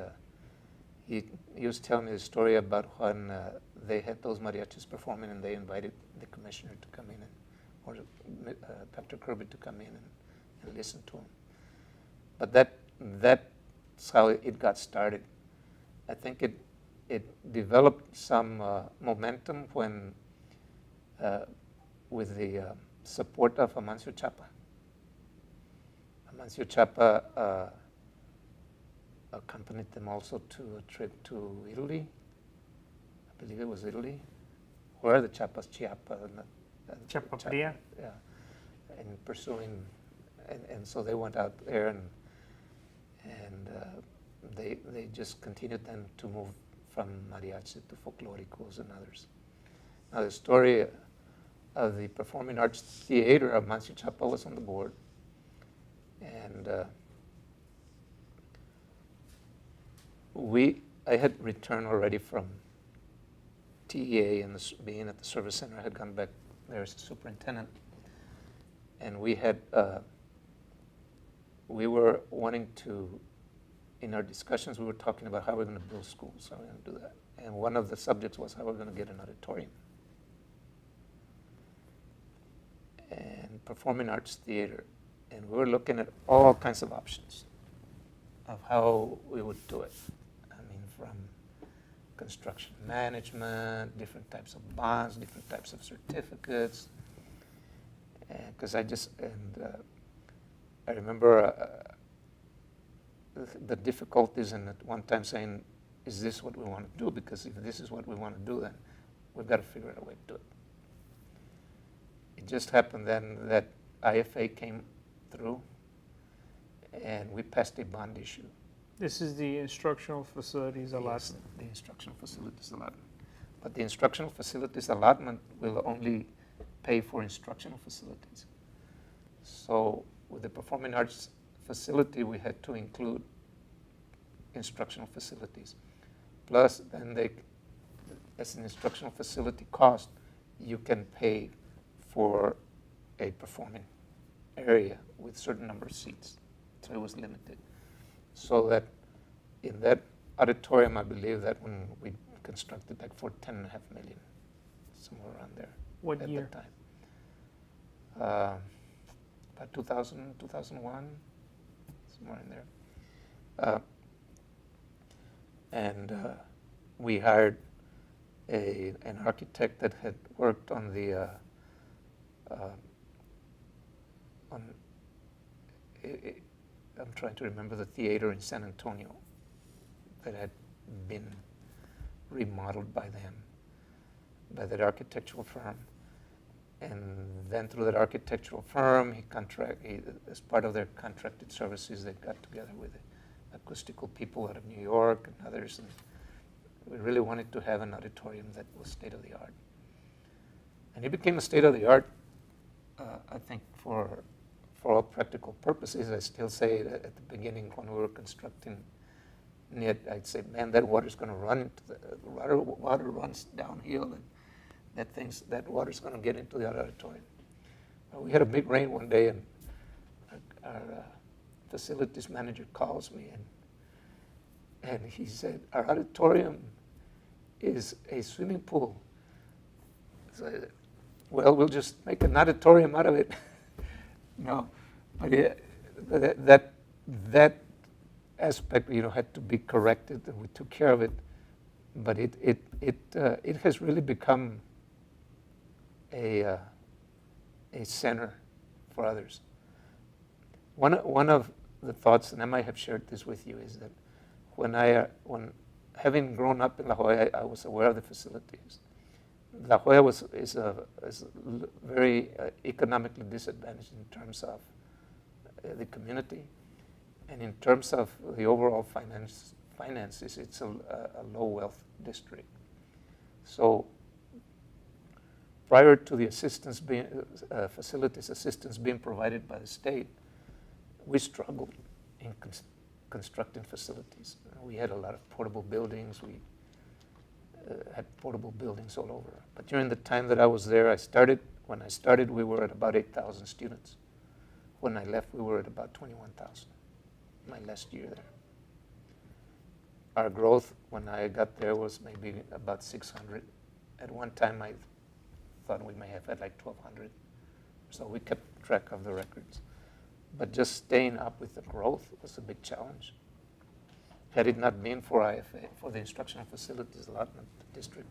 he was telling me the story about when they had those mariachis performing, and they invited the commissioner to come in, or Dr. Kirby to come in and listen to him. But that's how it got started. I think it developed some momentum when, with the support of Amancio Chapa. Amancio Chapa accompanied them also to a trip to Italy. I believe it was Italy. Where are the Chapas? Chiapa. Chapapria. Yeah. And pursuing, and so they went out there, and they just continued then to move from mariachi to folklóricos and others. Now the story of the Performing Arts Theater of Amancio Chapa was on the board, and I had returned already from TEA and being at the service center. I had gone back there as a superintendent, and we were wanting to, in our discussions, we were talking about how we're going to build schools, how we're going to do that. And one of the subjects was how we're going to get an auditorium and performing arts theater. And we were looking at all kinds of options of how we would do it. I mean, from construction management, different types of bonds, different types of certificates. Because I remember the difficulties, and at one time saying, is this what we want to do? Because if this is what we want to do, then we've got to figure out a way to do it. It just happened then that IFA came through, and we passed a bond issue. This is the instructional facilities allotment. Yes, the instructional facilities allotment. But the instructional facilities allotment will only pay for instructional facilities. So with the performing arts facility, we had to include instructional facilities. Plus, then as an instructional facility cost, you can pay for a performing area with certain number of seats. So it was limited. So that in that auditorium, I believe that when we constructed like for $10.5 million, somewhere around there. What at year? That time. About 2000, 2001, somewhere in there. And we hired an architect that had worked on the I'm trying to remember the theater in San Antonio that had been remodeled by them, by that architectural firm. And then through that architectural firm, as part of their contracted services, they got together with acoustical people out of New York and others. And we really wanted to have an auditorium that was state-of-the-art. And it became a state-of-the-art, I think, for all practical purposes. I still say that at the beginning when we were constructing it, I'd say, man, that water's going to run, water runs downhill, and that water's going to get into the auditorium. We had a big rain one day, and our facilities manager calls me, and he said, our auditorium is a swimming pool. So I said, well, we'll just make an auditorium out of it. No, but that aspect, had to be corrected, and we took care of it. But it has really become a center for others. One of the thoughts, and I might have shared this with you, is that when having grown up in La Jolla, I was aware of the facilities. La Jolla is very economically disadvantaged in terms of the community, and in terms of the overall finances, it's a low wealth district. So prior to the assistance facilities assistance being provided by the state, we struggled in constructing facilities. We had a lot of portable buildings. We had portable buildings all over. But during the time that I was there, when I started, we were at about 8,000 students. When I left, we were at about 21,000, my last year there. Our growth when I got there was maybe about 600. At one time, I thought we may have had like 1,200. So we kept track of the records. But just staying up with the growth was a big challenge. Had it not been for IFA, for the instructional facilities allotment, the district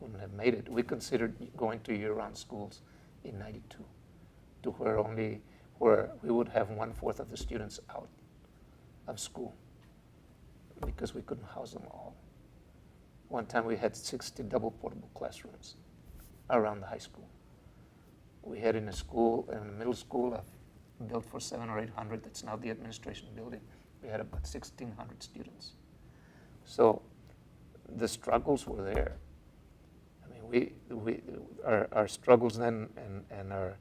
wouldn't have made it. We considered going to year-round schools in '92, to where we would have 1/4 of the students out of school because we couldn't house them all. One time we had 60 double portable classrooms around the high school. We had in a middle school built for 700 or 800, that's now the administration building. We had about 1,600 students. So the struggles were there. I mean, our struggles then and our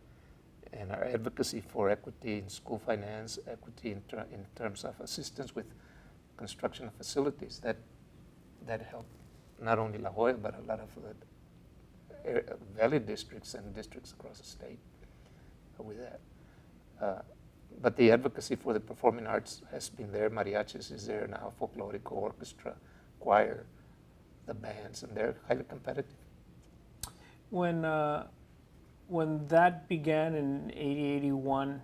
advocacy for equity in school finance, equity in terms of assistance with construction of facilities that helped not only La Jolla, but a lot of the valley districts and districts across the state with that. But the advocacy for the performing arts has been there. Mariachis is there now, folkloric orchestra, choir, the bands, and they're highly competitive. When that began in 81,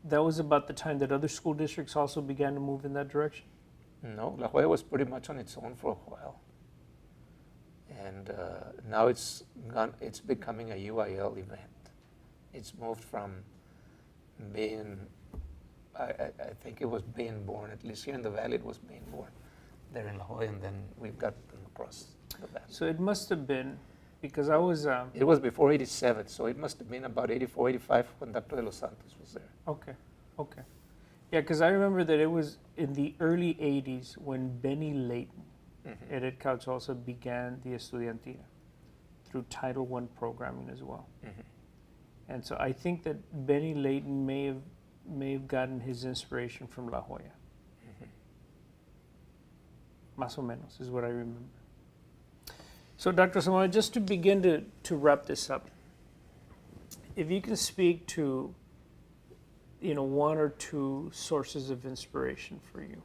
that was about the time that other school districts also began to move in that direction? No, La Jolla was pretty much on its own for a while. And now it's becoming a UIL event. It's moved from being, I think it was being born, at least here in the valley it was being born there in La Jolla, and then we've got them across the valley. So it must have been, because I was... It was before 87, so it must have been about 84, 85 when Dr. de los Santos was there. Okay. Yeah, because I remember that it was in the early 80s when Benny Layton at Ed also began the Estudiantina through Title I programming as well. And so I think that Benny Layton may have gotten his inspiration from La Jolla. Más o menos is what I remember. So Dr. Zamora, just to begin to wrap this up, if you can speak to one or two sources of inspiration for you,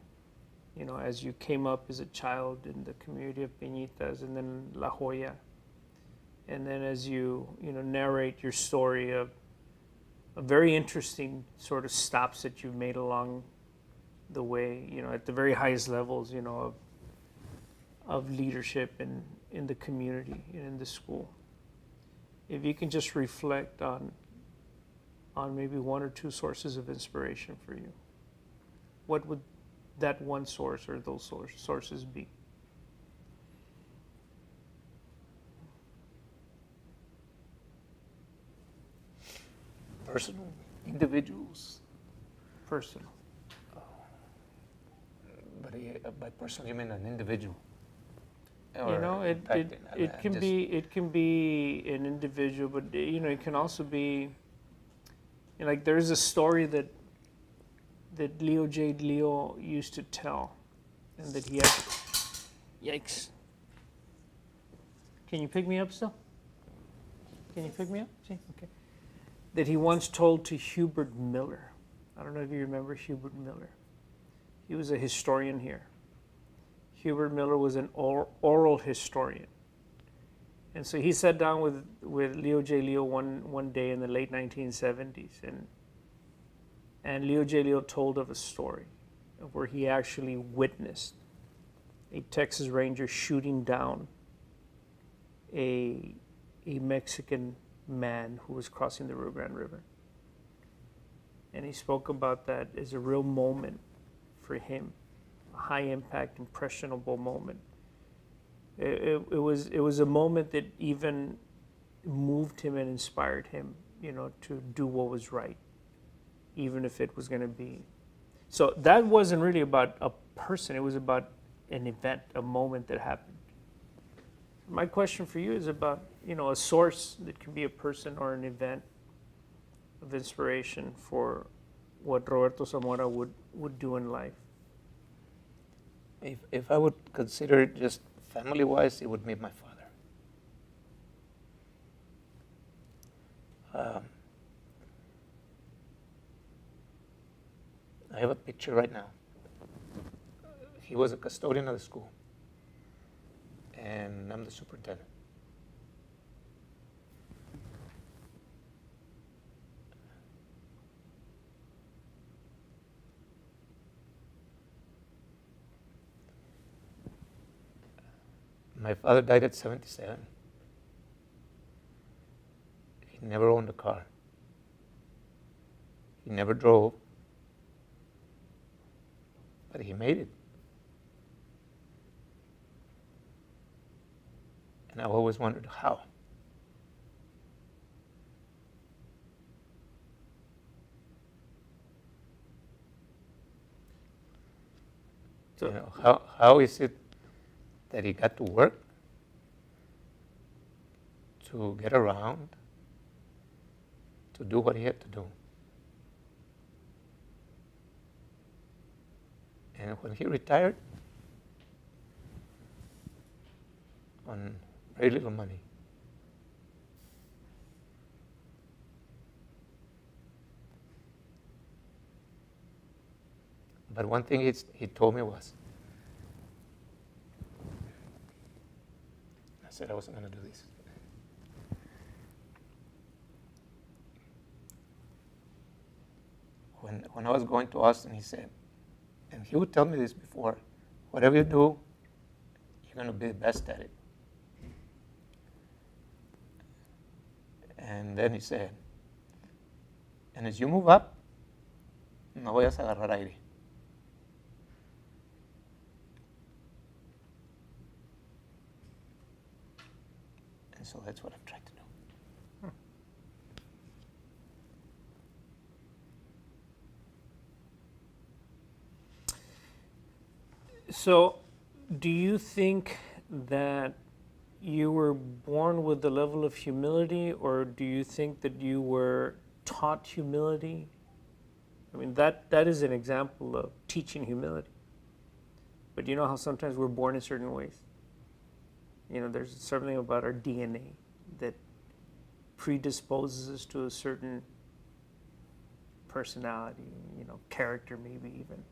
as you came up as a child in the community of Peñitas and then La Jolla, and then as you narrate your story of a very interesting sort of stops that you've made along the way, at the very highest levels, of leadership in the community and in the school. If you can just reflect on maybe one or two sources of inspiration for you, what would that one source or those sources be? Personal, individuals. Personal. But by personal, you mean an individual? It can be an individual, but it can also be like there's a story that Leo J. Leo used to tell, and that he had. Yikes! Can you pick me up still? Can you pick me up? See, okay. That he once told to Hubert Miller. I don't know if you remember Hubert Miller. He was a historian here. Hubert Miller was an oral historian. And so he sat down with Leo J. Leo one day in the late 1970s. And Leo J. Leo told of a story where he actually witnessed a Texas Ranger shooting down a Mexican man who was crossing the Rio Grande River. And he spoke about that as a real moment for him, a high impact, impressionable moment. It was a moment that even moved him and inspired him, to do what was right, even if it was going to be. So that wasn't really about a person, it was about an event, a moment that happened. My question for you is about, a source that can be a person or an event of inspiration for what Roberto Zamora would do in life. If I would consider it just family-wise, it would be my father. I have a picture right now. He was a custodian of the school, and I'm the superintendent. My father died at 77. He never owned a car. He never drove, but he made it. And I always wondered how. So how is it that he got to work, to get around, to do what he had to do? And when he retired, on very little money, but one thing he told me was, I said I wasn't going to do this. When I was going to Austin, he said, and he would tell me this before, whatever you do, you're going to be the best at it. And then he said, and as you move up, no vayas a agarrar aire. And so that's what I've tried to do. So, do you think that you were born with the level of humility, or do you think that you were taught humility? I mean, that is an example of teaching humility. But you know how sometimes we're born in certain ways? You know, there's something about our DNA that predisposes us to a certain personality, you know, character maybe even.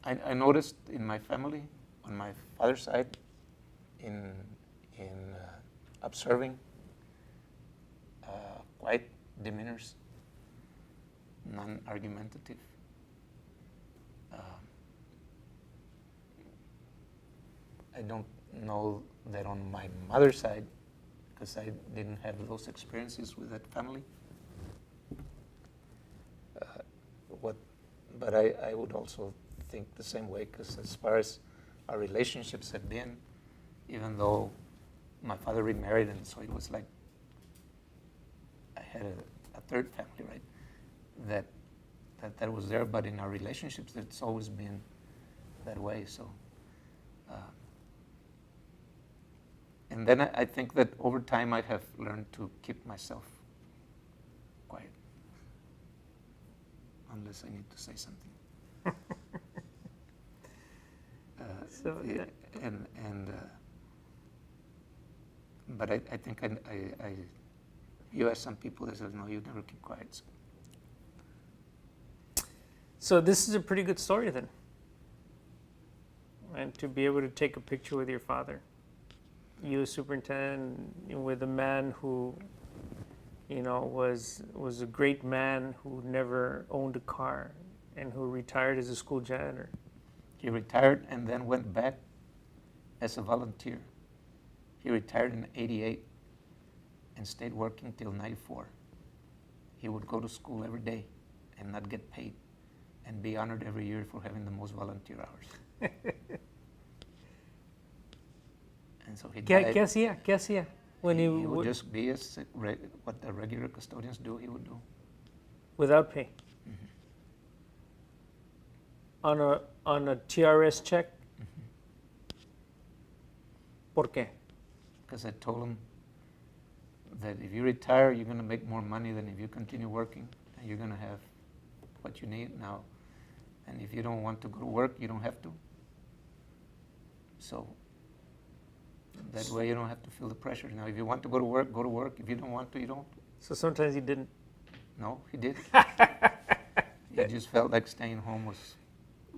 I noticed in my family, on my father's side, in observing quiet demeanors, non-argumentative. I don't know that on my mother's side, because I didn't have those experiences with that family. But I would also think the same way, because as far as our relationships have been, even though my father remarried, and so it was like I had a third family, right? That was there, but in our relationships, it's always been that way. So, and then I think that over time I have learned to keep myself quiet, unless I need to say something. But I think you ask some people that says, no, you never keep quiet. So this is a pretty good story then. And to be able to take a picture with your father, you as superintendent, with a man who, you know, was a great man who never owned a car and who retired as a school janitor. He retired and then went back as a volunteer. He retired in '88 and stayed working till '94. He would go to school every day and not get paid and be honored every year for having the most volunteer hours. And so he died. ¿Qué hacía? When He would just be what the regular custodians do, he would do. Without pay? Mm-hmm. On a TRS check? Mm-hmm. ¿Por qué? Because I told him that if you retire, you're going to make more money than if you continue working, and you're going to have what you need now. And if you don't want to go to work, you don't have to. So that way you don't have to feel the pressure. Now, if you want to go to work, go to work. If you don't want to, you don't. So sometimes he didn't. No, he did. He just felt like staying home was...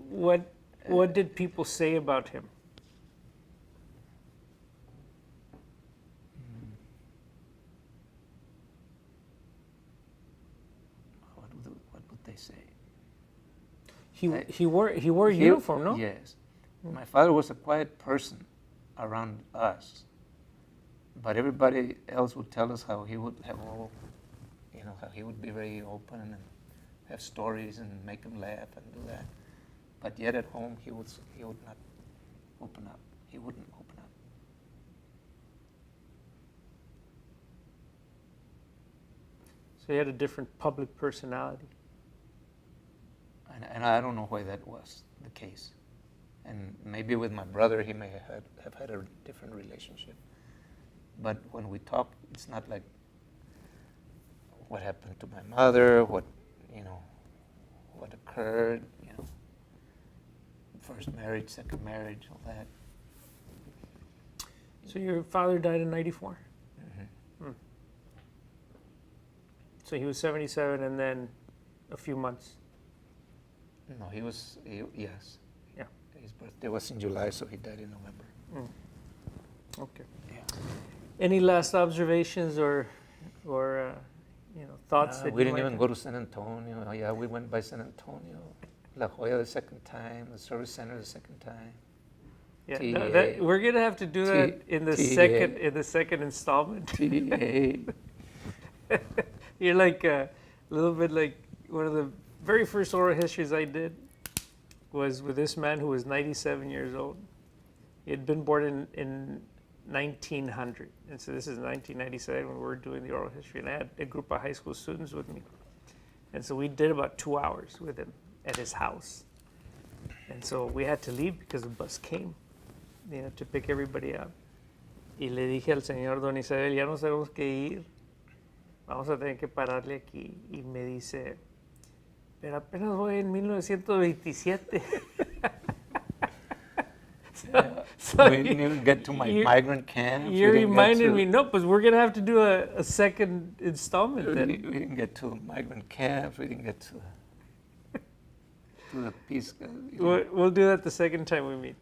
What did people say about him? What would they say? He wore a uniform, no? Yes. My father was a quiet person around us, but everybody else would tell us how he would have all, how he would be very open and have stories and make them laugh and do that. But yet at home he would not open up. He wouldn't open up. So he had a different public personality. And I don't know why that was the case. And maybe with my brother he may have had a different relationship. But when we talk, it's not like what happened to my mother, what occurred, first marriage, second marriage, all that. So your father died in 94? Mhm. So he was 77 and then a few months. No, yes. Yeah. His birthday was in July, so he died in November. Okay. Yeah. Any last observations or thoughts that We you didn't might even have? go to San Antonio. Oh, yeah, we went by San Antonio. La Jolla the second time, the service center the second time. Yeah, TA. we're gonna have to do that in the TA. second installment. TA. You're like a little bit like one of the very first oral histories I did was with this man who was 97 years old. He had been born in 1900, and so this is 1997 when we were doing the oral history, and I had a group of high school students with me, and so we did about 2 hours with him at his house, and so we had to leave because the bus came, to pick everybody up. Y le dije al señor Don Isabel, ya nos tenemos que ir, vamos a tener que pararle aquí, y me dice, pero apenas voy en 1927. We didn't even get to my migrant camps. You reminded me, no, but we're going to have to do a second installment then. We didn't get to migrant camps. We didn't get to the peace. We'll do that the second time we meet.